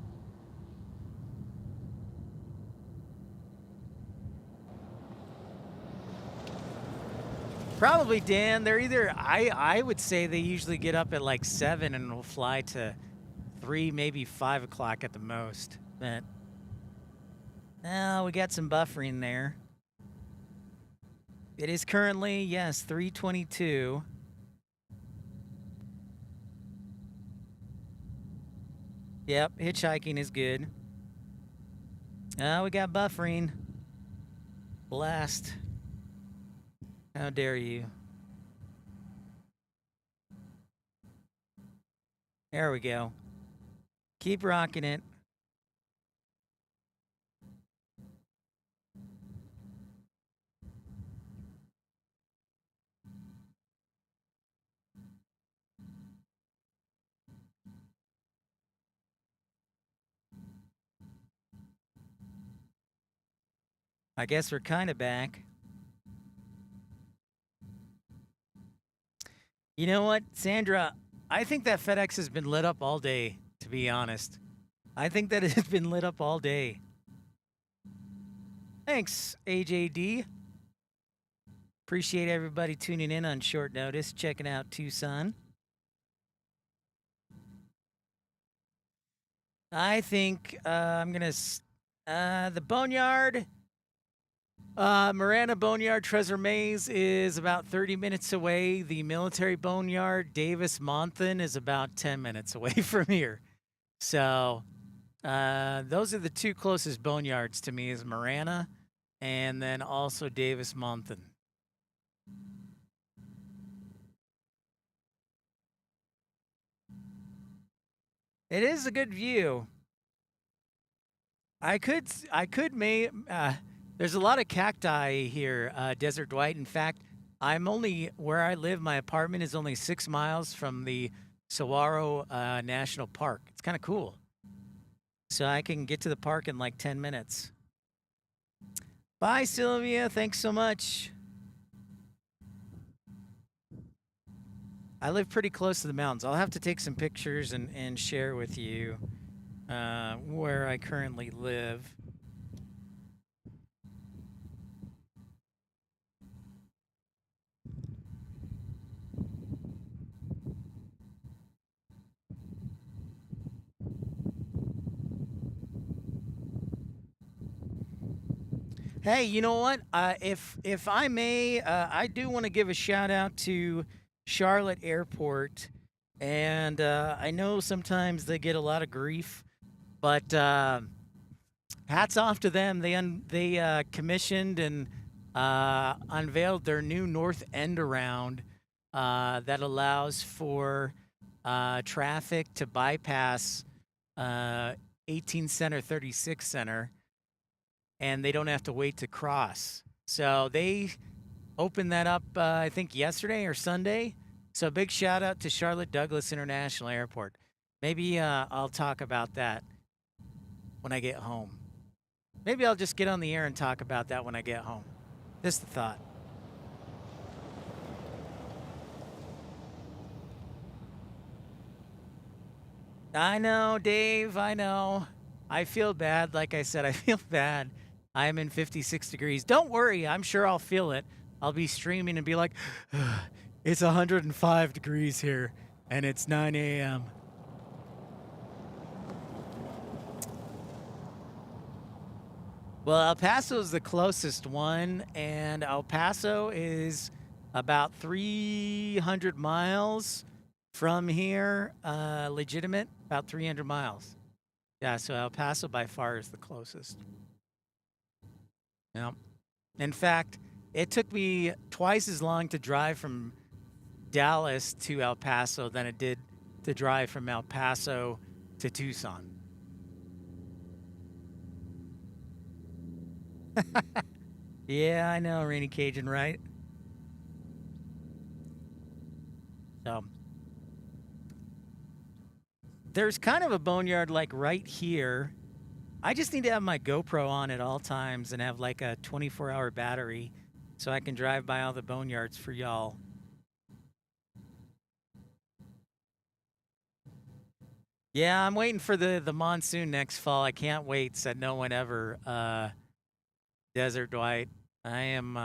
Probably Dan. They're either, I would say they usually get up at like 7 and will fly to 3, maybe 5 o'clock at the most. But we got some buffering there. It is currently, yes, 3:22. Yep, hitchhiking is good. We got buffering. Blast. How dare you? There we go. Keep rocking it. I guess we're kind of back. You know what, Sandra? I think that FedEx has been lit up all day, to be honest. I think that it has been lit up all day. Thanks, AJD. Appreciate everybody tuning in on short notice, checking out Tucson. I think I'm going to... the Boneyard... Marana Boneyard, Treasure Maze is about 30 minutes away. The military Boneyard, Davis Monthan, is about 10 minutes away from here. So, those are the two closest boneyards to me, is Marana and then also Davis Monthan. It is a good view. There's a lot of cacti here, Desert Dwight. In fact, where I live, my apartment is only 6 miles from the Saguaro National Park. It's kind of cool. So I can get to the park in like 10 minutes. Bye, Sylvia. Thanks so much. I live pretty close to the mountains. I'll have to take some pictures and share with you where I currently live. Hey, you know what? If I may, I do want to give a shout out to Charlotte Airport, and I know sometimes they get a lot of grief, but hats off to them. They commissioned and unveiled their new north end around that allows for traffic to bypass 18 Center, 36 Center. And they don't have to wait to cross. So they opened that up, I think, yesterday or Sunday. So big shout out to Charlotte Douglas International Airport. Maybe I'll talk about that when I get home. Maybe I'll just get on the air and talk about that when I get home. Just a thought. I know, Dave, I know. I feel bad. Like I said, I feel bad. I'm in 56 degrees. Don't worry. I'm sure I'll feel it. I'll be streaming and be like, it's 105 degrees here, and it's 9 a.m. Well, El Paso is the closest one, and El Paso is about 300 miles from here. Legitimate, about 300 miles. Yeah, so El Paso by far is the closest. Yeah. In fact, it took me twice as long to drive from Dallas to El Paso than it did to drive from El Paso to Tucson. Yeah, I know, Rainy Cajun, right? So there's kind of a boneyard like right here. I just need to have my GoPro on at all times and have like a 24-hour battery so I can drive by all the boneyards for y'all. Yeah, I'm waiting for the monsoon next fall. I can't wait, said no one ever. Desert Dwight. I am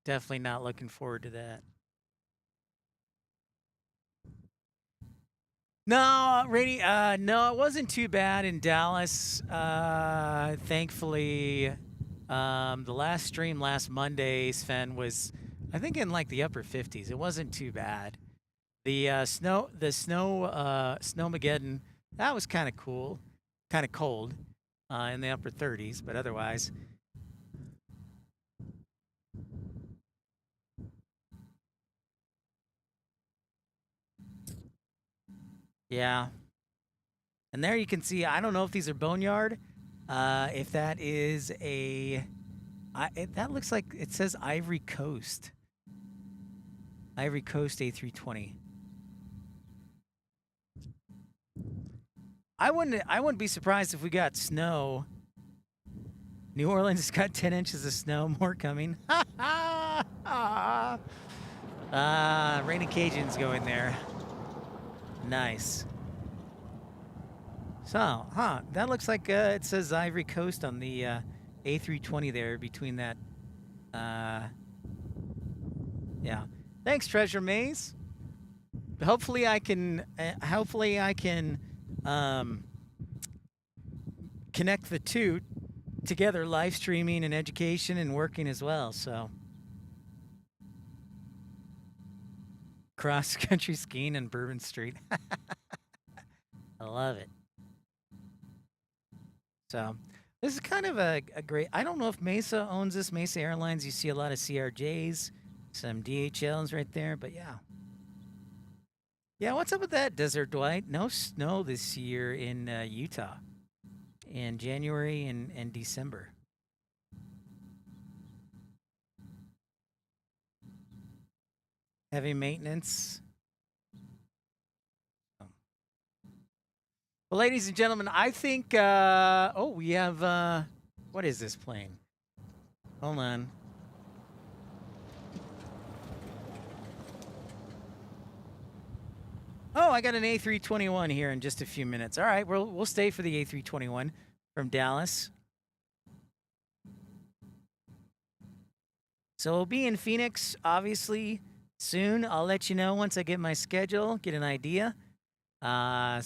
definitely not looking forward to that. No, Rainy, no, it wasn't too bad in Dallas. Thankfully, the last stream last Monday, Sven, was, I think, in like the upper 50s. It wasn't too bad. The Snowmageddon, that was kind of cool, kind of cold, in the upper 30s, but otherwise. Yeah. And there you can see, I don't know if these are boneyard, if that is a, that looks like, it says Ivory Coast. Ivory Coast A320. I wouldn't be surprised if we got snow. New Orleans has got 10 inches of snow, more coming. Rainy Cajun's going there. Nice. So, that looks like it says Ivory Coast on the A320 there between that Yeah. Thanks, Treasure Maze. Hopefully I can connect the two together, live streaming and education and working as well. So cross country skiing in Bourbon Street. I love it. So this is kind of a great, I don't know if Mesa owns this, Mesa Airlines. You see a lot of CRJs, some DHLs right there, but yeah. Yeah, what's up with that, Desert Dwight? No snow this year in Utah in January and December. Heavy maintenance. Well, ladies and gentlemen, I think, oh, we have, what is this plane? Hold on. Oh, I got an A321 here in just a few minutes. All right, we'll stay for the A321 from Dallas. So we'll be in Phoenix, obviously, soon. I'll let you know once I get my schedule, get an idea. And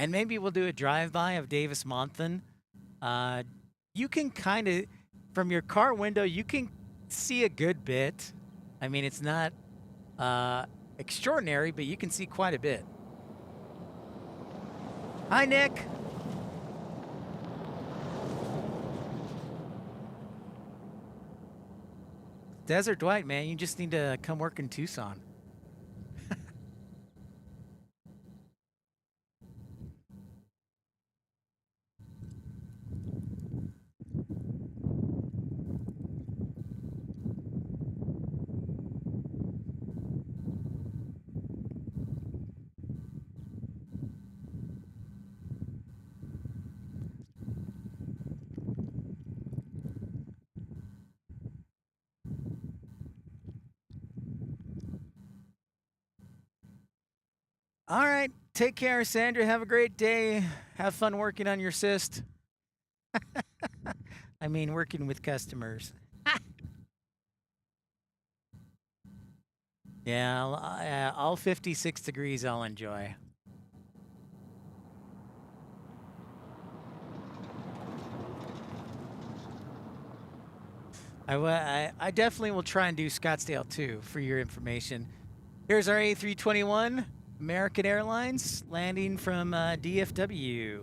maybe we'll do a drive-by of Davis-Monthan. You can kind of, from your car window, you can see a good bit. I mean, it's not extraordinary, but you can see quite a bit. Hi, Nick. Desert Dwight, man, you just need to come work in Tucson. All right. Take care, Sandra. Have a great day. Have fun working on your cyst. I mean, working with customers. Yeah, all 56 degrees I'll enjoy. I definitely will try and do Scottsdale too, for your information. Here's our A321. American Airlines landing from DFW.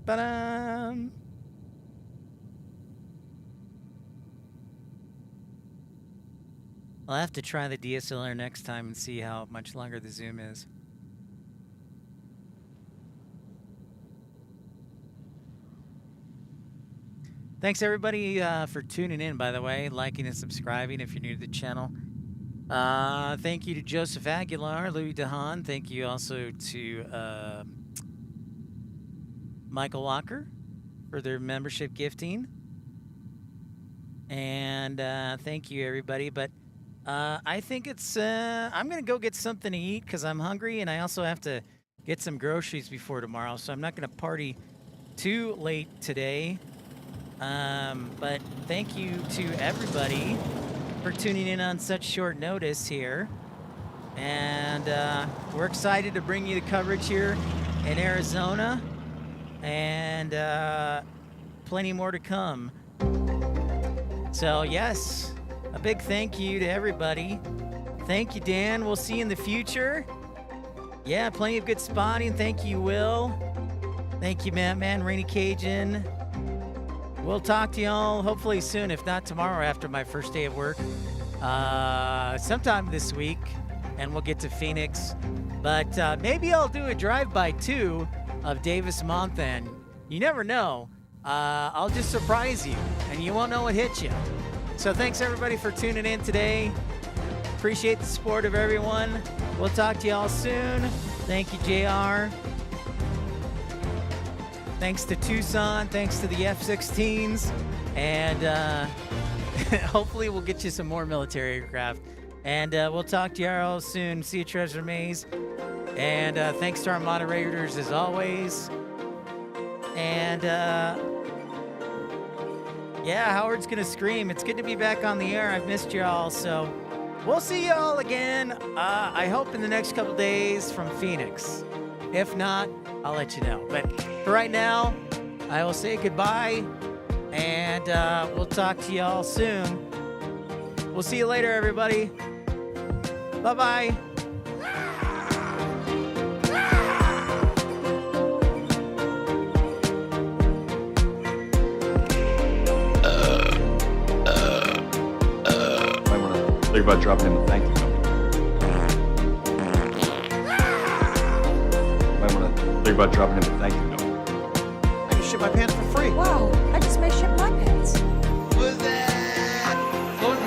Ba-dum. I'll have to try the DSLR next time and see how much longer the zoom is. Thanks everybody for tuning in, by the way, liking and subscribing if you're new to the channel. Thank you to Joseph Aguilar, Louis DeHaan. Thank you also to Michael Walker for their membership gifting. And thank you everybody. But I think it's, I'm going to go get something to eat because I'm hungry, and I also have to get some groceries before tomorrow, so I'm not going to party too late today. But thank you to everybody for tuning in on such short notice here. And we're excited to bring you the coverage here in Arizona, and plenty more to come. So yes, a big thank you to everybody. Thank you, Dan. We'll see you in the future. Yeah, plenty of good spotting. Thank you, Will. Thank you, Man, Rainy Cajun. We'll talk to y'all hopefully soon, if not tomorrow after my first day of work. Sometime this week, and we'll get to Phoenix. But maybe I'll do a drive-by too of Davis-Monthan. You never know. I'll just surprise you, and you won't know what hit you. So thanks everybody for tuning in today. Appreciate the support of everyone. We'll talk to y'all soon. Thank you, JR. Thanks to Tucson. Thanks to the F-16s. And hopefully we'll get you some more military aircraft. And we'll talk to you all soon. See you, Treasure Maze. And thanks to our moderators as always. And yeah, Howard's gonna scream. It's good to be back on the air. I've missed y'all. So we'll see y'all again. I hope in the next couple days from Phoenix. If not, I'll let you know. But for right now, I will say goodbye. And we'll talk to y'all soon. We'll see you later, everybody. Bye-bye. Think about dropping him a thank you note. Might want to think about dropping him a thank you note. I can ship my pants for free. Wow, I just may ship my pants. Good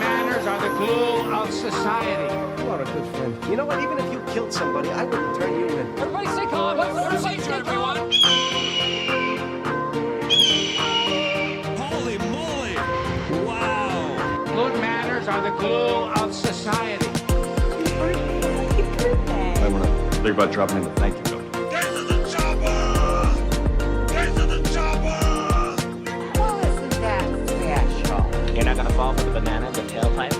manners are the glue of society. You are a good friend. You know what? Even if you killed somebody, I wouldn't turn you in. Everybody stay calm. Everybody stay calm. Holy moly! Wow! Good manners are the glue of society. Might want to think about dropping him a thank you note. Get to the chopper! Get to the chopper! Well, isn't that special? You're not gonna fall for the banana, the tailpipe?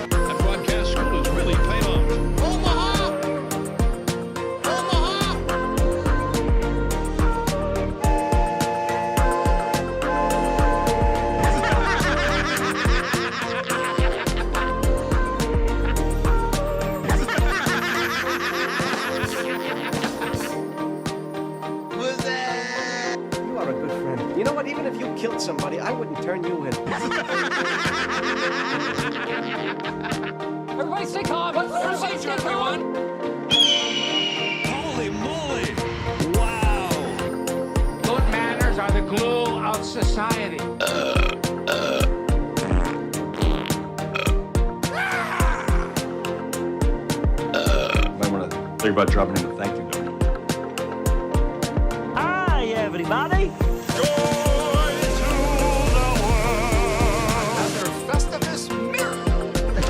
That broadcast school has really paid off. Omaha! Omaha! You are a good friend. You know what? Even if you killed somebody, I wouldn't turn you in. Everybody stay calm. Everybody stay calm. Holy moly! Wow! Good manners are the glue of society. Might want to think about dropping him a thank you note. Hi, everybody! Another Festivus miracle.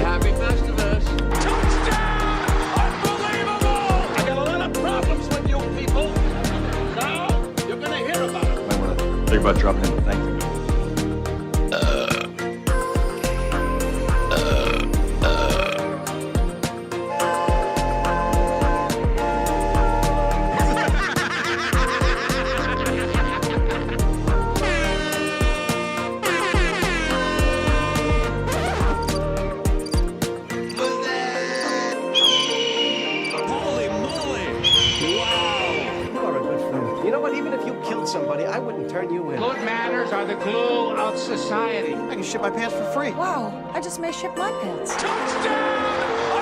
Happy Festivus. Touchdown! Unbelievable! I got a lot of problems with you people. Now you're gonna hear about it. Might want to think about dropping him a thank you note. Holy moly! Wow! You are a good friend. You know what? Even if you killed somebody, I wouldn't turn you in. Good manners are the glue of society. I can ship my pants for free. Wow, I just may ship my pants. Touchdown!